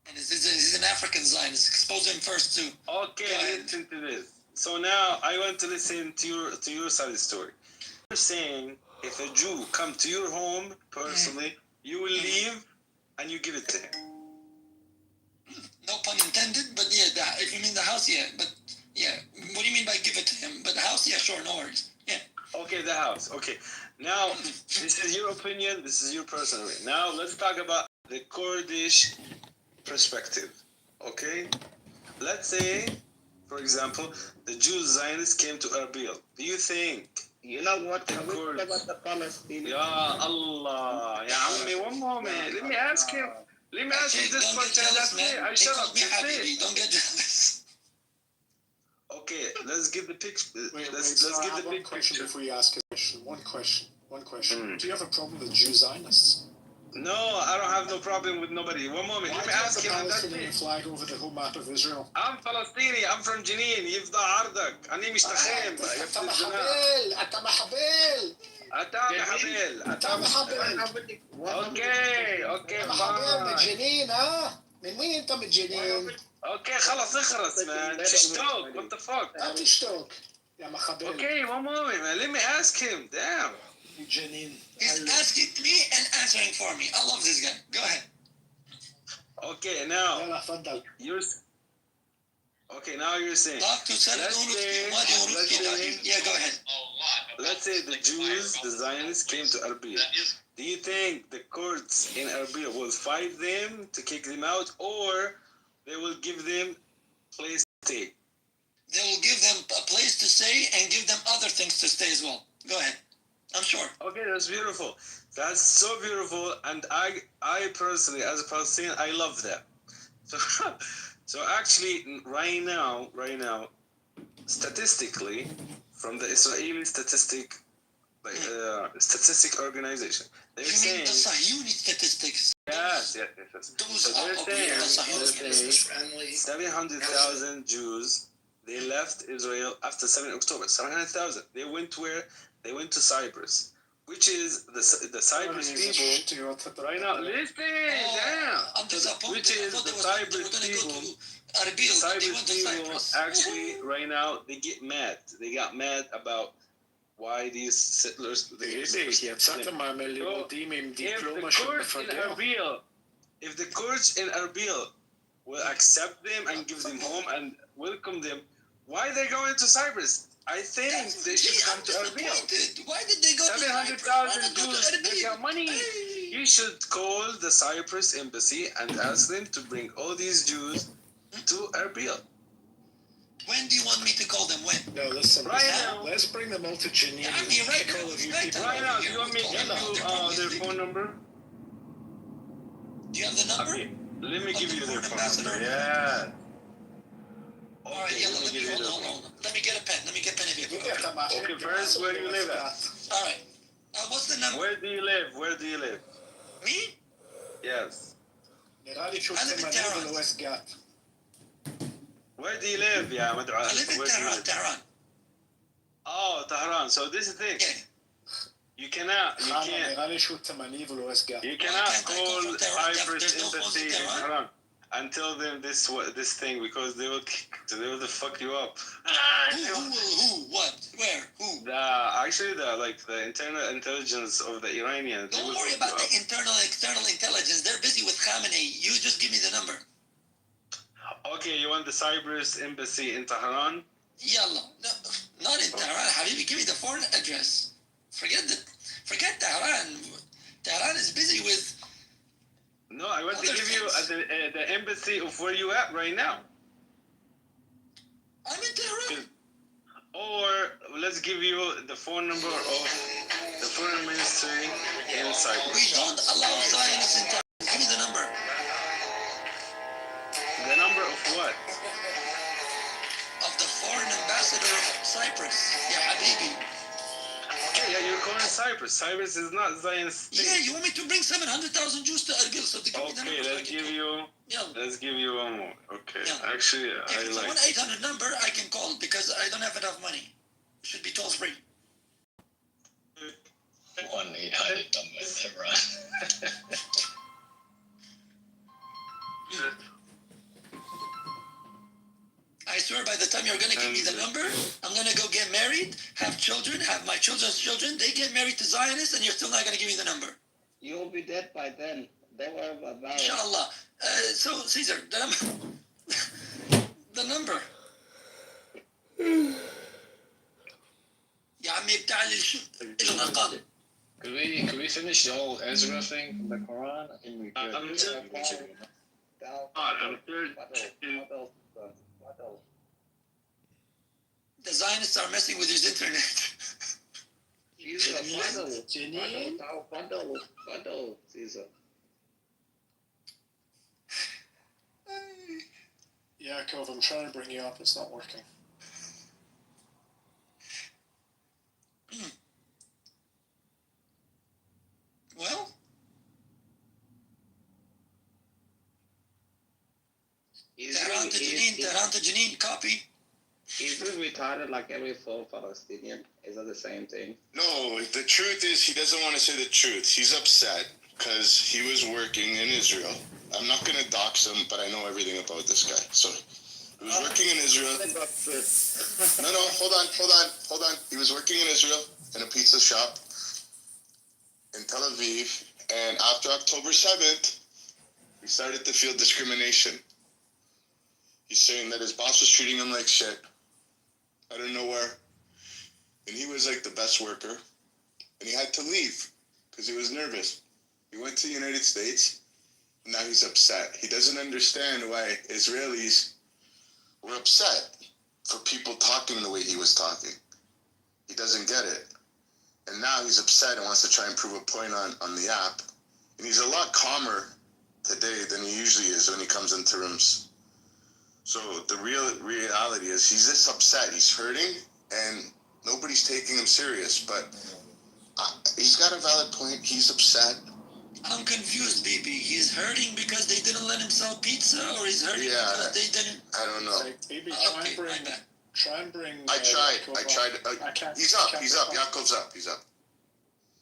And he's an African Zionist. Expose him first too. Okay, listen to this. So now I want to listen to your side of the story. You're saying if a Jew come to your home personally, you will leave and you give it to him. No pun intended, but yeah, if you mean the house, yeah. But yeah, what do you mean by give it to him? But the house, yeah, sure, no worries. Yeah. Okay, the house. Okay. Now, this is your opinion. This is your personal opinion. Now, let's talk about the Kurdish perspective. Okay? Let's say, for example, the Jews Zionists came to Erbil. Do you think... You know what? Can we talk about the Palestinians? Ya Allah. Ya Ammi, one moment. Let me ask him. Let me ask him this question. I shut up. Don't get jealous. Okay, let's get the picture. Let's get the big question before you ask a question. One question. Do you have a problem with Jew Zionists? No, I don't have no problem with nobody. One moment, let me ask him. Why do you have the Palestinian flag over the whole map of Israel? I'm Palestinian. I'm from Jenin. يفضى عرضك. أنا مش تخيم. أنت محبل. أنت محبل. Okay, محبل من جنين ها؟ من وين أنت من جنين؟ Okay, خلاص اخرس man. تشتوك. What the fuck? لا تشتوك. يا محبل. Okay, one moment man. Let me ask him. Damn. Jenin. He's asking me and answering for me. I love this guy. Go ahead. Okay, now you're saying. Yeah, go ahead. Let's say the Jews, the Zionists came to Erbil. Do you think the Kurds in Erbil will fight them to kick them out, or they will give them a place to stay? They will give them a place to stay and give them other things to stay as well. Go ahead. I'm sure. Okay, that's beautiful. That's so beautiful, and I personally, as a Palestinian, I love that. So actually, right now, statistically, from the Israeli statistic organization, they're saying. You mean the Sahiyuni statistics? Yes. Those so they're saying 700,000 Jews, they left Israel after 7 October. 700,000. They went where? They went to Cyprus, which is the Cyprus people. Right now, listen, which is the Cyprus people. Cyprus people actually right now they get mad. They got mad about why these settlers. If the Kurds in Erbil will accept them and give them home and welcome them, why they going to Cyprus? I think they should come to Erbil. Why did they go to 700,000 Jews, they got money. You should call the Cyprus embassy and ask them to bring all these Jews to Erbil. When do you want me to call them? When? No, listen. Right now. Let's bring them all to Jenin. Right now, do you want me to give you their phone number? Do you have the number? Okay, let me give you their phone number. Yeah. All right, yeah, hold on. Let me get a pen. Okay, first, where do you live at? All right. What's the number? Where do you live? Me? Yes. I live in Tehran. Where do you live, ya Mad'u? I live in Tehran. Oh, Tehran. So this is the thing. Yeah. You cannot call Cyprus embassy in Tehran and tell them this thing because they will fuck you up. Who? What? Where? Who? The internal intelligence of the Iranians. Don't worry about the internal and external intelligence. They're busy with Khamenei. You just give me the number. Okay, you want the Cyprus embassy in Tehran? Yalla. No, not in Tehran. Habibi, give me the foreign address. Forget Tehran. Tehran is busy with. No, I want to give you the embassy of where you at right now. I'm in Tehran. Or let's give you the phone number of the foreign ministry in Cyprus. We don't allow Zionists in Tehran. Give me the number. The number of what? Of the foreign ambassador of Cyprus. Yeah, Habibi. Okay, yeah, you're calling Cyprus. Cyprus is not Zionist state. Yeah, you want me to bring 700,000 Jews to Erbil, so to give me the number. Okay, let's give you one more. Okay, yeah. Actually, if it's a 1-800 number, I can call because I don't have enough money. It should be toll free. 1-800 number, me the number. I'm gonna go get married, have children, have my children's children. They get married to Zionists, and you're still not gonna give me the number. You'll be dead by then. Don't worry about that. Inshallah. So Caesar, the number. يا عمي بتاع الرقم. Could we finish the whole Ezra thing from the Quran? I think we could. The Zionists are messing with his internet. Caesar. Yaakov, I'm trying to bring you up. It's not working. Well, Tehran to Janine, copy. Is he retarded like every full Palestinian? Is that the same thing? No, the truth is he doesn't want to say the truth. He's upset because he was working in Israel. I'm not going to dox him, but I know everything about this guy. So he was working in Israel. No, hold on. He was working in Israel in a pizza shop in Tel Aviv. And after October 7th, he started to feel discrimination. He's saying that his boss was treating him like shit. Out of nowhere. And he was like the best worker. And he had to leave because he was nervous. He went to the United States. And now he's upset. He doesn't understand why Israelis were upset for people talking the way he was talking. He doesn't get it. And now he's upset and wants to try and prove a point on the app. And he's a lot calmer today than he usually is when he comes into rooms. So the reality is he's just upset. He's hurting, and nobody's taking him serious. But he's got a valid point. He's upset. I'm confused, baby. He's hurting because they didn't let him sell pizza, or he's hurting because they didn't. I don't know. Maybe try and bring. I tried. He's up. Yaakov's up. He's up.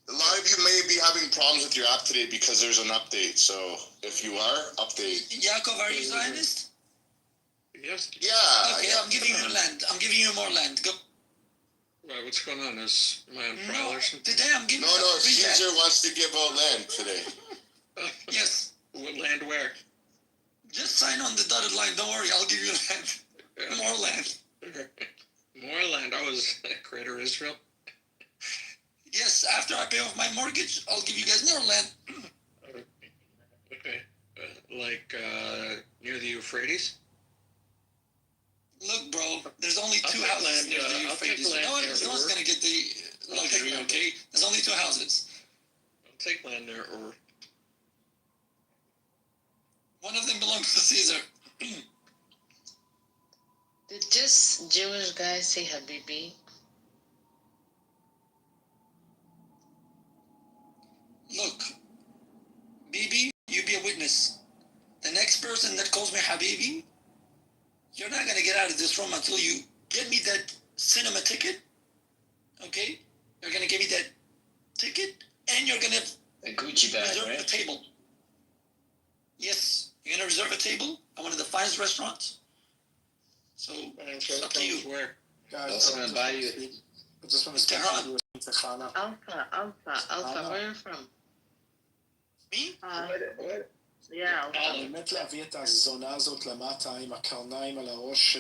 A lot of you may be having problems with your app today because there's an update. So if you are, update. Yaakov, are you Zionist? Yes. Yeah. Okay, I'm giving you land. I'm giving you more land. Go. Right, what's going on? Am I on trial or something? Today I'm giving. No. Caesar wants to give out land today. Yes. What land where? Just sign on the dotted line. Don't worry, I'll give you land. More land. More land. I was Greater Israel. Yes, after I pay off my mortgage, I'll give you guys more land. Okay. Near the Euphrates? Look, bro, there's only two houses near the Euphrates. No one's going to get the luxury, okay? There's only two houses. I'll take land there, or... One of them belongs to Caesar. Did this Jewish guy say Habibi? Look, Bibi, you be a witness. The next person that calls me Habibi, you're not going to get out of this room until you get me that cinema ticket, okay? You're going to give me that ticket, and you're going to A Gucci bag, reserve right? a table. Yes, you're going to reserve a table at one of the finest restaurants. So, it's up to you. Where? Guys, I'm gonna buy you. I just want to Tehran. with Tehran. Alpha, where are you from? Me? Yeah, באמת להביא את הזונה הזאת למטה עם הקרניים על הראש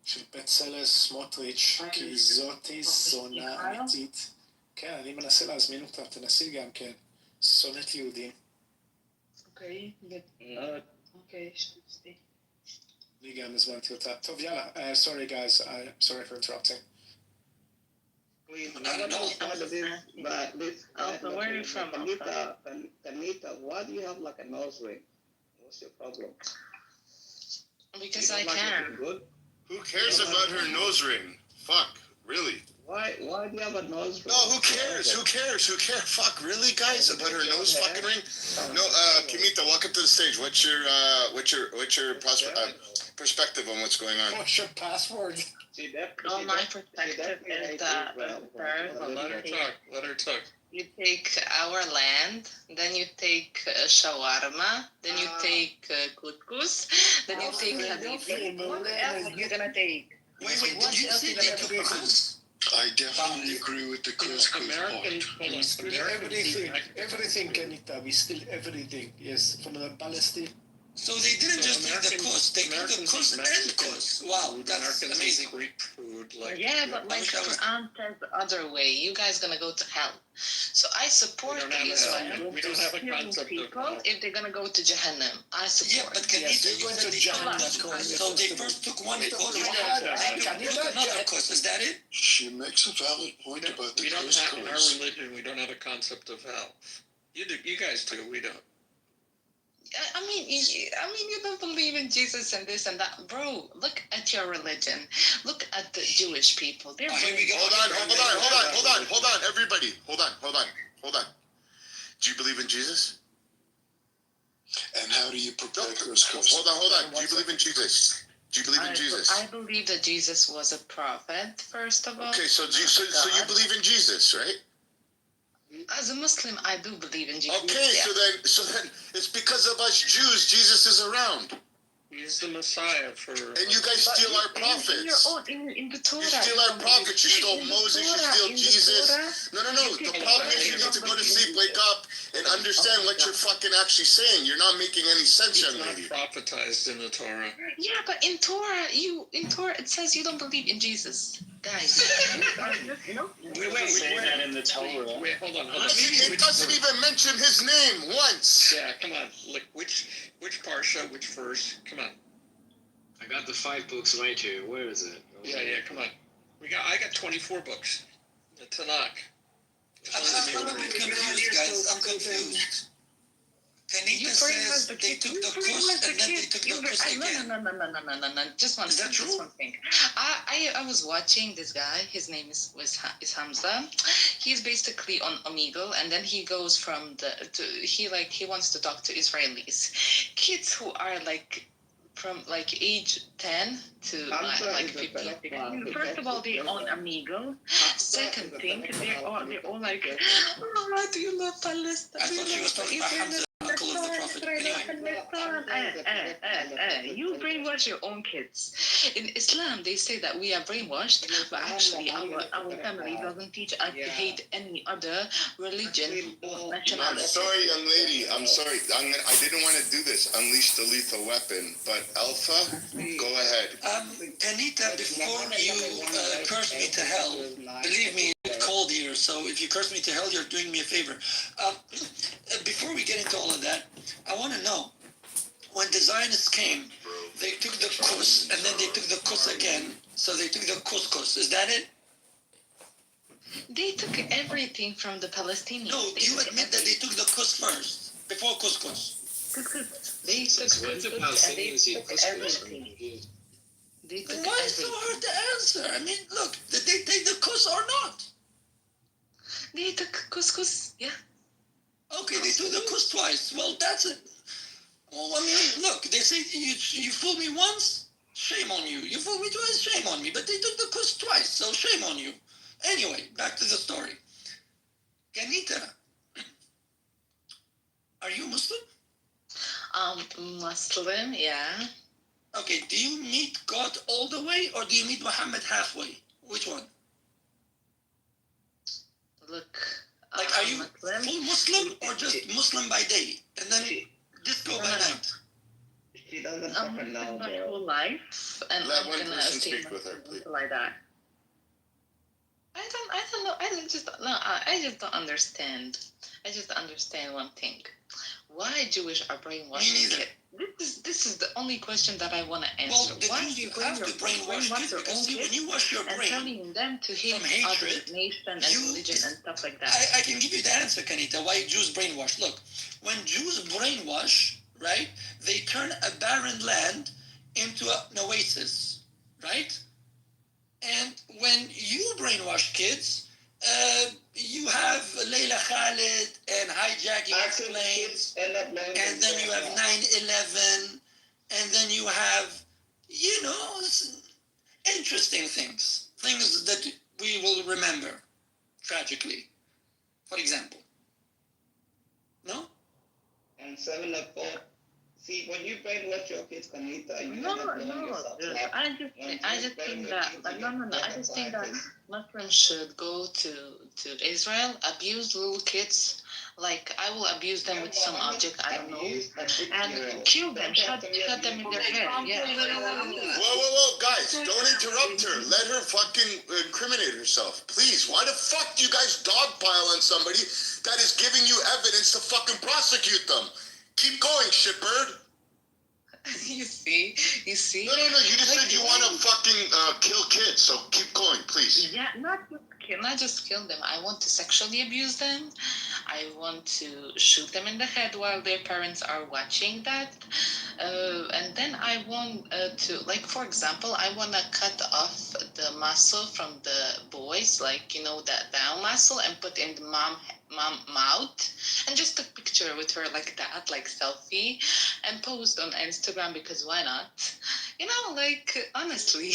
של בצלאל סמוטריץ', כי זאתי זונה אמיתית. כן, אני מנסה להזמין אותה, תנסי גם כן. שונאת יהודים. אוקיי, שתסתי. אני גם הזמנתי אותה. טוב, יאללה. Sorry guys, sorry for interrupting. Please, I don't know part of this, but this. Alpha, where are you from, Alpha? Tanita, why do you have like a nose ring? What's your problem? Because You I don't like can. looking good? Who cares about her nose ring? Fuck, really? Why do you have a nose ring? No, who cares? Who cares? Fuck, really, guys? About her nose fucking ring? No, Kimita, welcome to the stage. What's your perspective on what's going on? What's your password? Oh, my perspective is that Let her talk. you take our land, then you take shawarma, then you take couscous, then you take habibi. What else are you gonna take? Wait, did you say they took the coast? I definitely agree with the couscous Americans, part. hold on, Still everything, Kenita. We still everything. Yes, from the Palestine. So they didn't just take the coast, they took the coast and coast. Wow, that's Americans amazing. eat Greek food, like Yeah, but like wish I was- Quran says the other way. You guys gonna go to hell. So I support we don't the have Israel we don't have a killing concept people of if they're gonna go to Jahannam. I Yeah, support. but Kanita, Yes, you they're going said to they Jahannam, took Congressman. so they first took one coast, Kanita, took another coast, is that it? She makes a valid point about the we don't have in our couscous. religion. We don't have a concept of hell. You do, you guys do. We don't. I mean, you don't believe in Jesus and this and that, bro. Look at your religion. Look at the Jewish people. They're Here we go. Hold on, everybody. Hold on. Do you believe in Jesus? And how do you prepare couscous? Hold on. Do you believe in Jesus? Do you believe in Jesus? I believe that Jesus was a prophet, first of all. Okay, so you believe in Jesus, right? As a Muslim, I do believe in Jesus. Okay, yeah. so then it's because of us Jews Jesus is around. He's the Messiah for. And you guys steal our prophets. In the Torah. You steal our prophets. You stole Moses. You steal Jesus. No. The problem is you need to go to sleep, wake up, and understand what you're fucking actually saying. You're not making any sense, He's young not lady. prophetized in the Torah. Yeah, but in Torah it says you don't believe in Jesus, guys. Wait, say that in the Torah. Wait, hold on. It doesn't even mention his name once. Yeah, come on. Like which parsha, which verse? Come on. I got the 5 books right here. Where is it? Yeah, come on. I got 24 books. The Tanakh. I'm a bit confused, guys. I'm confused. Kanita says they took the coast and then they took the coast again. No. Just one thing. I was watching this guy. His name is Hamza. He's basically on Omegle, and then he goes from he wants to talk to Israelis, kids who are from age 10 to 15. First of all, they're on Amigo. Second thing, they're all like, oh, do you love Palestine? I thought she was talking about Hamza, uncle of the prophet. Anyway. You brainwash your own kids. In Islam, they say that we are brainwashed, but actually our family doesn't teach us to hate any other religion or nationality. I'm sorry, young lady. I'm sorry. I didn't want to do this. Unleash the lethal weapon. But Alpha, go ahead. Kanita, before you curse me to hell, believe me, it's cold here, so if you curse me to hell, you're doing me a favor. Before we get into all of that, I want to know, when the Zionists came, they took the kus, and then they took the kus again, so they took the couscous. Is that it? They took everything from the Palestinians. No, you admit that they took the kus first, before couscous. They took Where the Palestinians eat couscous? everything. They But took why is it so hard to answer? I mean, look, did they take the kus or not? They took couscous, yeah. Okay, they took the kus twice. Well, that's it. Well, I mean, look, they say you fooled me once, shame on you. You fooled me twice, shame on me. But they took the kus twice, so shame on you. Anyway, back to the story. Kanita, are you Muslim? Muslim, yeah. Okay, do you meet God all the way or do you meet Muhammad halfway? Which one? Look, Like, are you Muslim? full Muslim or just Muslim by day? And then disco by night? She doesn't I'm fucking Muslim know, my bro. whole life, and Let I'm one gonna person stay speak with her, please. like that. I don't know. I just don't understand. I just understand one thing. Why Jewish are brainwashing Me neither. kids? This is the only question that I want to Well, answer. the Why Jews do you have to brainwash kids your because own see, when kids you wash your and brain, telling them to hate from hatred, other nation and you- religion and stuff like that? I can give you the answer, Kanita, why Jews brainwash. Look, when Jews brainwash, right, they turn a barren land into an oasis, right? And when you brainwash kids, you have Layla Khalid and hijacking planes, and then you have 9/11, and then you have, interesting things that we will remember tragically. For example, no? And 7 of 4, See, when you brainwash your kids, Kanita, you No, end up blowing no, yourself dude. up. I just think that, like, no. I just think that Muslims should go to Israel, abuse little kids. Like, I will abuse them with some object, I don't know, and kill them, shot them in their head. Yeah. Whoa, guys, don't interrupt her. Let her fucking incriminate herself. Please, why the fuck do you guys dogpile on somebody that is giving you evidence to fucking prosecute them? Keep going, shitbird. You see? No, you just said you want to fucking kill kids, so keep going, please. Yeah, not just kill them. I want to sexually abuse them. I want to shoot them in the head while their parents are watching that. And then I want to, like, for example, I want to cut off the muscle from the boys, like, that down muscle, and put in the mom mouth, and just a picture with her like that, like selfie, and post on Instagram, because why not? Like, honestly,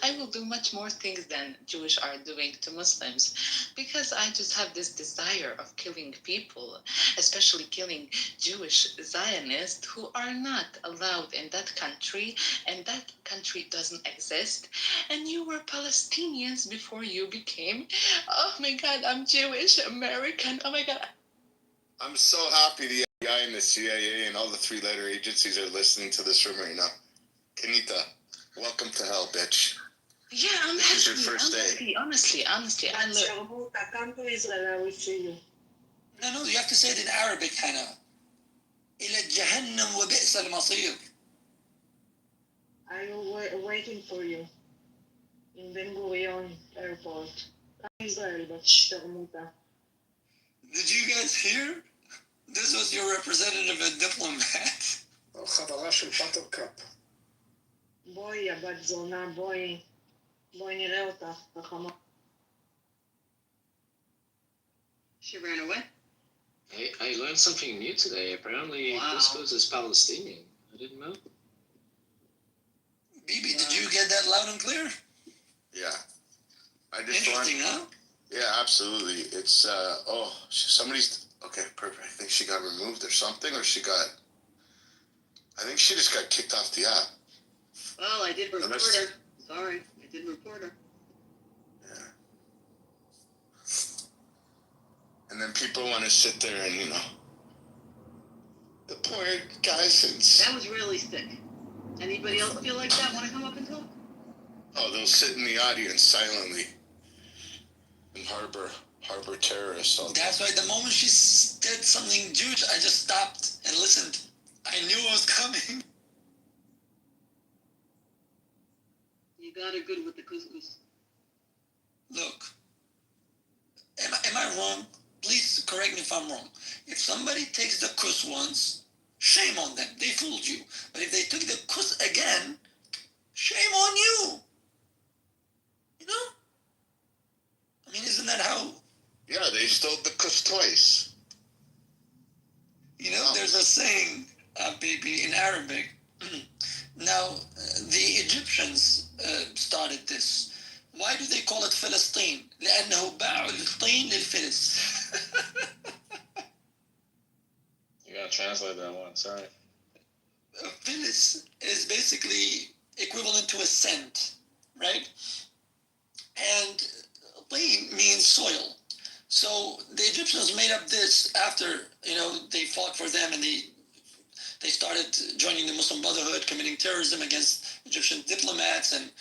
I will do much more things than Jewish are doing to Muslims, because I just have this desire of killing people, especially killing Jewish Zionists who are not allowed in that country, and that country doesn't exist. And you were Palestinians before you became, oh my God, I'm Jewish American. Oh my God. I'm so happy the FBI and the CIA and all the three-letter agencies are listening to this room right now. Kanita, welcome to hell, bitch. Yeah, I'm This happy. is your first day. Honestly, I look. Come to Israel, I will see you. No, you have to say it in Arabic, Hannah. إلى جهنم وبئس المصير. I am waiting for you in Ben Gurion Airport. Come to Israel, but שתרמותה. Did you guys hear? This was your representative and diplomat. או חברה של פטרקאפ. בואי, הבת זונה, בואי נראה אותך, חכמה. She ran away. I learned something new today. Apparently, couscous is Palestinian. I didn't know. Bibi, did you get that loud and clear? Yeah. I just Interesting, huh? Yeah, absolutely. It's, somebody's, okay, perfect. I think she got removed or something, or I think she just got kicked off the app. Well, I did report her. Sorry, I did report her. Yeah. And then people want to sit there and, the poor guy since... That was really sick. Anybody else feel like that? Want to come up and talk? Oh, they'll sit in the audience silently and harbor terrorists. That's why the moment she said something Jewish, I just stopped and listened. I knew it was coming. You got her good with the couscous. Look, am I wrong? Please correct me if I'm wrong. If somebody takes the kuss once, shame on them. They fooled you. But if they took the kuss again, shame on you. I mean, isn't that how... Yeah, they stole the kuss twice. There's a saying, baby, in Arabic. Now, the Egyptians started this. Why do they call it Palestine? لأنه باعوا الطين للفلس. You gotta translate that one. Sorry. Filis is basically equivalent to a cent, right? And طين means soil. So the Egyptians made up this after, they fought for them, and they started joining the Muslim Brotherhood, committing terrorism against Egyptian diplomats and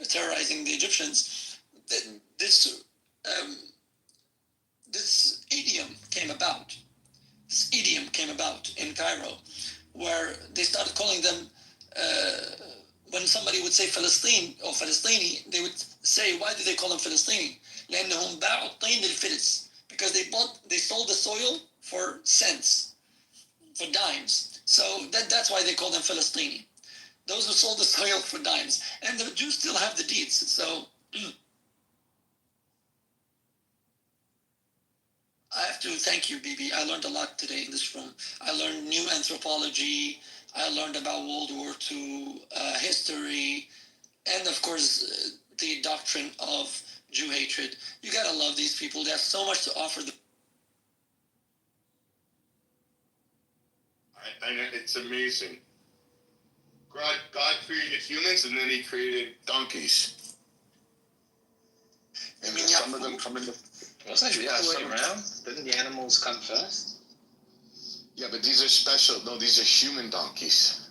terrorizing the Egyptians. This idiom came about. This idiom came about in Cairo, where they started calling them, when somebody would say Palestine or Palestini, they would say, why do they call them Palestini? لأنهم باعوا الطين للفلس. Because they sold the soil for cents, for dimes. So that's why they call them Palestini. Those who sold the soil for dimes. And the Jews still have the deeds. So I have to thank you, Bibi. I learned a lot today in this room. I learned new anthropology. I learned about World War II, history, and of course, the doctrine of Jew hatred. You gotta love these people. They have so much to offer. I know, it's amazing. God created humans and then he created donkeys. And some of them come in the... Wasn't it the other way around? Didn't the animals come first? Yeah, but these are special. No, these are human donkeys.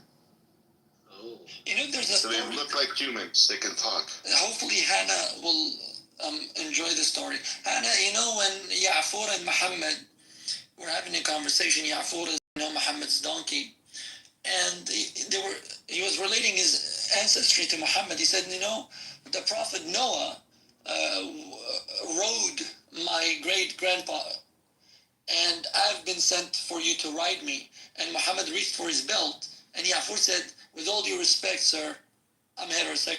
Oh. You know, there's a So they story. look like humans. They can talk. Hopefully Hannah will enjoy the story. Hannah, you know, when Ya'fur and Muhammad were having a conversation, Ya'fur is, you know, Muhammad's donkey, and he was relating his ancestry to Muhammad. He said, you know, the Prophet Noah rode my great-grandpa, and I've been sent for you to ride me. And Muhammad reached for his belt, and Ya'fur said, with all due respect, sir, I'm heterosexual.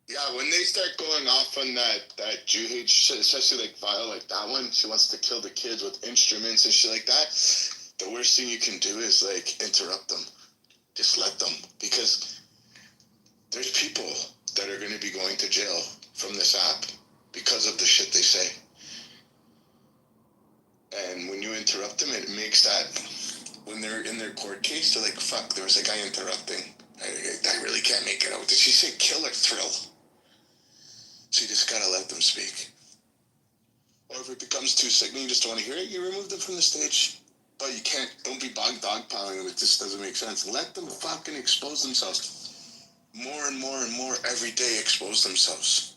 Yeah, when they start going off on that Jew hate shit, especially like Vile, like that one, she wants to kill the kids with instruments and shit like that. The worst thing you can do is like interrupt them. Just let them, because there's people that are going to be going to jail from this app because of the shit they say. And when you interrupt them, it makes that, when they're in their court case, they're like, fuck, there was a guy interrupting. I really can't make it out. Did she say kill or thrill? So you just gotta let them speak. Or if it becomes too sickening, you just don't want to hear it, you remove them from the stage. But you can't, don't be dogpiling them, it just doesn't make sense. Let them fucking expose themselves. More and more and more every day expose themselves.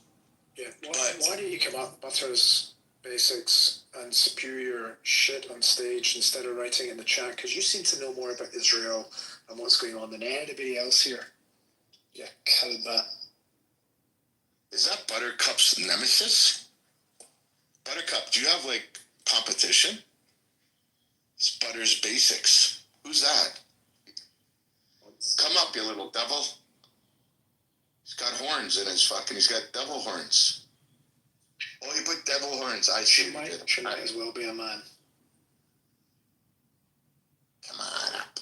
Yeah, why do you come up Butter's basics and superior shit on stage instead of writing in the chat? Because you seem to know more about Israel and what's going on than anybody else here. Yeah, Kalba. Is that Buttercup's nemesis? Buttercup, do you have, like, competition? It's Butter's basics. Who's that? Come up, you little devil. He's got horns in his fucking... He's got devil horns. Oh, he put devil horns. I see. She might as well be a man. Come on up.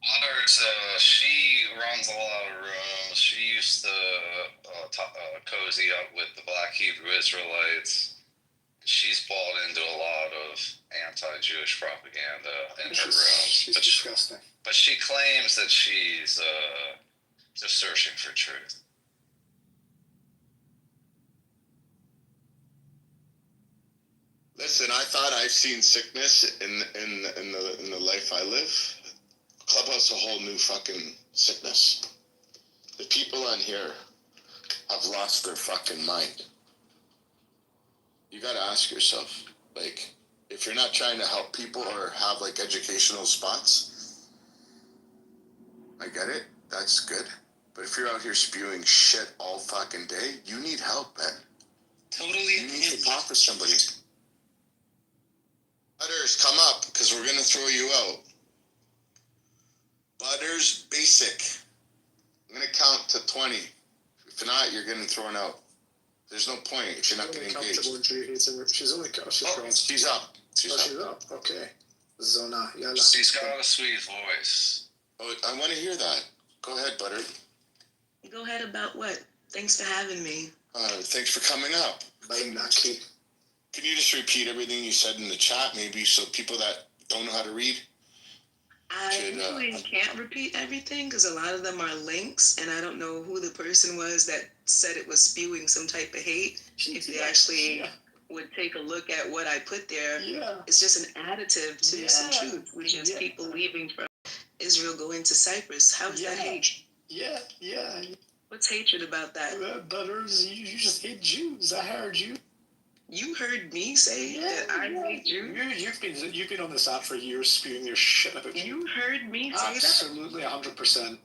Others, she runs a lot of rooms. She used to cozy up with the Black Hebrew Israelites. She's bought into a lot of anti-Jewish propaganda in her rooms. She's disgusting. But she claims that she's just searching for truth. Listen, I thought I've seen sickness in the life I live. Clubhouse a whole new fucking sickness. The people on here have lost their fucking mind. You gotta ask yourself, like, if you're not trying to help people or have like educational spots, I get it, that's good. But if you're out here spewing shit all fucking day, you need help, man. Totally. You need to talk to somebody. Butters, come up, because we're gonna throw you out. Butters basic. I'm gonna count to 20. If not, you're getting thrown out. There's no point if you're not getting engaged. She's only she's up. She's up. Okay. Zona. Yalla. She's got a sweet voice. Oh, I want to hear that. Go ahead, Butter. Go ahead about what? Thanks for having me. Thanks for coming up. Can you just repeat everything you said in the chat, maybe, so people that don't know how to read? I usually can't repeat everything because a lot of them are links, and I don't know who the person was that said it was spewing some type of hate. If they actually would take a look at what I put there, it's just an additive to some truth, which is people leaving from Israel going to Cyprus. How is that hate? Yeah. What's hatred about that? Butters, you just hate Jews. I heard you. You heard me say that I hate Jews? You've been on this app for years spewing your shit about Jews. You heard me say Absolutely, that? 100%.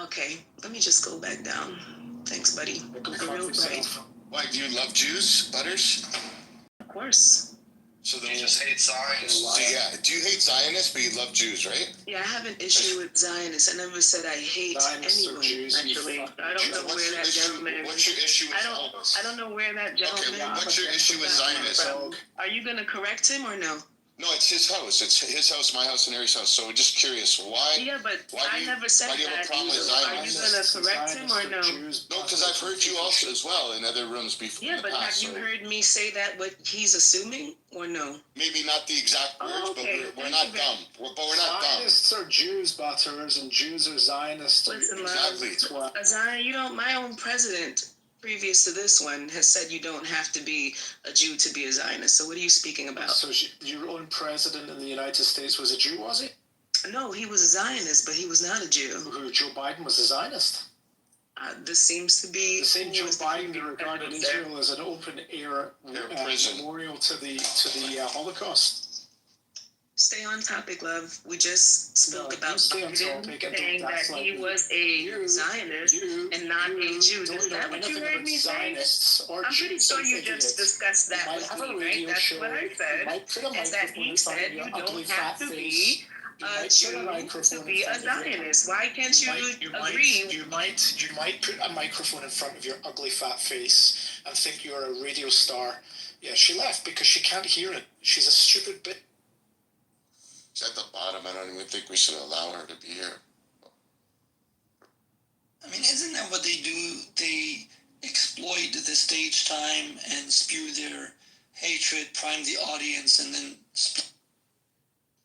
Okay, let me just go back down. Thanks, buddy. Real bright. Why, do you love Jews, Butters? Of course. So then You just hate Zionists. So yeah, do you hate Zionists, but you love Jews, right? Yeah, I have an issue with Zionists. I never said I hate Zionists or anyone. Jews, Actually, I don't know What's where your that issue? gentleman. What's your issue with Zionists? I don't know where that gentleman. Okay, what's your issue with Zionists? Are you gonna correct him or no? No, it's his house. It's his house, my house, and Harry's house. So we're just curious, why? Yeah, but why I never said why do you have a that. problem with Are you Zionists? gonna correct him or no? No, because I've heard you also as well in other rooms before. Yeah, in the but have past, you so heard me say that? What he's assuming or no? maybe not the exact words, okay. but we're not dumb. But we're not dumb. Zionists are Jews, butters, and Jews are Zionists. Listen, Exactly. Zion, you know, my own president, previous to this one, has said you don't have to be a Jew to be a Zionist. So what are you speaking about? So your own president in the United States was a Jew, was he? No, he was a Zionist, but he was not a Jew. Who, Joe Biden was a Zionist. This seems to be The same Joe Biden that regarded Israel as an open-air prison. memorial to the Holocaust. Stay on topic, love. We just spoke about Biden saying that he was a Zionist and not a Jew. Is that what you heard me say? I'm pretty sure you just discussed that with me, right? That's what I said. And that he said you don't have to be a Jew to be a Zionist. Why can't you agree? You might put a microphone in front of your ugly fat face and think you're a radio star. Yeah, she left because she can't hear it. She's a stupid bitch. She's at the bottom. I don't even think we should allow her to be here. I mean, isn't that what they do? They exploit the stage time and spew their hatred, prime the audience, and then.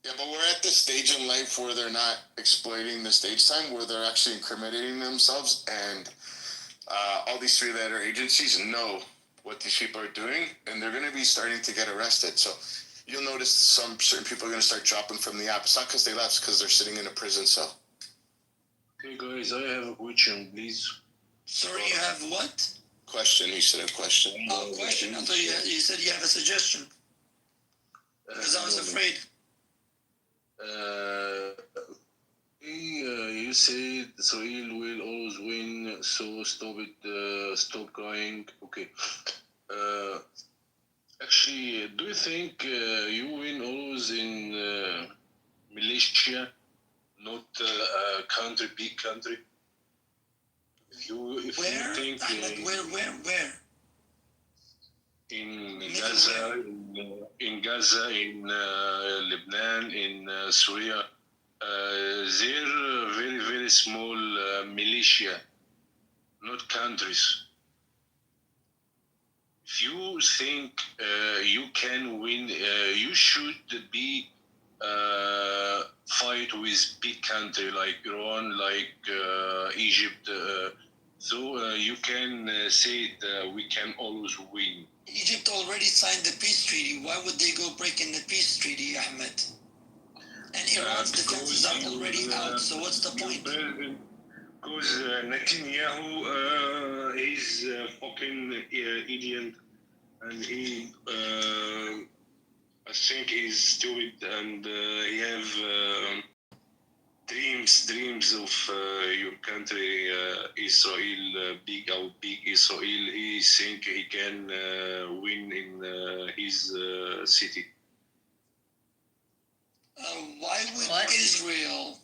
Yeah, but we're at the stage in life where they're not exploiting the stage time, where they're actually incriminating themselves, and all these three-letter agencies know what these people are doing, and they're going to be starting to get arrested. So you'll notice certain people are going to start dropping from the app. It's not because they left, it's because they're sitting in a prison cell. Hey guys, I have a question, please. Sorry, you have what? Question, he said a question. Oh, question. I thought you said you have a suggestion. Because I was afraid. You said Israel will always win, so stop it, stop crying. Okay. Actually, do you think you win always in Malaysia, not a country, big country? If you think where? In Gaza, in Lebanon, in Syria, they're very, very small militia, not countries. If you think you can win, you should be fight with big country like Iran, like Egypt. So you can say that we can always win. Egypt already signed the peace treaty. Why would they go breaking the peace treaty, Ahmed? And Iran's defenses are already out, so what's the point? Because Netanyahu is a fucking idiot, and he, I think he's stupid, and he have dreams of your country, Israel, big Israel. He think he can win in his city. Why would Israel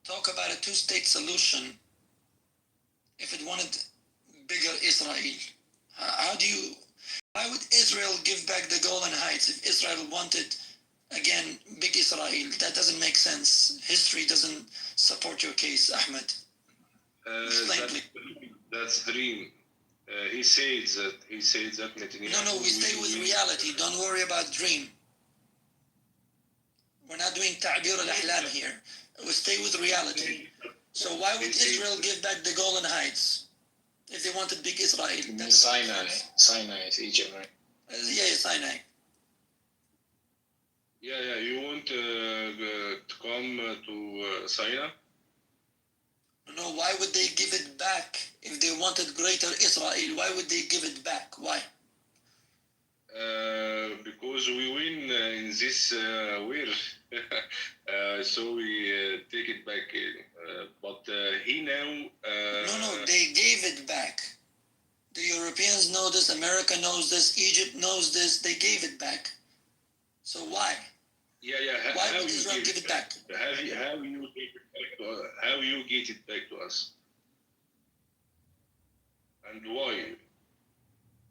talk about a two-state solution if it wanted bigger Israel? Why would Israel give back the Golan Heights if Israel wanted, again, big Israel? That doesn't make sense. History doesn't support your case, Ahmed. That's dream. He says that Netanyahu. No, we stay with reality. Don't worry about dream. We're not doing ta'bir al-ahlam here. We stay with reality. So why would Israel give back the Golan Heights if they wanted big Israel? Sinai is Egypt, right? Yeah, Sinai. Yeah. You want to come to Sinai? No, why would they give it back if they wanted greater Israel? Why would they give it back? Why? Because we win in this war. So we take it back. But he now... No, they gave it back. The Europeans know this, America knows this, Egypt knows this, they gave it back. So why? Yeah. Why How would you Israel give give it back? How you get it back to us? How you get it back to us? And why?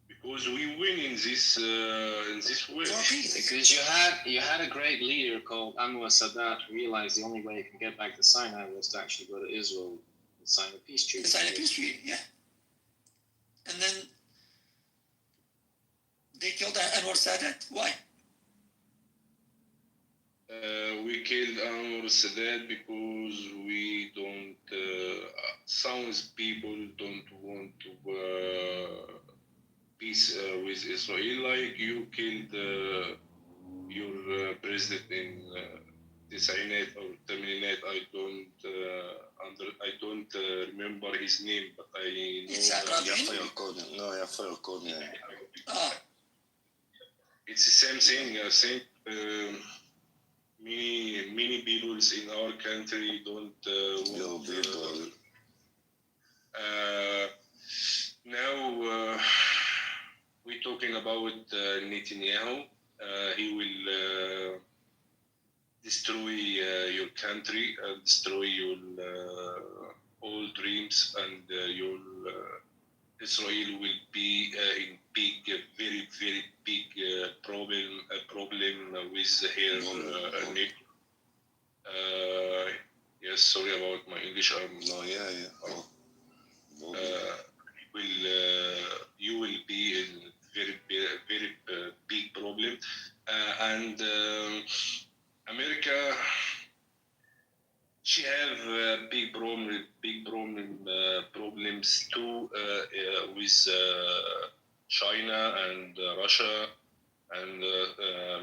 Because we win in this way. For peace. Because you had a great leader called Anwar Sadat who realized the only way he can get back to Sinai was to actually go to Israel and sign a peace treaty. Sign a peace treaty, yeah. And then they killed Anwar Sadat. Why? We killed Anwar Sadat because we don't. Some people don't want to peace with Israel. Like you killed your president in Tisainet or Terminate. I don't remember his name, but I know. Yafar al-Qadhi. It's the same thing. I think many people in our country don't want. Now we're talking about Netanyahu. He will destroy your country, destroy your all dreams, and your Israel will be in very big problem with her neighbor. Yes, sorry about my English. You will be in very big problem, and America, she have big problems too with China and Russia and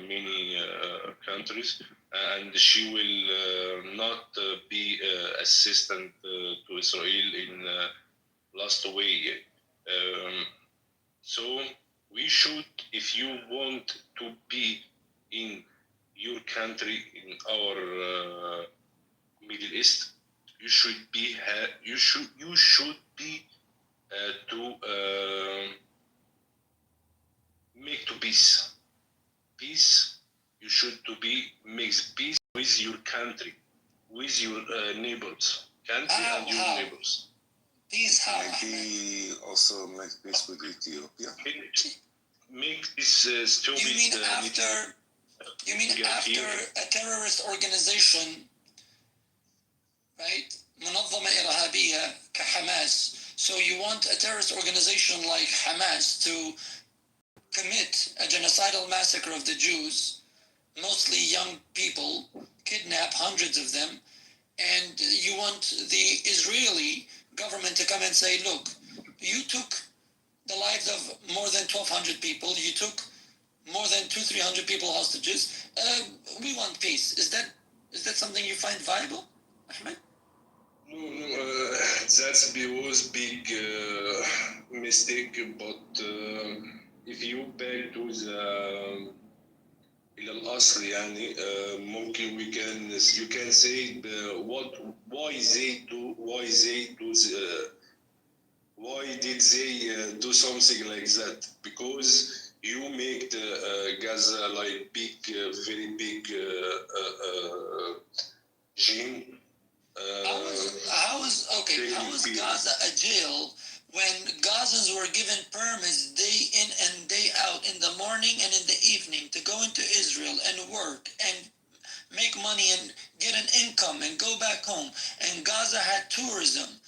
many countries, and she will not be assistant to Israel in last way. So we should, if you want to be in your country, in our Middle East, you should be to make to peace. Peace. You should to be makes peace with your country, with your neighbors, country and your neighbors. Peace how? Maybe also make peace with Ethiopia. Make this stupid. You mean after a terrorist organization, right? منظمة إرهابية كحماس. So you want a terrorist organization like Hamas to commit a genocidal massacre of the Jews, mostly young people, kidnap hundreds of them, and you want the Israeli government to come and say, look, you took the lives of more than 1,200 people, you took more than 200-300 people hostages, we want peace. Is that something you find viable, Ahmed? No, that's because big mistake, but if you back to the إلى الأصل يعني ممكن you can say why did they do something like that? Because you make the Gaza like big, very big gene. How is Gaza a jail when Gazans were given permits day in and day out, in the morning and in the evening, to go into Israel and work and make money and get an income and go back home? And Gaza had tourism.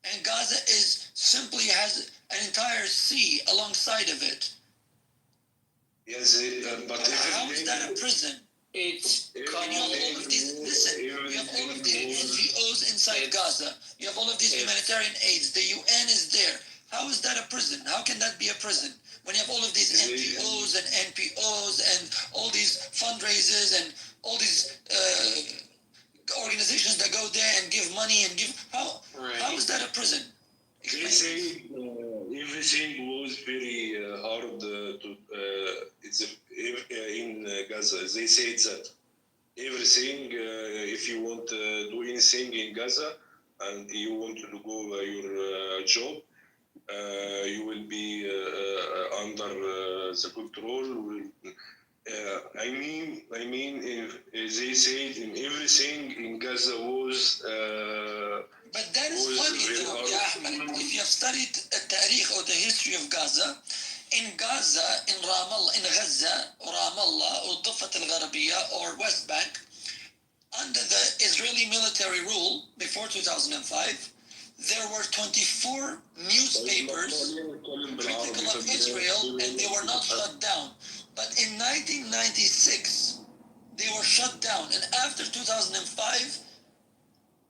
And Gaza simply has an entire sea alongside of it. Yes, but how is that a prison? It's you have all of these. Listen, you have all of these NGOs inside Gaza. You have all of these humanitarian aids. The UN is there. How is that a prison? How can that be a prison when you have all of these NGOs and NPOs and all these fundraisers and all these organizations that go there and give money and give? How is that a prison? They say everything was very hard in Gaza. They said that everything, if you want to do anything in Gaza and you want to go your job, You will be under the control. I mean, if they said in everything in Gaza was. But that is funny though, Ya Ahmed. If you have studied التاريخ or the history of Gaza, in Gaza, in Ramallah, in Gaza, Ramallah, or الضفة الغربية, or West Bank, under the Israeli military rule before 2005, there were 24 newspapers critical of Israel, and they were not shut down. But in 1996, they were shut down. And after 2005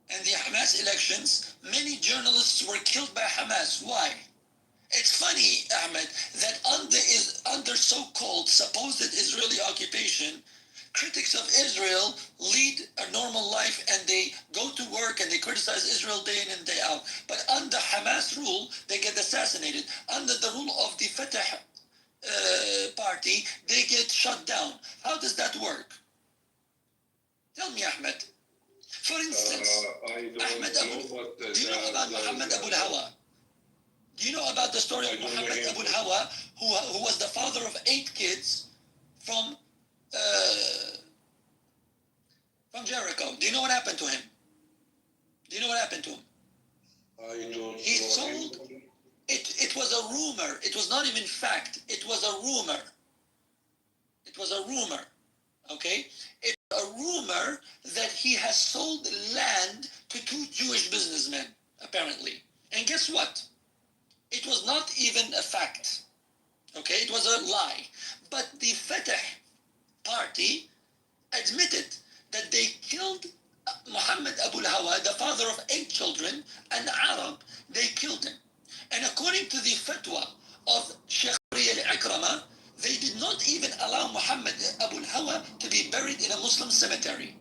and the Hamas elections, many journalists were killed by Hamas. Why? It's funny, Ahmed, that under so-called supposed Israeli occupation, critics of Israel lead a normal life and they go to work and they criticize Israel day in and day out. But under Hamas rule, they get assassinated. Under the rule of the Fatah party, they get shut down. How does that work? Tell me, Ahmed. For instance, Ahmed do you know about Muhammad Abu al-Hawa? Do you know about the story of Muhammad Abu al-Hawa, who was the father of 8 kids from Jericho? Do you know what happened to him? Do you know what happened to him? I don't. He sold. It was a rumor. It was not even fact. It was a rumor. It was a rumor. Okay? It's a rumor that he has sold land to 2 Jewish businessmen, apparently. And guess what? It was not even a fact. Okay? It was a lie. But the Fatah party admitted that they killed Muhammad Abu al-Hawa, the father of 8 children, an Arab. They killed him. And according to the fatwa of Sheikh al-Ikrama, they did not even allow Muhammad Abu al-Hawa to be buried in a Muslim cemetery.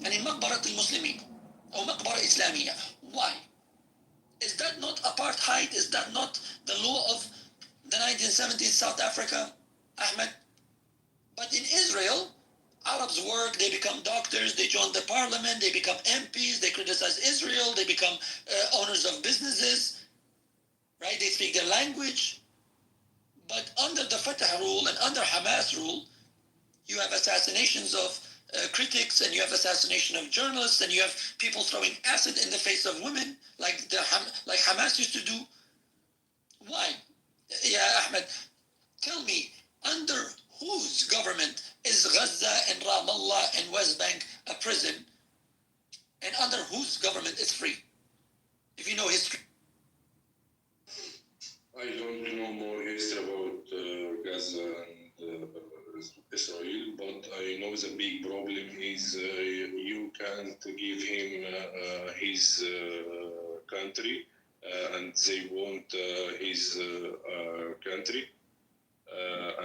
يعني مقبرة المسلمين أو مقبرة إسلامية. Why? Is that not apartheid? Is that not the law of the 1970s South Africa, Ahmed? But in Israel, Arabs work, they become doctors, they join the parliament, they become MPs, they criticize Israel, they become owners of businesses, right? They speak their language. But under the Fatah rule and under Hamas rule, you have assassinations of critics, and you have assassination of journalists, and you have people throwing acid in the face of women, like Hamas used to do. Why? Yeah, Ahmed, tell me, under whose government is Gaza and Ramallah and West Bank a prison, and under whose government is free? If you know history. I don't know more history about Gaza and Israel, but I know the big problem is you can't give him his country, and they want his country,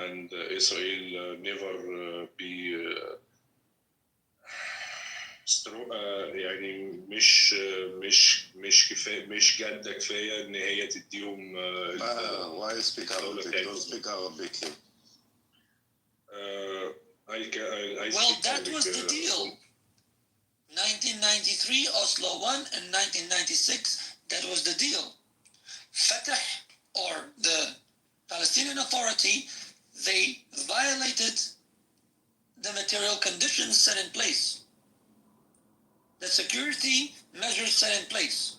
and Israel never be يعني مش كفايه، مش جاده كفايه ان هي تديهم. Why speak Arabic? Don't speak Arabic. Well, that was the deal. 1993 Oslo 1 and 1996, that was the deal. Fatah, or the Palestinian Authority, they violated the material conditions set in place, the security measures set in place.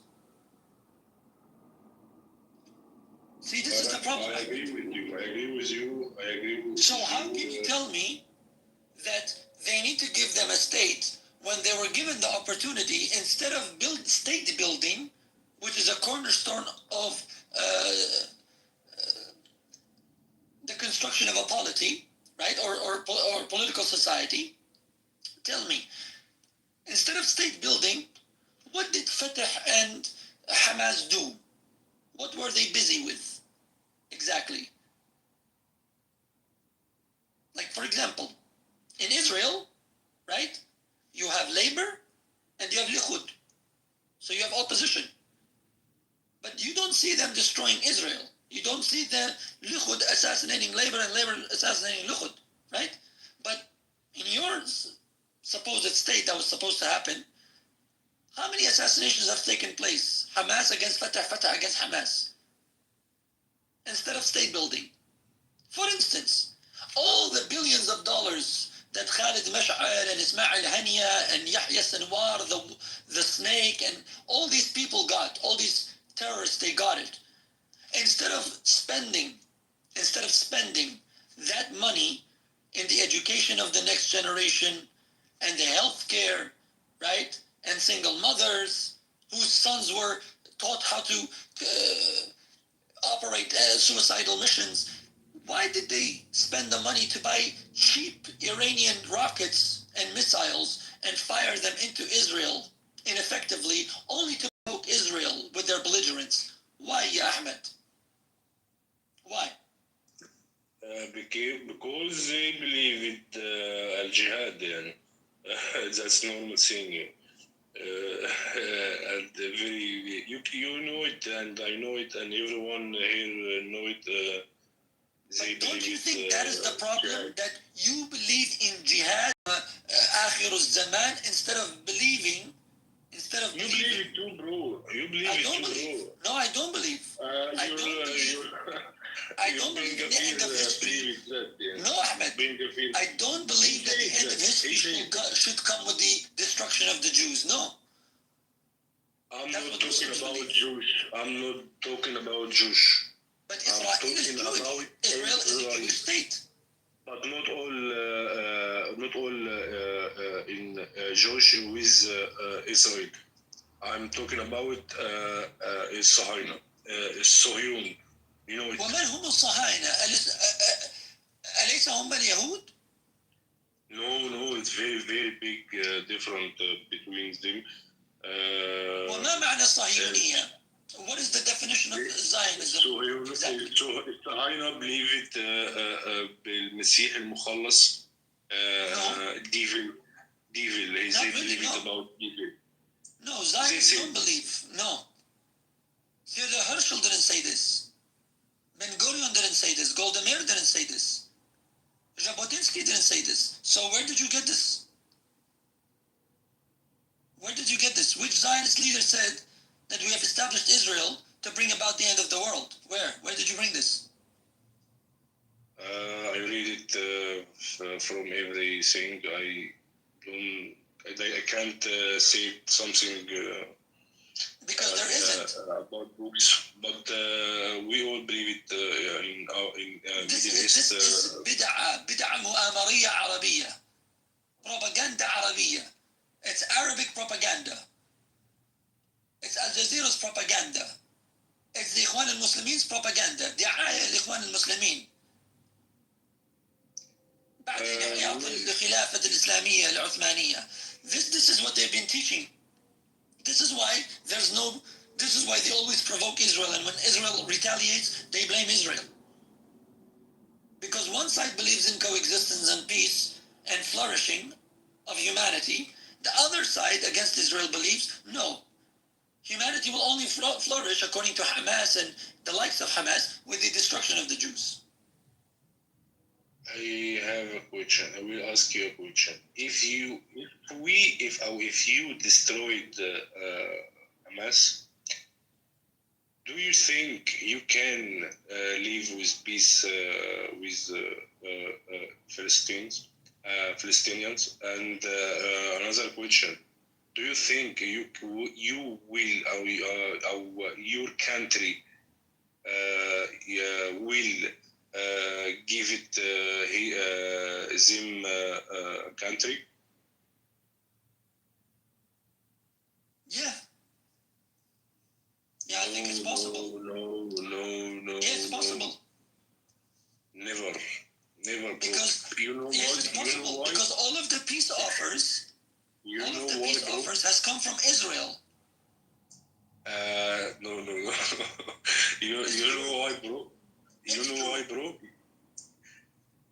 See, this is the problem. I agree with you. I agree with you. So how can you tell me that they need to give them a state when they were given the opportunity, instead of state building, which is a cornerstone of the construction of a polity, right, or political society? Tell me, instead of state building, what did Fatah and Hamas do? What were they busy with exactly? Like, for example, in Israel, right, you have labor and you have Likud. So you have opposition. But you don't see them destroying Israel. You don't see the Likud assassinating labor and labor assassinating Likud, right? But in your supposed state that was supposed to happen, how many assassinations have taken place? Hamas against Fatah, Fatah against Hamas. instead of state building. For instance, all the billions of dollars that Khalid Mash'al and Ismail Hania and Yahya Sinwar, the snake, and all these people got, all these terrorists, they got it. Instead of spending that money in the education of the next generation and the health care, right? And single mothers whose sons were taught how to operate suicidal missions. Why did they spend the money to buy cheap Iranian rockets and missiles and fire them into Israel ineffectively, only to provoke Israel with their belligerence? Why, Ya Ahmed? Why? Because they believe it al-jihad, يعني. That's normal thing. And very, you know it, and I know it, and everyone here know it. But don't you think that is the problem? That you believe in jihad, akhir zaman, instead of believing. You believe it too, bro. You believe it too, bro. No, I don't believe. I don't believe in the end of history. No, Ahmed. I don't believe that the end of history should come with the destruction of the Jews. No. I'm not talking about Jewish. I'm not talking about Jewish. But Israel is Jewish. Israel is a Jewish state. But not all in Jewish with Israel. I'm talking about الصهاينة, الصهيون. You know it. ومن هم الصهاينة؟ أليس هم اليهود؟ No, it's very, very big difference between them. وما معنى الصهيونية? What is the definition of Zionism? الصهاينة believe it بالمسيح المخلص. Devil. They believe it about devil. No, Zionists don't believe. No. Theodor Herschel didn't say this. Ben Gurion didn't say this. Golda Meir didn't say this. Jabotinsky didn't say this. So where did you get this? Where did you get this? Which Zionist leader said that we have established Israel to bring about the end of the world? Where? Where did you bring this? I read it from everything. I can't say something because there isn't about books, but we all believe it in this is بدعة مؤامرية عربية, propaganda عربية. It's Arabic propaganda. It's Al Jazeera's propaganda. It's the إخوان المسلمين's propaganda. دعاية الإخوان المسلمين. بعدين إحياء الخلافة الإسلامية العثمانية. This is what they've been teaching. This is why they always provoke Israel, and when Israel retaliates, they blame Israel. Because one side believes in coexistence and peace and flourishing of humanity. The other side against Israel believes, no, humanity will only flourish according to Hamas and the likes of Hamas with the destruction of the Jews. I have a question. I will ask you a question. If you destroyed Hamas, do you think you can live with peace with Palestinians? And another question: do you think you will your country will give it them country? Yeah, I think it's possible. No. Yeah, it's possible. Never. Because you know yes, what? it's possible. You know because all of the peace offers, has come from Israel. No. you know why, bro? You know why, bro?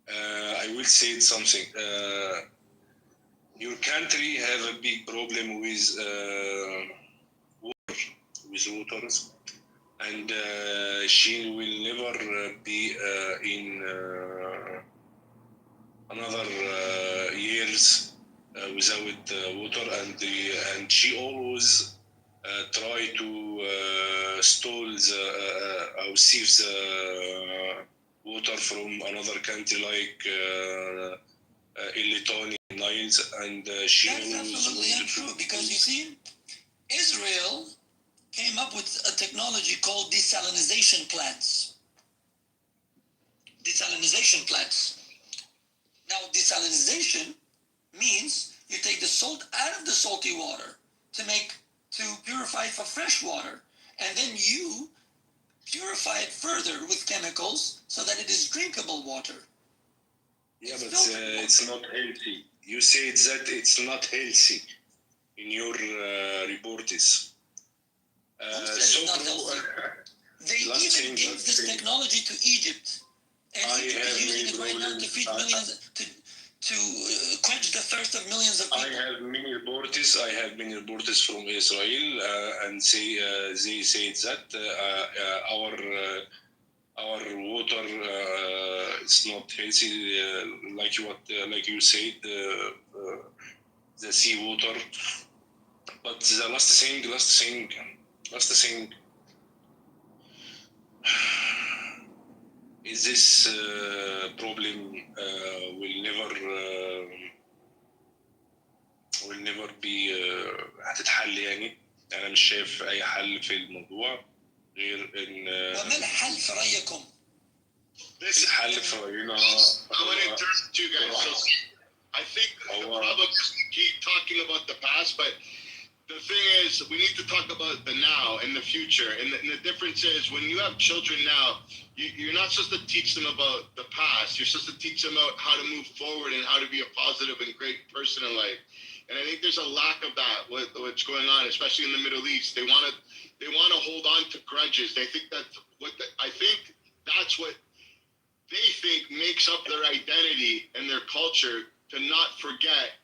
I will say something. Your country have a big problem with waters, and she will never be in another years without water, and she always try to stall or seize the water from another country like Lithuania, Niles, and she That's absolutely untrue because you see, Israel came up with a technology called desalination plants. Desalination plants. Now, desalination means you take the salt out of the salty water to purify for fresh water, and then you purify it further with chemicals so that it is drinkable water. Yeah, but it's not healthy. You said that it's not healthy in your reports. It's not healthy. They even gave this technology to Egypt, and Egypt is using it right now to feed millions, to quench the thirst of millions of people. I have many reports from Israel, and they said that our water is not healthy, like you said, the sea water. But the last thing. Is this problem will never be هتتحل يعني. أنا مش شايف أي حل في الموضوع غير إن وما الحل في رأيكم؟ الحل في رأينا I want to interrupt you guys. So I think the problem is we keep talking about the past, but the thing is, we need to talk about the now and the future. And the difference is, when you have children now, you're not supposed to teach them about the past. You're supposed to teach them about how to move forward and how to be a positive and great person in life. And I think there's a lack of that. What's going on, especially in the Middle East, they want to hold on to grudges. They think that's that's what they think makes up their identity and their culture, to not forget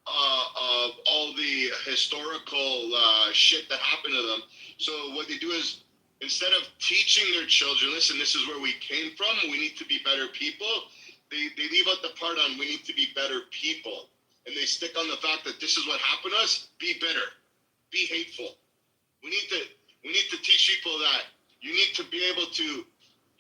of all the historical shit that happened to them. So what they do is, instead of teaching their children, listen, this is where we came from, we need to be better people, they leave out the part on we need to be better people. And they stick on the fact that this is what happened to us, be bitter, be hateful. We need to teach people that you need to be able to,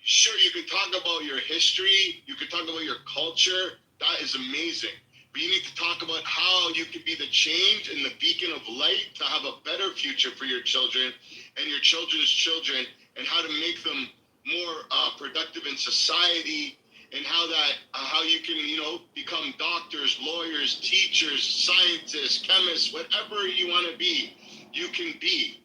sure, you can talk about your history, you can talk about your culture, that is amazing. But you need to talk about how you can be the change and the beacon of light to have a better future for your children and your children's children, and how to make them more productive in society, and how you can, become doctors, lawyers, teachers, scientists, chemists, whatever you want to be, you can be.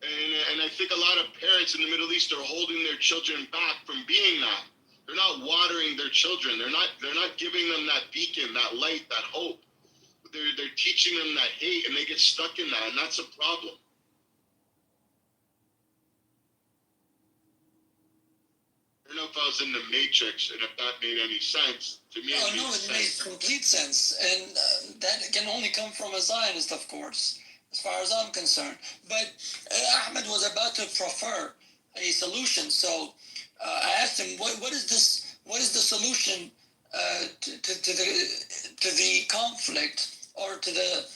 And I think a lot of parents in the Middle East are holding their children back from being that. They're not watering their children. They're not giving them that beacon, that light, that hope. They're teaching them that hate, and they get stuck in that, and that's a problem. I don't know if I was in the Matrix and if that made any sense. To me, it made complete sense, and that can only come from a Zionist, of course, as far as I'm concerned. But Ahmed was about to prefer a solution, so I asked him, what is this? What is the solution to the conflict, or to the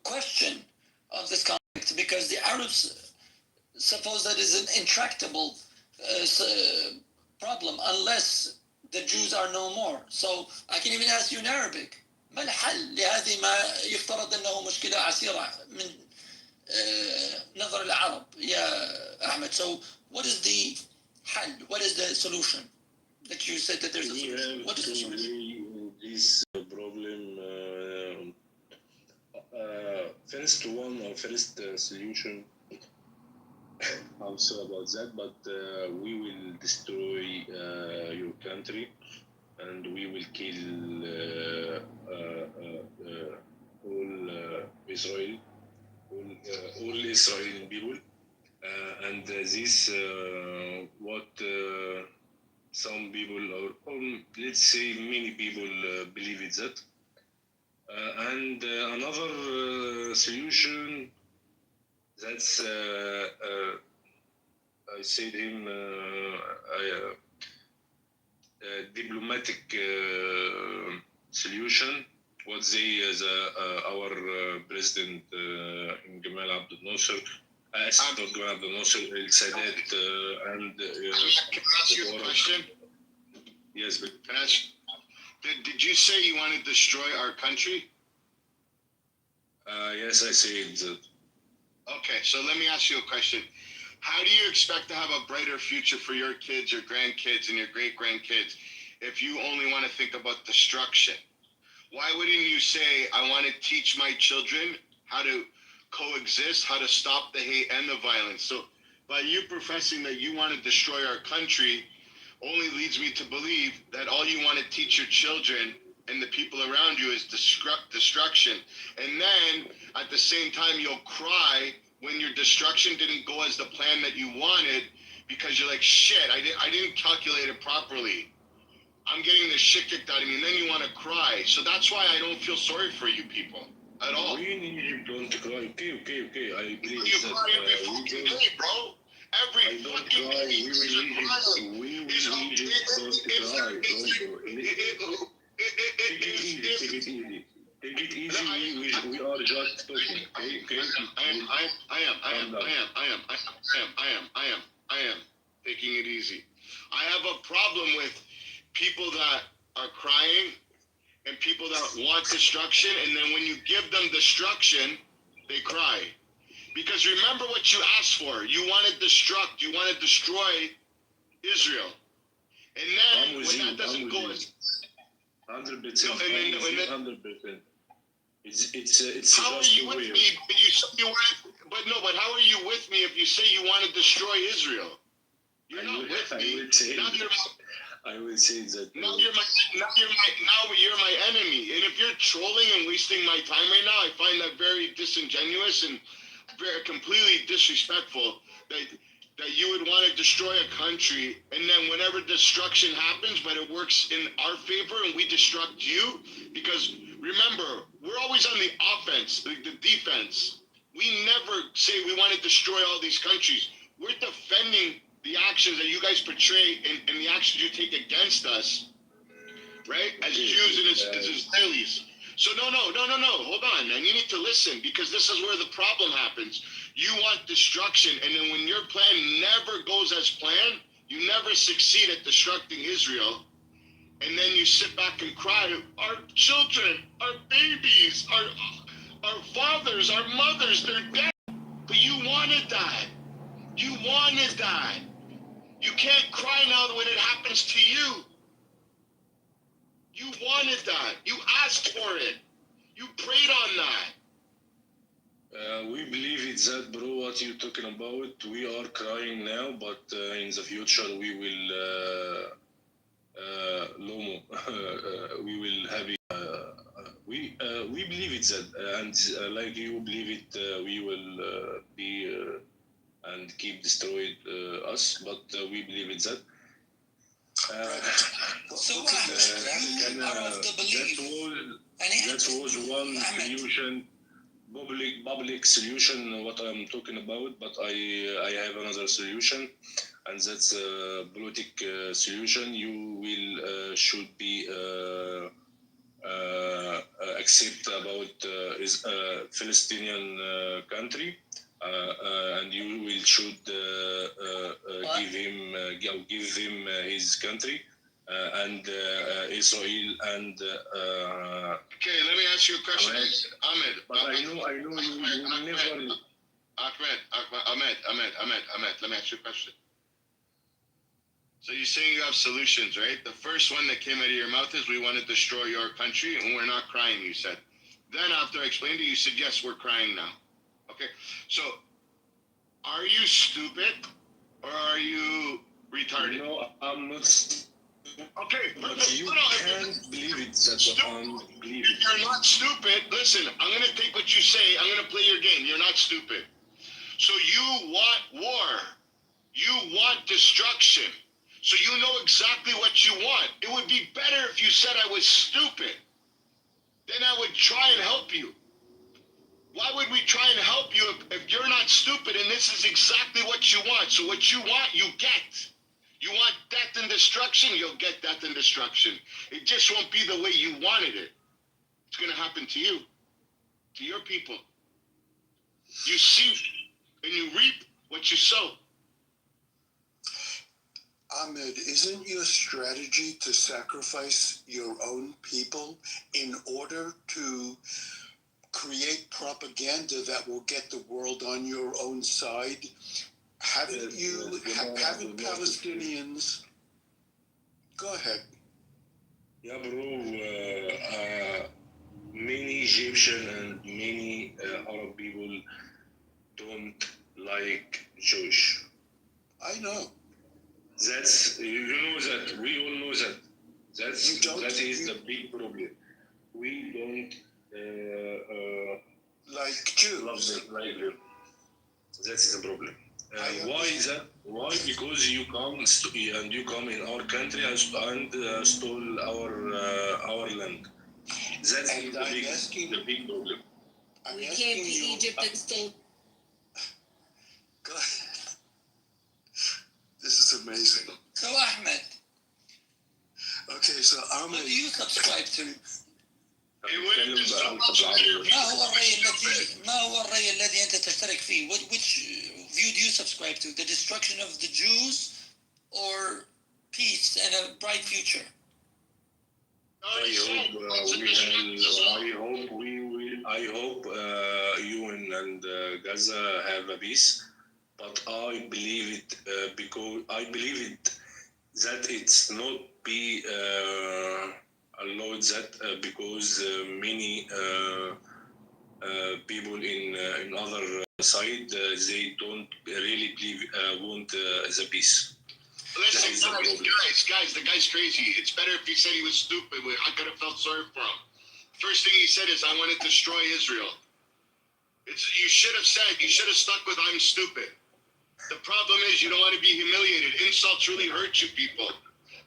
question of this conflict? Because the Arabs suppose that is an intractable problem unless the Jews are no more. So I can even ask you in Arabic. ما الحل لهذه ما يفترض أنه مشكلة عسيرة من نظر العرب يا أحمد? So what is the حل? What is the solution? That you said that there's a solution. What is the solution? This problem, first solution, I'm sorry about that, but we will destroy your country, and we will kill all Israel, all Israeli people, and this what some people, or let's say many people, believe it that. And another solution, that's I said him diplomatic solution, what they, our president Gamal Abdel Nasser, not Gamal Abdel Nasser, El Sadat, and can I ask you a question? Yes, but can I ask? Did you say you want to destroy our country? Yes, I said that. Okay, so let me ask you a question. How do you expect to have a brighter future for your kids, your grandkids, and your great-grandkids if you only want to think about destruction? Why wouldn't you say, I want to teach my children how to coexist, how to stop the hate and the violence? So by you professing that you want to destroy our country only leads me to believe that all you want to teach your children and the people around you is destruction. And then at the same time, you'll cry when your destruction didn't go as the plan that you wanted because you're like, shit, I didn't calculate it properly. I'm getting the shit kicked out of me, and then you want to cry. So that's why I don't feel sorry for you people at all. We in Egypt don't cry. Okay. I believe you that cry every fucking day, bro. Every fucking day. We in Egypt don't cry, bro. Take it easy. We are just talking. Okay. I am taking it easy. I have a problem with people that are crying and people that want destruction, and then when you give them destruction, they cry. Because remember what you asked for. You want to destruct. You want to destroy Israel. And then when that doesn't go as 100%. 100%. It's how are you with me? But how are you with me if you say you want to destroy Israel? You're not with me. I will say that. Now you're my enemy. And if you're trolling and wasting my time right now, I find that very disingenuous and very completely disrespectful. That you would want to destroy a country, and then whenever destruction happens, but it works in our favor and we destruct you, because remember, we're always on the offense, the defense. We never say we want to destroy all these countries. We're defending the actions that you guys portray and the actions you take against us, right? As Jews and as Israelis. So no, hold on, man. You need to listen, because this is where the problem happens. You want destruction, and then when your plan never goes as planned, you never succeed at destructing Israel, and then you sit back and cry, our children, our babies, our fathers, our mothers, they're dead. But you wanted that. You wanted that. You can't cry now when it happens to you. You wanted that. You asked for it. You prayed on that. We believe it's that, bro, what you're talking about. We are crying now, but in the future we will Lomo. We will have it. We believe it's that, and like you believe it, we will be and keep destroyed us, but we believe it's that. So what happened? You are of the belief. That was one solution, public solution, what I'm talking about, but I have another solution, and that's a political solution. You will should be accept about Palestinian country, and you will should give him his country. And Israel and okay, let me ask you a question, Ahmed. But I know you never. Ahmed, let me ask you a question. So you're saying you have solutions, right? The first one that came out of your mouth is we want to destroy your country, and we're not crying, you said. Then after I explained it, you said, yes, we're crying now. Okay, so are you stupid or are you retarded? No, I'm not. Okay, but you can't believe it. That's what I'm believing. You're not stupid. Listen, I'm going to take what you say. I'm going to play your game. You're not stupid. So you want war. You want destruction. So you know exactly what you want. It would be better if you said I was stupid. Then I would try and help you. Why would we try and help you if you're not stupid and this is exactly what you want? So what you want, you get. You want death and destruction, you'll get death and destruction. It just won't be the way you wanted it. It's going to happen to you, to your people. You see and you reap what you sow. Ahmed, isn't your strategy to sacrifice your own people in order to create propaganda that will get the world on your own side? Haven't Palestinians... Go ahead. Yeah, bro. Many Egyptian and many Arab people don't like Jewish. I know. That's, you know that, we all know that. That is the big problem. We don't like Jews. Love them, like them. That is the problem. Why is that? Why? Because you come and you come in our country and stole our land. That's the big problem. We came to Egypt and stole. This is amazing. So Ahmed. Okay, so Ahmed. What do you subscribe to? ما هو الرأي الذي أنت تشترك فيه? Which view do you subscribe to? The destruction of the Jews or peace and a bright future? I hope you and Gaza have a peace, but I believe it because I believe it that it's not be allowed that because many people in other side they don't really believe want the peace. Listen, guys, the guy's crazy. It's better if he said he was stupid. I could have felt sorry for him. First thing he said is, I want to destroy Israel. You should have stuck with, I'm stupid. The problem is you don't want to be humiliated. Insults really hurt you people.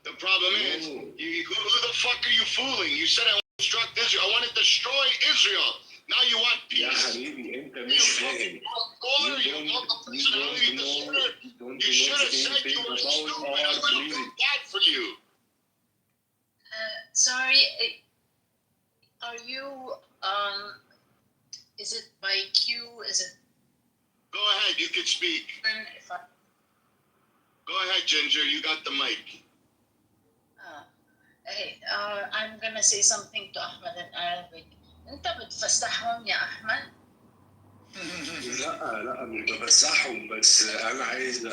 The problem is, who the fuck are you fooling? You said I want to destroy Israel. I want to destroy Israel. Now you want peace. You should have said you were stupid. I would have felt bad for you. Sorry, are you, is it by Q? Is it? Go ahead, you can speak. Go ahead, Ginger, you got the mic. Hey, I'm gonna say something to Ahmed in Arabic. أنت بتفسحهم يا أحمد؟ لا مش بفسحهم بس أنا عايز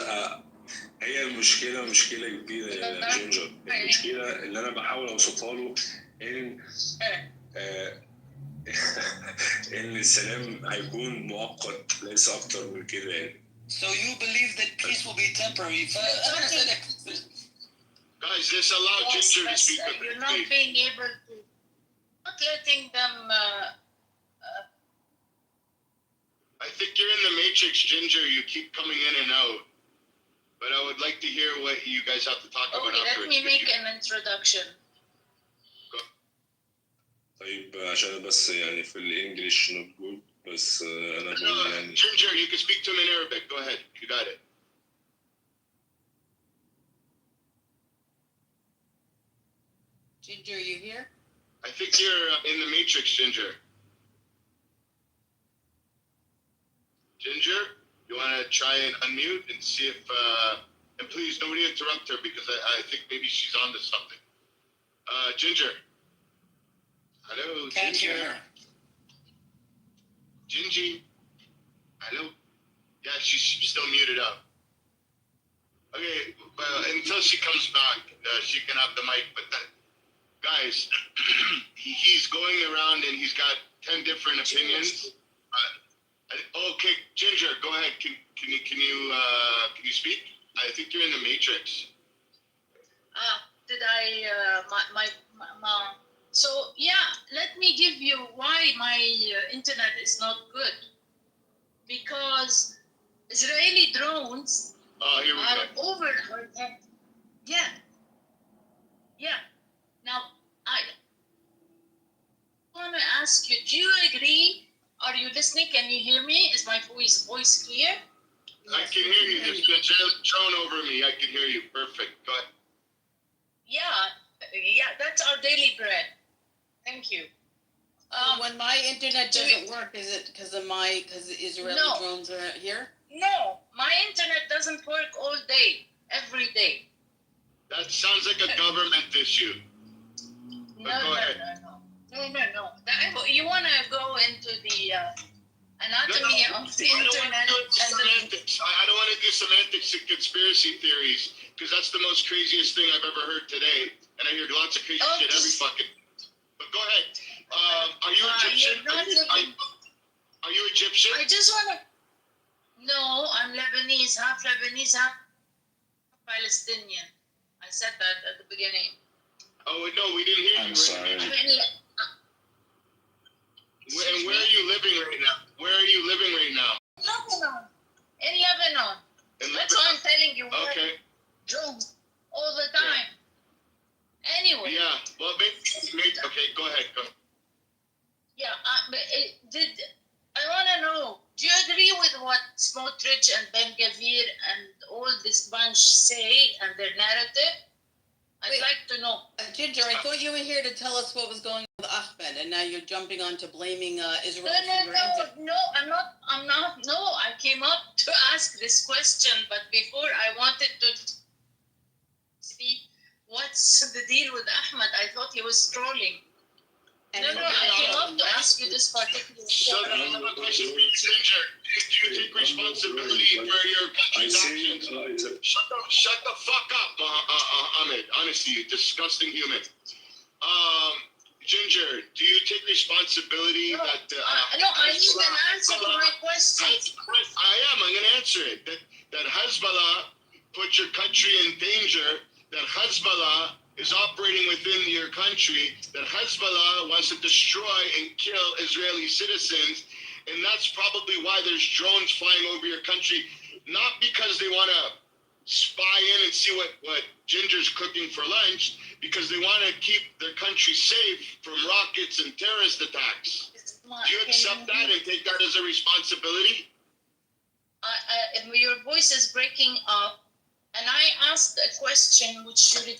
هي المشكلة مشكلة كبيرة يا جينجر. المشكلة اللي أنا بحاول أوصفها له إن إن السلام هيكون مؤقت ليس أكتر من كده يعني. So you believe that peace will be temporary? Guys, this allow Ginger to speak. You're not being able to, not letting them. I think you're in the matrix, Ginger. You keep coming in and out. But I would like to hear what you guys have to talk about afterwards. Let me make an introduction. طيب عشان بس يعني في الإنجليش not good بس أنا بقول يعني. Ginger, you can speak to him in Arabic. Go ahead. You got it. Ginger, you here? I think you're in the matrix, Ginger. Ginger, you want to try and unmute and see if, and please nobody interrupt her because I think maybe she's on to something. Ginger. Hello, Can't Ginger. hear her. Gingy. Hello. Yeah, she's still muted up. Okay, well, until she comes back, she can have the mic, but guys, he's going around and he's got 10 different opinions. Okay, Ginger, go ahead. Can you speak? I think you're in the matrix. Did I so yeah, let me give you why my internet is not good. Because Israeli drones are over our head. Yeah. Now, I want to ask you, do you agree? Are you listening? Can you hear me? Is my voice clear? I can hear you. There's a drone over me. I can hear you. Perfect. Go ahead. Yeah, that's our daily bread. Thank you. When my internet doesn't work, is it because the Israeli No. drones are here? No, my internet doesn't work all day, every day. That sounds like a government issue. No, But go ahead. No. You want to go into the anatomy of the internet? I don't want to do semantics and conspiracy theories because that's the most craziest thing I've ever heard today, and I hear lots of crazy shit every fucking. But go ahead. Are you Egyptian? Are you Egyptian? I just want to. No, I'm Lebanese, half Palestinian. I said that at the beginning. Oh no, we didn't hear you. I'm sorry. I mean, Where are you living right now? Where are you living right now? Lebanon. In Lebanon. That's why I'm telling you. Okay. Drones all the time. Anyway. Yeah. Well, maybe. Okay, go ahead. Go. Yeah. I want to know. Do you agree with what Smotrich and Ben Gavir and all this bunch say and their narrative? I'd like to know. Ginger, I thought you were here to tell us what was going on with Ahmed, and now you're jumping on to blaming Israel. No, I'm not. No, I came up to ask this question, but before I wanted to see what's the deal with Ahmed. I thought he was trolling. No, I came up to ask you this particular So I have a question for you, Ginger. Do you take responsibility for your country's actions? Shut the fuck up, Ahmed. Honestly, you disgusting human. Ginger, do you take responsibility that... no, I need an answer to my question. I am. I'm going to answer it. That Hezbollah put your country in danger, that Hezbollah is operating within your country, that Hezbollah wants to destroy and kill Israeli citizens, and that's probably why there's drones flying over your country, not because they want to spy in and see what Ginger's cooking for lunch, because they want to keep their country safe from rockets and terrorist attacks. Do you accept that and take that as a responsibility? Your voice is breaking up. And I asked a question which you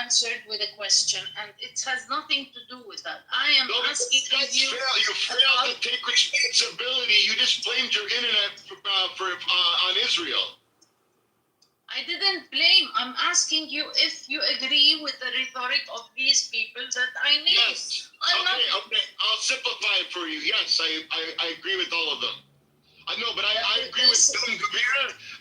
answered with a question, and it has nothing to do with that. I am asking you. You failed to take responsibility. You just blamed your internet on Israel. I didn't blame. I'm asking you if you agree with the rhetoric of these people that I need. Yes. Okay. I'll simplify it for you. Yes, I agree with all of them. I know, but I agree with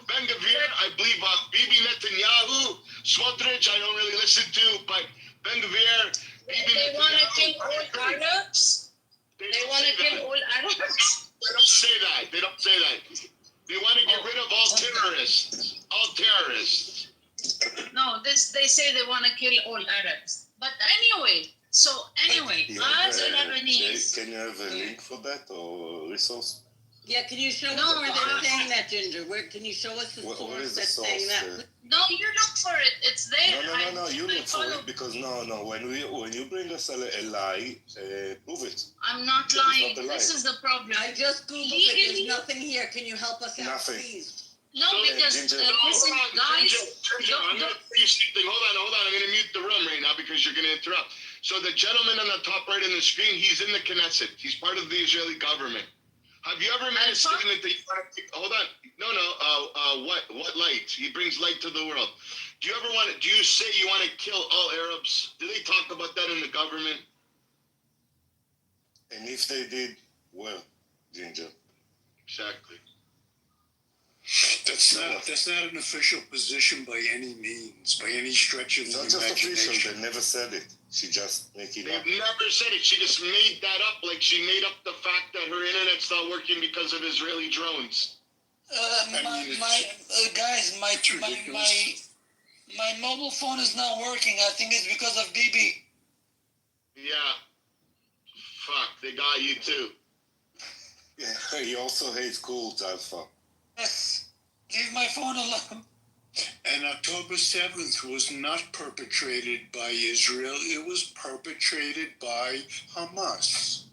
Ben Gavir, I believe Bibi Netanyahu, Smotrich, I don't really listen to, but Ben Gavir, Bibi Netanyahu. They want to kill all Arabs? They want to kill all Arabs? They don't say that. They want to get rid of all terrorists. No, they say they want to kill all Arabs. But anyway, as a Lebanese... Can you have a link for that or resource? Yeah, can you show us where they're saying that, Ginger? Where can you show us the source that's saying that? No, you look for it. It's there. No. You look for it because no. When you bring us a lie, prove it. I'm not lying. This is the problem. I just googled it. There's nothing here. Can you help us out, please? No, because Ginger, I'm going to tell you something. Hold on. I'm going to mute the room right now because you're going to interrupt. So the gentleman on the top right on the screen, he's in the Knesset. He's part of the Israeli government. Have you ever met a statement that you want to... Hold on. No. What light? He brings light to the world. Do you say you want to kill all Arabs? Do they talk about that in the government? And if they did, well, Ginger. Exactly. That's not an official position by any means, by any stretch of the imagination. Not just official, they never said it. She just made it up. They've never said it. She just made that up, like she made up the fact that her internet's not working because of Israeli drones. Guys, my mobile phone is not working. I think it's because of Bibi. Yeah. Fuck, they got you too. Yeah, he also hates cults, Alpha. Yes. Leave my phone alone. And October 7th was not perpetrated by Israel. It was perpetrated by Hamas.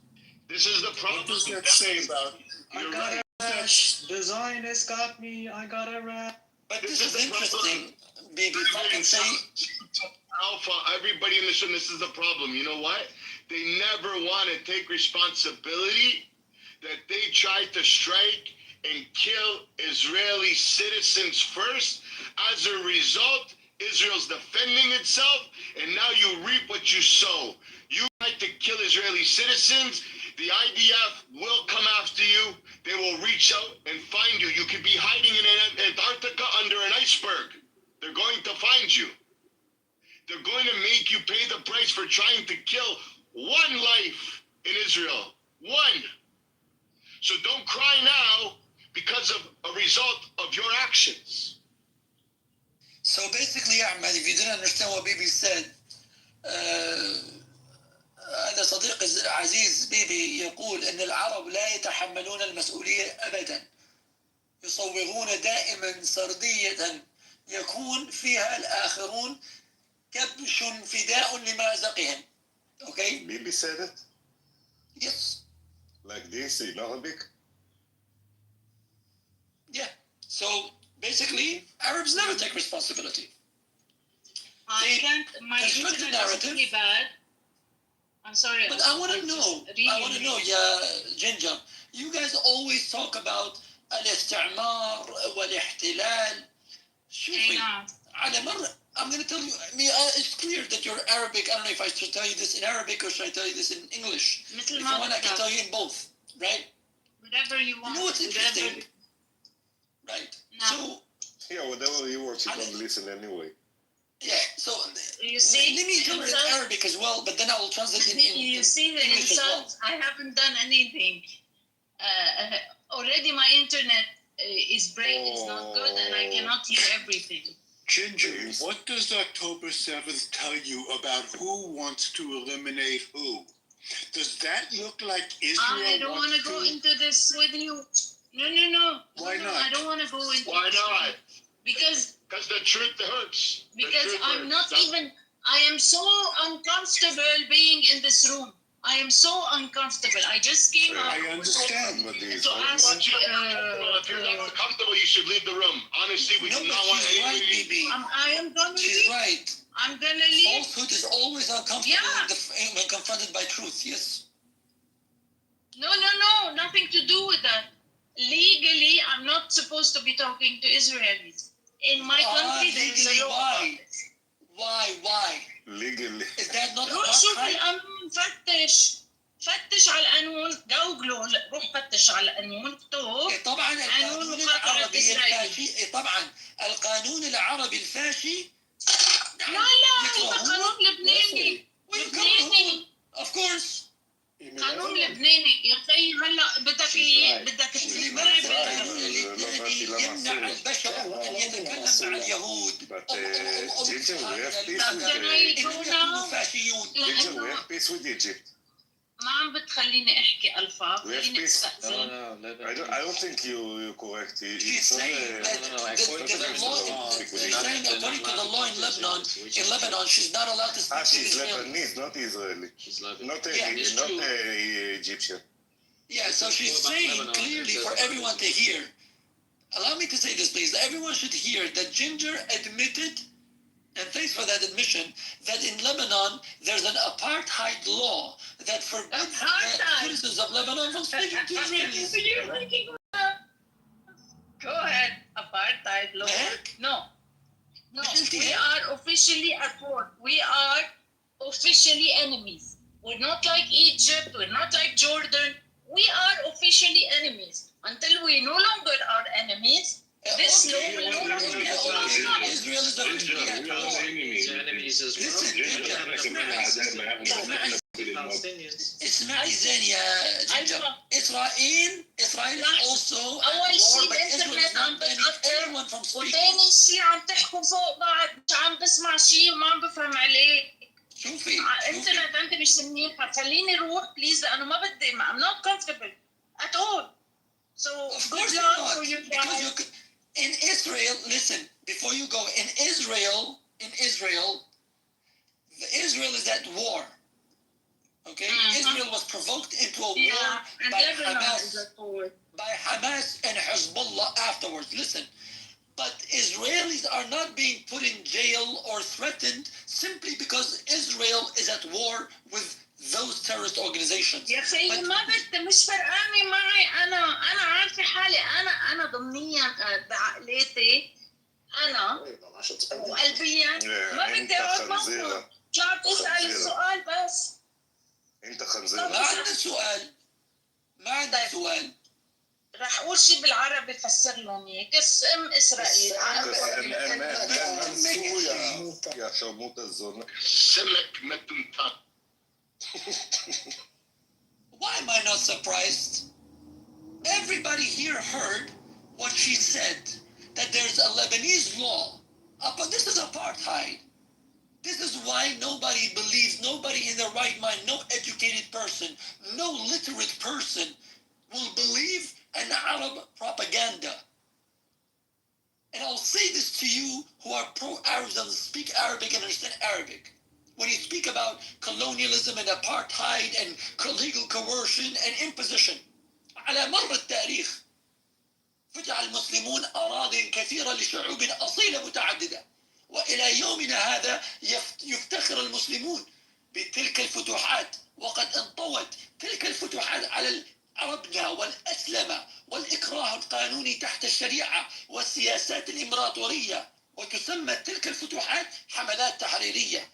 This is the problem. What does that say about it? You're right. The Zionist got me. I got a rap. But this is interesting, Bibi. If I can say... Alpha, everybody in this room, this is the problem. You know what? They never want to take responsibility that they tried to strike and kill Israeli citizens first. As a result, Israel's defending itself, and now you reap what you sow. You tried to kill Israeli citizens. The IDF will come after you. They will reach out and find you. You could be hiding in Antarctica under an iceberg. They're going to find you. They're going to make you pay the price for trying to kill one life in Israel. One. So don't cry now because of a result of your actions. So basically, Ahmed, if you didn't understand what Bibi said, هذا صديق عزيز بيبي يقول أن العرب لا يتحملون المسؤولية أبدا، يصوغون دائما سردية يكون فيها الآخرون كبش فداء لمأزقهم. Okay? Bibi said it? Yes. Like this in Arabic? Yeah. So basically, Arabs never take responsibility. My internet is really bad. I'm sorry. But I want to know, yeah, Ginger, you guys always talk about الاستعمار والاحتلال. شوفي, على مرة, I'm going to tell you, I mean, it's clear that you're Arabic. I don't know if I should tell you this in Arabic or should I tell you this in English. If you want, I can tell you in both, right? Whatever you want. You know what's interesting? Right. No. So, yeah, whatever you want, you can listen anyway. Yeah, so you see, let me tell it in Arabic as well, but then I will translate it in you see the English insults. Well. I haven't done anything. Already my internet is not good, and I cannot hear everything. Ginger, what does October 7th tell you about who wants to eliminate who? Does that look like Israel? I don't want to go into this with you. No. Why not? I don't want to go into Why this. not? Because the truth hurts. Because I'm not even. I am so uncomfortable being in this room. I am so uncomfortable. I just came out. I understand. To ask if you're not uncomfortable, you should leave the room. Honestly, we do not want anybody. I am gonna leave. She's right. I'm gonna leave. Falsehood is always uncomfortable when confronted by truth. Yes. No. Nothing to do with that. Legally, I'm not supposed to be talking to Israelis. In my country, there is a law. Why? Legally. Is that not روح شوف القانون فتش على القانون جوجل روح فتش على القانون اكتب طبعا القانون العربي الفاشي طبعا القانون العربي الفاشي لا قانون لبناني of course قانون لبناني يا اخي هلا بدك يمنع البشر ان يتكلم مع اليهود ما عم بتخليني احكي الفاظ خليني استاذن. I don't think you correct. She's saying that according to the law in Lebanon, she's not allowed to speak to she's Israelis. Lebanese, not Israeli. She's Lebanese. Not Egyptian. Yeah, so she's saying clearly for everyone to hear. Allow me to say this, please. Everyone should hear that Ginger admitted, and thanks for that admission, that in Lebanon there's an apartheid law that forbids citizens of Lebanon from speaking to Israelis. Go ahead, apartheid law. No, we are officially at war. We are officially enemies. We're not like Egypt. We're not like Jordan. We are officially enemies. Until we no longer are enemies, this law will no longer be Israel is the enemies as well. اسمعي زين يا جنجر. إسرائيل also أول شيء الإنترنت عم بتقطع وثاني شيء عم تحكوا فوق بعض مش عم بسمع شيء وما عم بفهم عليه. شوفي الإنترنت عندي مش منيح خليني روح بليز لأنه ما بدي I'm not comfortable at all. So good luck for you guys. In Israel, listen, before you go, in Israel, Israel is at war. Okay? Israel was provoked into a war by Hamas and Hezbollah afterwards. Listen, but Israelis are not being put in jail or threatened simply because Israel is at war with those terrorist organizations. يا سيدي ما بدي مش فرقاني معي أنا عارفة حالي أنا ضمنيا بعقليتي أنا وقلبيا ما بدي أقعد معكم مش عارف أسأل السؤال بس. انت خنزير. ما عندي سؤال راح أقول شيء بالعربي فسر لهم إياه قسم إسرائيل يا شرموطة الزرنة. سمك ما تنطق. Why am I not surprised? Everybody here heard what she said, that there's a Lebanese law. But this is apartheid. This is why nobody believes, nobody in their right mind, no educated person, no literate person will believe an Arab propaganda. And I'll say this to you who are pro-Arabs and speak Arabic and understand Arabic. When you speak about colonialism and apartheid and legal coercion and imposition, على مر التاريخ فتح المسلمون أراضٍ كثيرة لشعوب أصيلة متعددة، وإلى يومنا هذا يفتخر المسلمون بتلك الفتوحات، وقد انطوت تلك الفتوحات على العربنة والأسلمة والإكراه القانوني تحت الشريعة والسياسات الإمبراطورية، وتسمى تلك الفتوحات حملات تحريرية،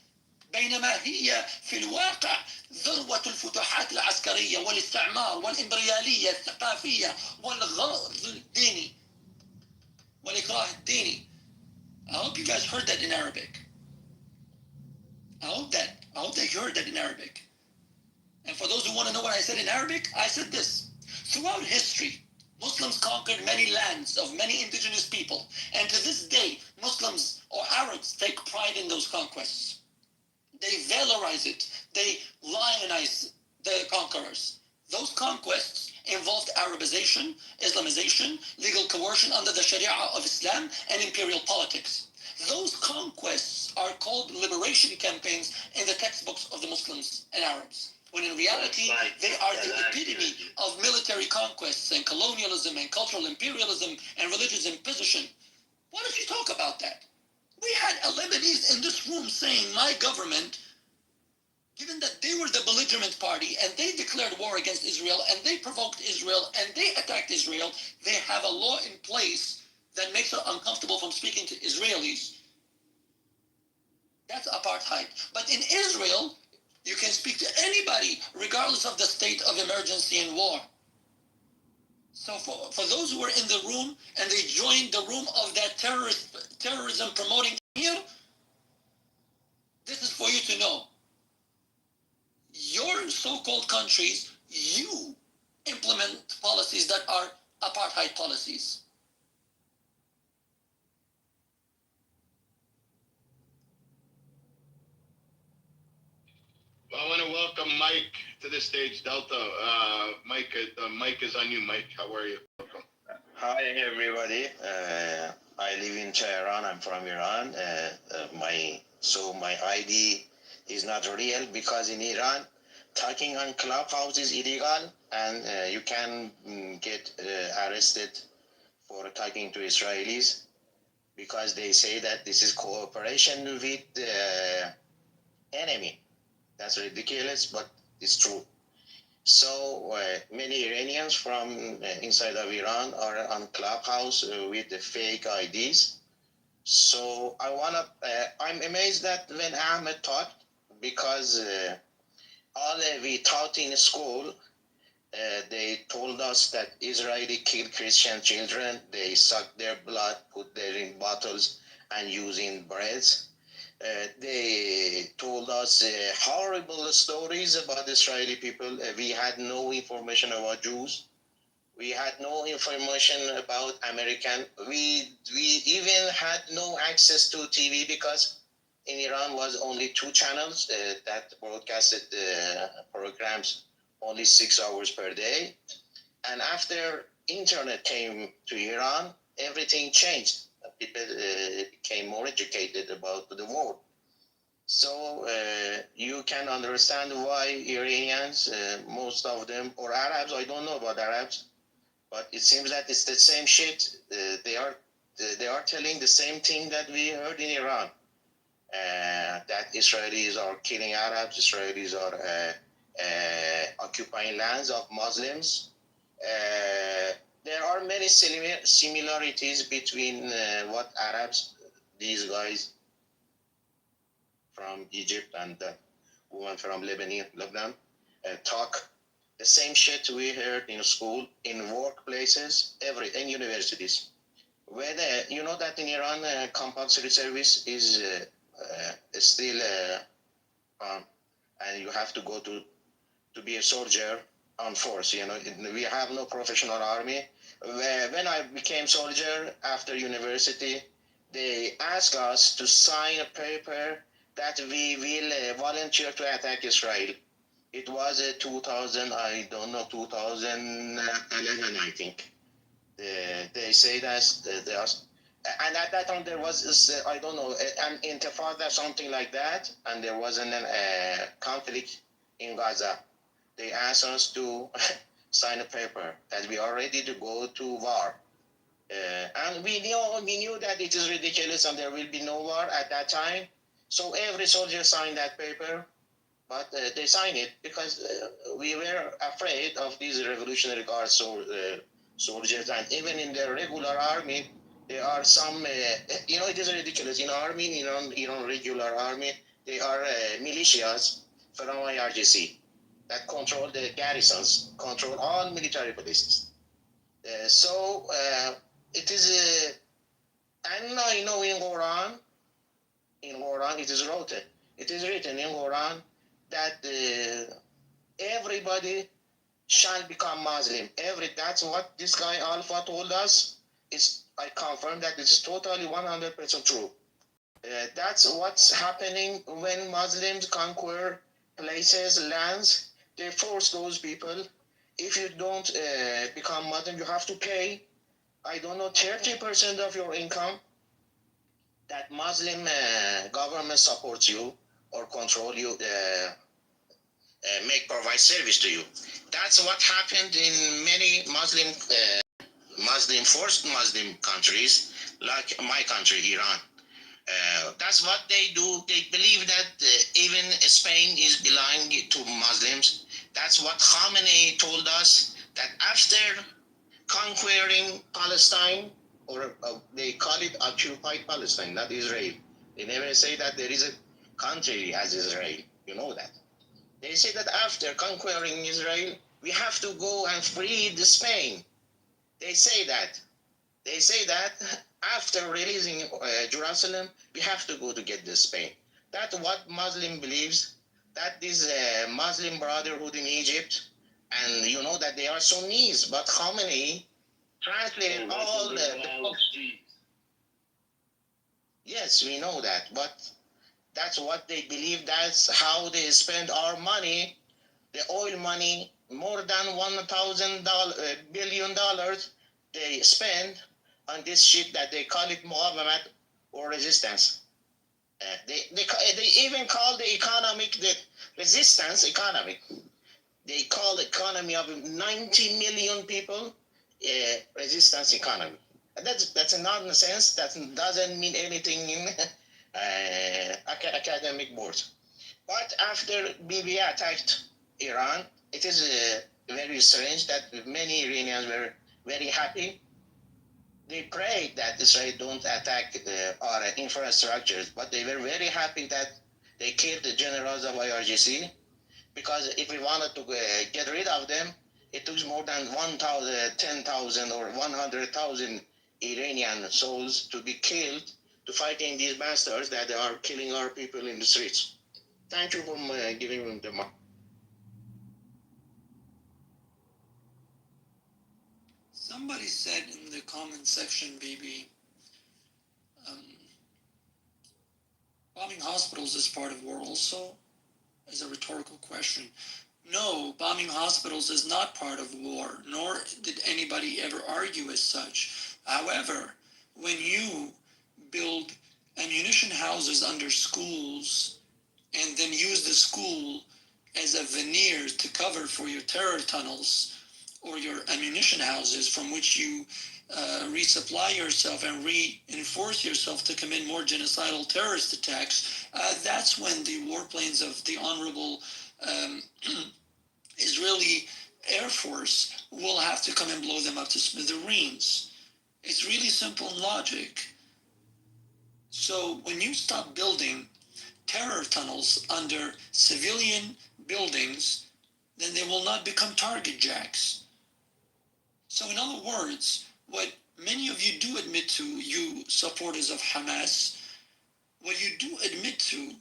بينما هي في الواقع ذروة الفتوحات العسكرية والاستعمار والإمبريالية الثقافية والغرض الديني والإكراه الديني. I hope you guys heard that in Arabic. I hope that you heard that in Arabic. And for those who want to know what I said in Arabic, I said this. Throughout history, Muslims conquered many lands of many indigenous people. And to this day, Muslims or Arabs take pride in those conquests. They valorize it. They lionize the conquerors. Those conquests involved Arabization, Islamization, legal coercion under the Sharia of Islam, and imperial politics. Those conquests are called liberation campaigns in the textbooks of the Muslims and Arabs, when in reality they are the epitome of military conquests and colonialism and cultural imperialism and religious imposition. Why don't you talk about that? We had a Lebanese in this room saying my government, given that they were the belligerent party and they declared war against Israel and they provoked Israel and they attacked Israel, they have a law in place that makes it uncomfortable from speaking to Israelis. That's apartheid. But in Israel, you can speak to anybody regardless of the state of emergency and war. So for those who were in the room and they joined the room of that terrorism promoting here, this is for you to know. Your so-called countries, you implement policies that are apartheid policies. I want to welcome Mike to the stage, Delta. Mike, the mic is on you, Mike. How are you? Welcome. Hi, everybody. I live in Tehran. I'm from Iran. My ID is not real because in Iran, talking on Clubhouse is illegal, and you can get arrested for talking to Israelis because they say that this is cooperation with the enemy. That's ridiculous, but it's true. So many Iranians from inside of Iran are on Clubhouse with the fake IDs. So I'm amazed that when Ahmed taught, because all we taught in school, they told us that Israeli killed Christian children, they sucked their blood, put them in bottles and use in breads. They told us horrible stories about Israeli people. We had no information about Jews. We had no information about American. We even had no access to TV because in Iran was only 2 channels that broadcasted programs only 6 hours per day. And after internet came to Iran, everything changed. People became more educated about the war. So you can understand why Iranians, most of them, or Arabs, I don't know about Arabs, but it seems that it's the same shit. They are telling the same thing that we heard in Iran, that Israelis are killing Arabs, Israelis are occupying lands of Muslims. There are many similarities between what Arabs, these guys from Egypt and the woman from Lebanon, talk. The same shit we heard in school, in workplaces, in universities. When you know that in Iran, compulsory service is still on, and you have to go to be a soldier on force. You know, we have no professional army. When I became soldier after university, they asked us to sign a paper that we will volunteer to attack Israel. It was 2000, I don't know, 2011, I think. They say that there are, and at that time there was, I don't know, an intifada, something like that, and there was a conflict in Gaza. They asked us to sign a paper that we are ready to go to war. And we knew that it is ridiculous and there will be no war at that time. So every soldier signed that paper, but they signed it because we were afraid of these Revolutionary Guard soldiers. And even in the regular army, there are some, it is ridiculous. In army, Iran regular army, they are militias from IRGC that control the garrisons, control all military policies. So it is, and I know in Quran, it is written. It is written in Quran that everybody shall become Muslim. That's what this guy Alpha told us. I confirm that this is totally 100% true. That's what's happening when Muslims conquer places, lands. They force those people. If you don't become Muslim, you have to pay, I don't know, 30% of your income. That Muslim government supports you or control you, provide service to you. That's what happened in many forced Muslim countries, like my country, Iran. That's what they do. They believe that even Spain is belonging to Muslims. That's what Khamenei told us, that after conquering Palestine, or they call it occupied Palestine, not Israel. They never say that there is a country as Israel. You know that. They say that after conquering Israel, we have to go and free the Spain. They say that. They say that after releasing Jerusalem, we have to go to get the Spain. That's what Muslim believes. That is Muslim Brotherhood in Egypt. And you know that they are Sunnis, but Khamenei translated all the Yes, we know that, but that's what they believe. That's how they spend our money, the oil money, more than $1,000 billion they spend on this shit that they call it muqawamat or resistance. They even call the resistance economic. They call the economy of 90 million people resistance economy. That's a nonsense. That doesn't mean anything in academic boards. But after Bibi attacked Iran, it is very strange that many Iranians were very happy. They prayed that Israel don't attack our infrastructures, but they were very happy that they killed the generals of IRGC, because if we wanted to get rid of them, it took more than 10,000 or 100,000 Iranian souls to be killed to fighting these bastards that are killing our people in the streets. Thank you for giving me the mic. Somebody said in the comment section, BB, bombing hospitals is part of war also? Is a rhetorical question. No, bombing hospitals is not part of war, nor did anybody ever argue as such. However, when you build ammunition houses under schools and then use the school as a veneer to cover for your terror tunnels or your ammunition houses from which you resupply yourself and reinforce yourself to commit more genocidal terrorist attacks, that's when the warplanes of the Honorable Israeli Air Force will have to come and blow them up to smithereens. It's really simple logic. So when you stop building terror tunnels under civilian buildings, then they will not become target jacks. So in other words, what many of you do admit to, you supporters of Hamas, what you do admit to,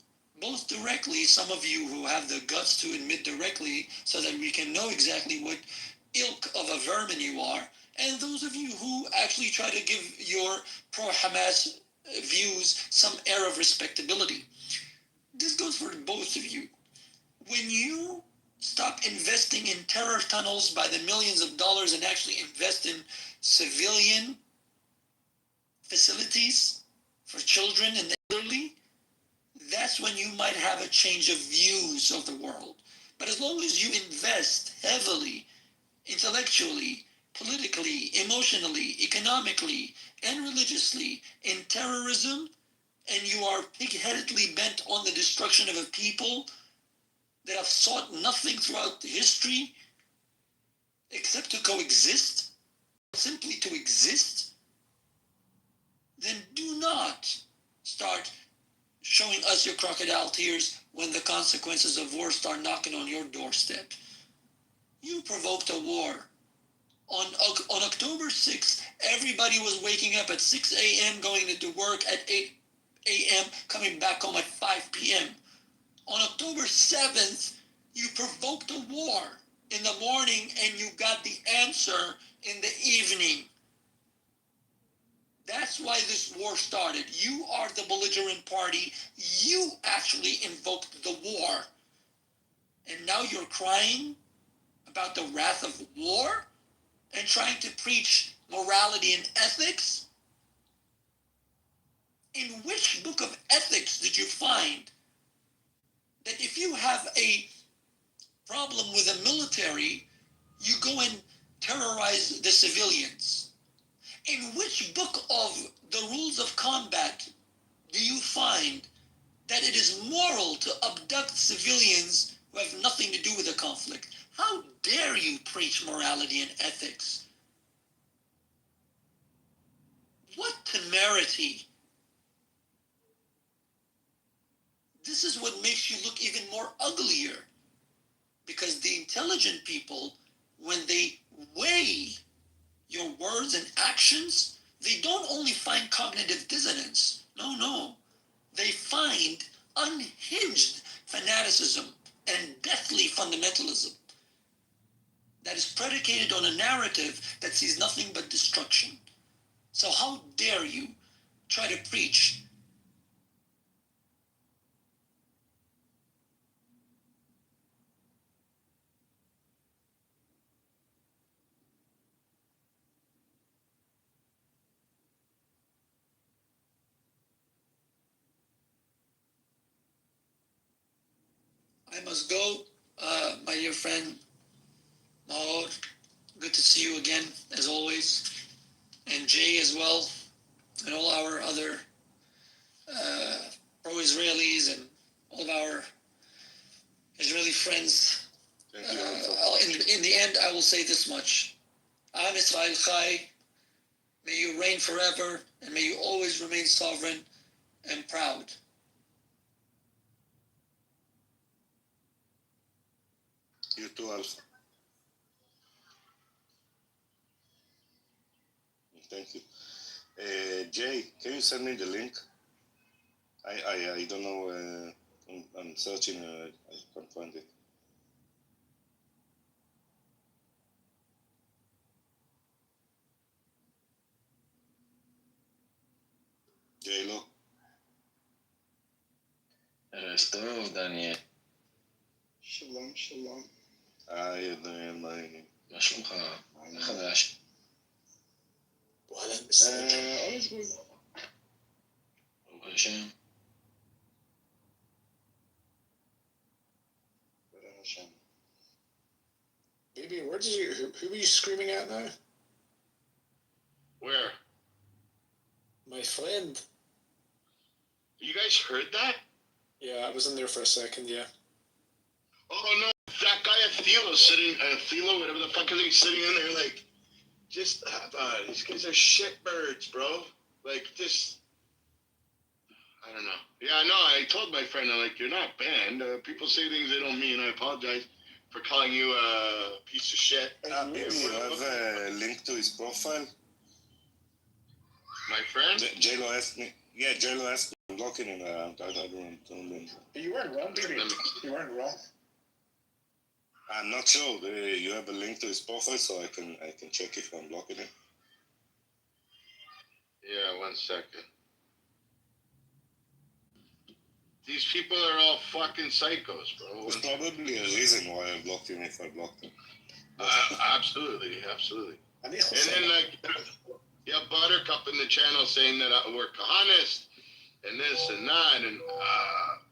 both directly, some of you who have the guts to admit directly so that we can know exactly what ilk of a vermin you are, and those of you who actually try to give your pro-Hamas views some air of respectability. This goes for both of you. When you stop investing in terror tunnels by the millions of dollars and actually invest in civilian facilities for children and the elderly, that's when you might have a change of views of the world. But as long as you invest heavily, intellectually, politically, emotionally, economically, and religiously in terrorism, and you are pig-headedly bent on the destruction of a people that have sought nothing throughout history except to coexist, simply to exist, then do not start showing us your crocodile tears when the consequences of war start knocking on your doorstep. You provoked a war. On October 6th, everybody was waking up at 6 a.m., going into work at 8 a.m., coming back home at 5 p.m. On October 7th, you provoked a war in the morning and you got the answer in the evening. That's why this war started. You are the belligerent party. You actually invoked the war. And now you're crying about the wrath of war and trying to preach morality and ethics? In which book of ethics did you find that if you have a problem with the military, you go and terrorize the civilians? In which book of the rules of combat do you find that it is moral to abduct civilians who have nothing to do with the conflict? How dare you preach morality and ethics? What temerity! This is what makes you look even more uglier. Because the intelligent people, when they weigh your words and actions, they don't only find cognitive dissonance. No. They find unhinged fanaticism and deathly fundamentalism that is predicated on a narrative that sees nothing but destruction. So how dare you try to preach I must go. My dear friend, Mahor, good to see you again, as always. And Jay as well, and all our other pro-Israelis and all of our Israeli friends. In the end, I will say this much. Am Israel Chai, may you reign forever, and may you always remain sovereign and proud. You too, Alpha. Thank you. Jay, can you send me the link? I don't know. I'm searching. I can't find it. Jay, look. Hello, Daniel. שלום, שלום. היי, דניאל, מה העניינים? מה שלומך? מה חדש? וואלה, בסדר. always good. ברוך השם. Baby, where did you? Who were you screaming at now? Where? My friend. You guys heard that? Yeah, I was in there for a second. Yeah. Oh no, that guy Thilo, whatever the fuck is he sitting in there like, just these guys are shitbirds, bro. Like, just, I don't know. Yeah, no, I told my friend, I'm like, you're not banned. People say things they don't mean. I apologize for calling you a piece of shit. You have a link to his profile? My friend? J-Lo asked me. Yeah, J-Lo asked me. I'm blocking him. I don't know. You weren't wrong, baby. You weren't wrong. I'm not sure. You have a link to his profile, so I can check if I'm blocking him. Yeah, 1 second. These people are all fucking psychos, bro. There's probably a reason why I blocked him if I blocked him. Absolutely. And then, like, you have Buttercup in the channel saying that we're Kahanist and this and that, and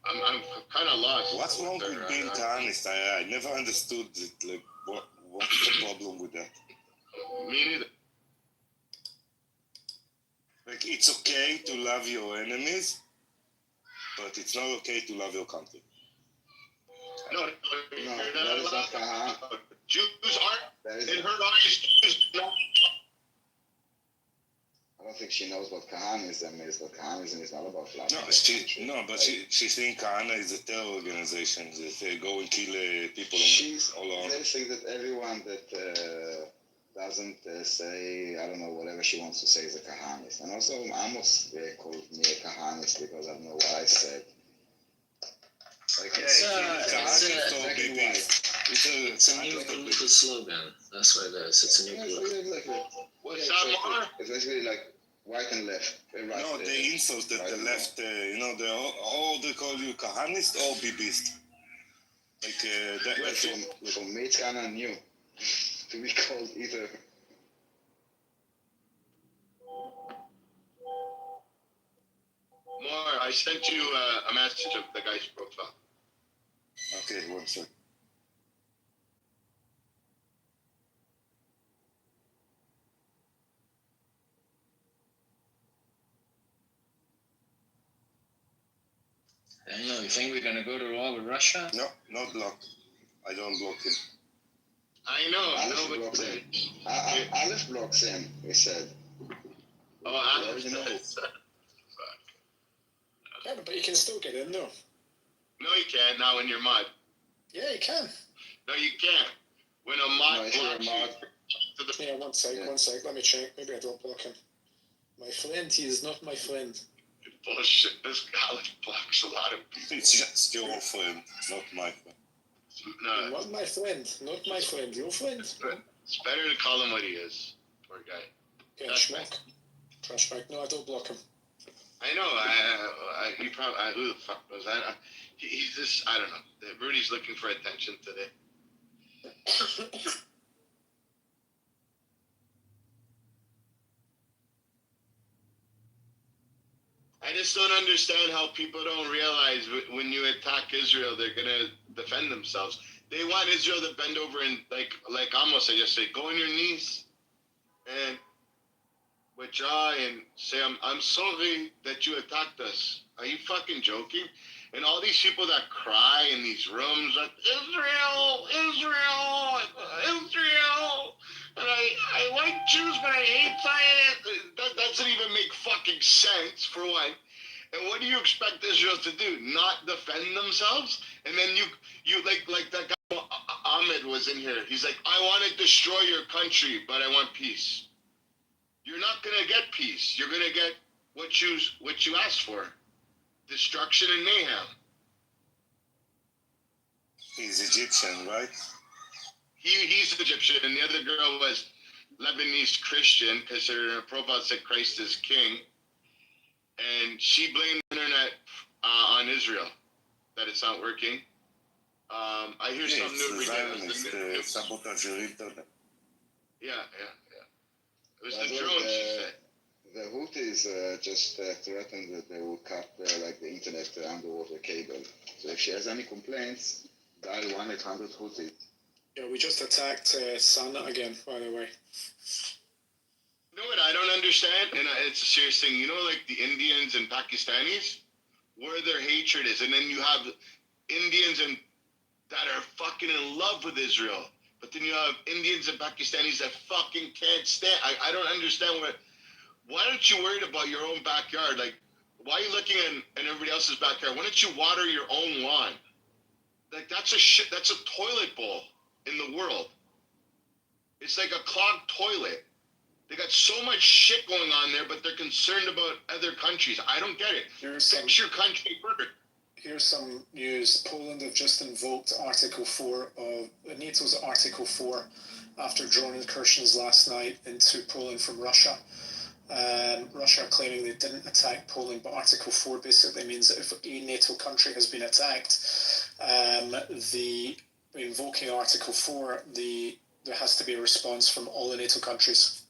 I'm kind of lost. What's wrong with being Kahanist? I never understood it. Like, what's the problem with that? Me neither. Like, it's okay to love your enemies, but it's not okay to love your country. No, that is not Kahan. Jews aren't, in her eyes, Jews not. I don't think she knows what Kahanism is, but Kahanism is not about love. But she thinks Kahana is a terror organization that they go and kill people all around. They think that everyone that doesn't say, I don't know, whatever she wants to say is a Kahanist. And also Amos called me a Kahanist because I don't know what I said. Like, It's a new political slogan. That's what it is. It's a new political. What's that, Mar? It's basically like white and left. Right, no, they insult that the left, they call you Kahanist or Bibist. Like, for me, it's kind of new to be called either. More, I sent you a message of the guy's profile. Okay, 1 second. You think we're gonna go to war with Russia? No, not blocked. I don't block him. I know. Aleph blocks him, he said. Oh, Aleph knows. Yeah, but you can still get in though. No, you can't. Not when you're mod. Yeah, you can. No, you can't. When a mod blocks you. Yeah, 1 sec. Let me check. Maybe I don't block him. My friend, he is not my friend. Bullshit. This Aleph blocks a lot of people. It's just your friend, not my friend. No. Not my friend. Not my friend. Your friend? It's better to call him what he is. Poor guy. Yeah, schmuck. Trash bag. No, I don't block him. I know. He probably. Who the fuck was that? He's just. I don't know. Rudy's looking for attention today. I just don't understand how people don't realize when you attack Israel, they're gonna defend themselves. They want Israel to bend over and like Amos, I just say, go on your knees and withdraw and say, I'm sorry that you attacked us. Are you fucking joking? And all these people that cry in these rooms, like, Israel. And I like Jews, but I hate Zionists. That doesn't even make fucking sense, for one. And what do you expect Israel to do? Not defend themselves? And then you like that guy Ahmed was in here. He's like, I want to destroy your country, but I want peace. You're not gonna get peace. You're gonna get what you asked for. Destruction and mayhem. He's Egyptian, right? He's Egyptian, and the other girl was Lebanese Christian because her profile said Christ is king, and she blamed the internet on Israel that it's not working. I hear some new videos. Sabotage your internet. Yeah. It was the drone, she said. The Houthis just threatened that they will cut the internet underwater cable. So if she has any complaints, dial 1-800-Houthis. Yeah, we just attacked Sana again, by the way. You know what I don't understand? And it's a serious thing. You know, like the Indians and Pakistanis, where their hatred is. And then you have Indians and that are fucking in love with Israel. But then you have Indians and Pakistanis that fucking can't stand. I don't understand why aren't you worried about your own backyard? Like, why are you looking in everybody else's backyard? Why don't you water your own lawn? Like, that's a toilet bowl in the world. It's like a clogged toilet. They got so much shit going on there, but they're concerned about other countries. I don't get it. Fix your country first. Here's some news. Poland have just invoked Article 4 of NATO's Article 4 after drone incursions last night into Poland from Russia. Russia are claiming they didn't attack Poland, but Article 4 basically means that if a NATO country has been attacked, invoking Article 4, there has to be a response from all the NATO countries.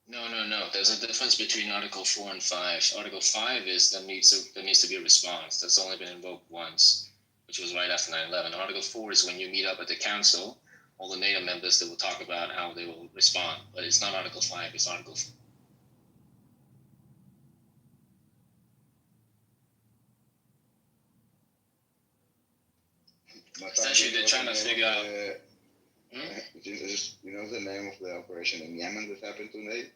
No. There's a difference between Article 4 and 5. Article 5 is there needs to be a response. That's only been invoked once, which was right after 9/11. Article 4 is when you meet up at the council, all the NATO members that will talk about how they will respond. But it's not Article 5, it's Article 4. Essentially, they're trying to figure out... You know the name of the operation in Yemen that happened today?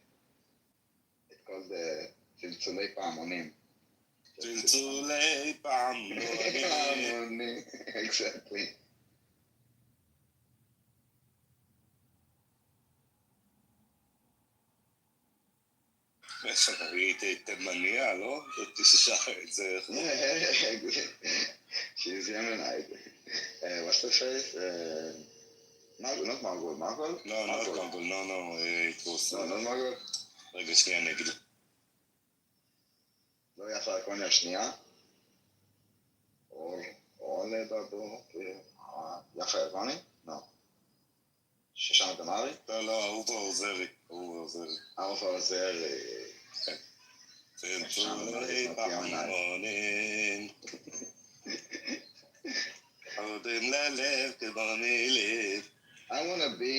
It's called the צלצולי פעמונים. צלצולי פעמונים. Exactly. ראית תימניה, לא? זאת ששרה את זה. She's Yemenite. What's the face? Not Margot. Margot? No, not Margot. No. It was... No, not Margot. רגע, שנייה, אני אגיד. לא יפה הקוניה השנייה. או לדעתו. יפה יפני? לא. שושנה תמרי? לא, אהובה עוזרי. אהובה עוזרי. כן. צלצולי פעמונים. עודים ללב כבני לב. I want to be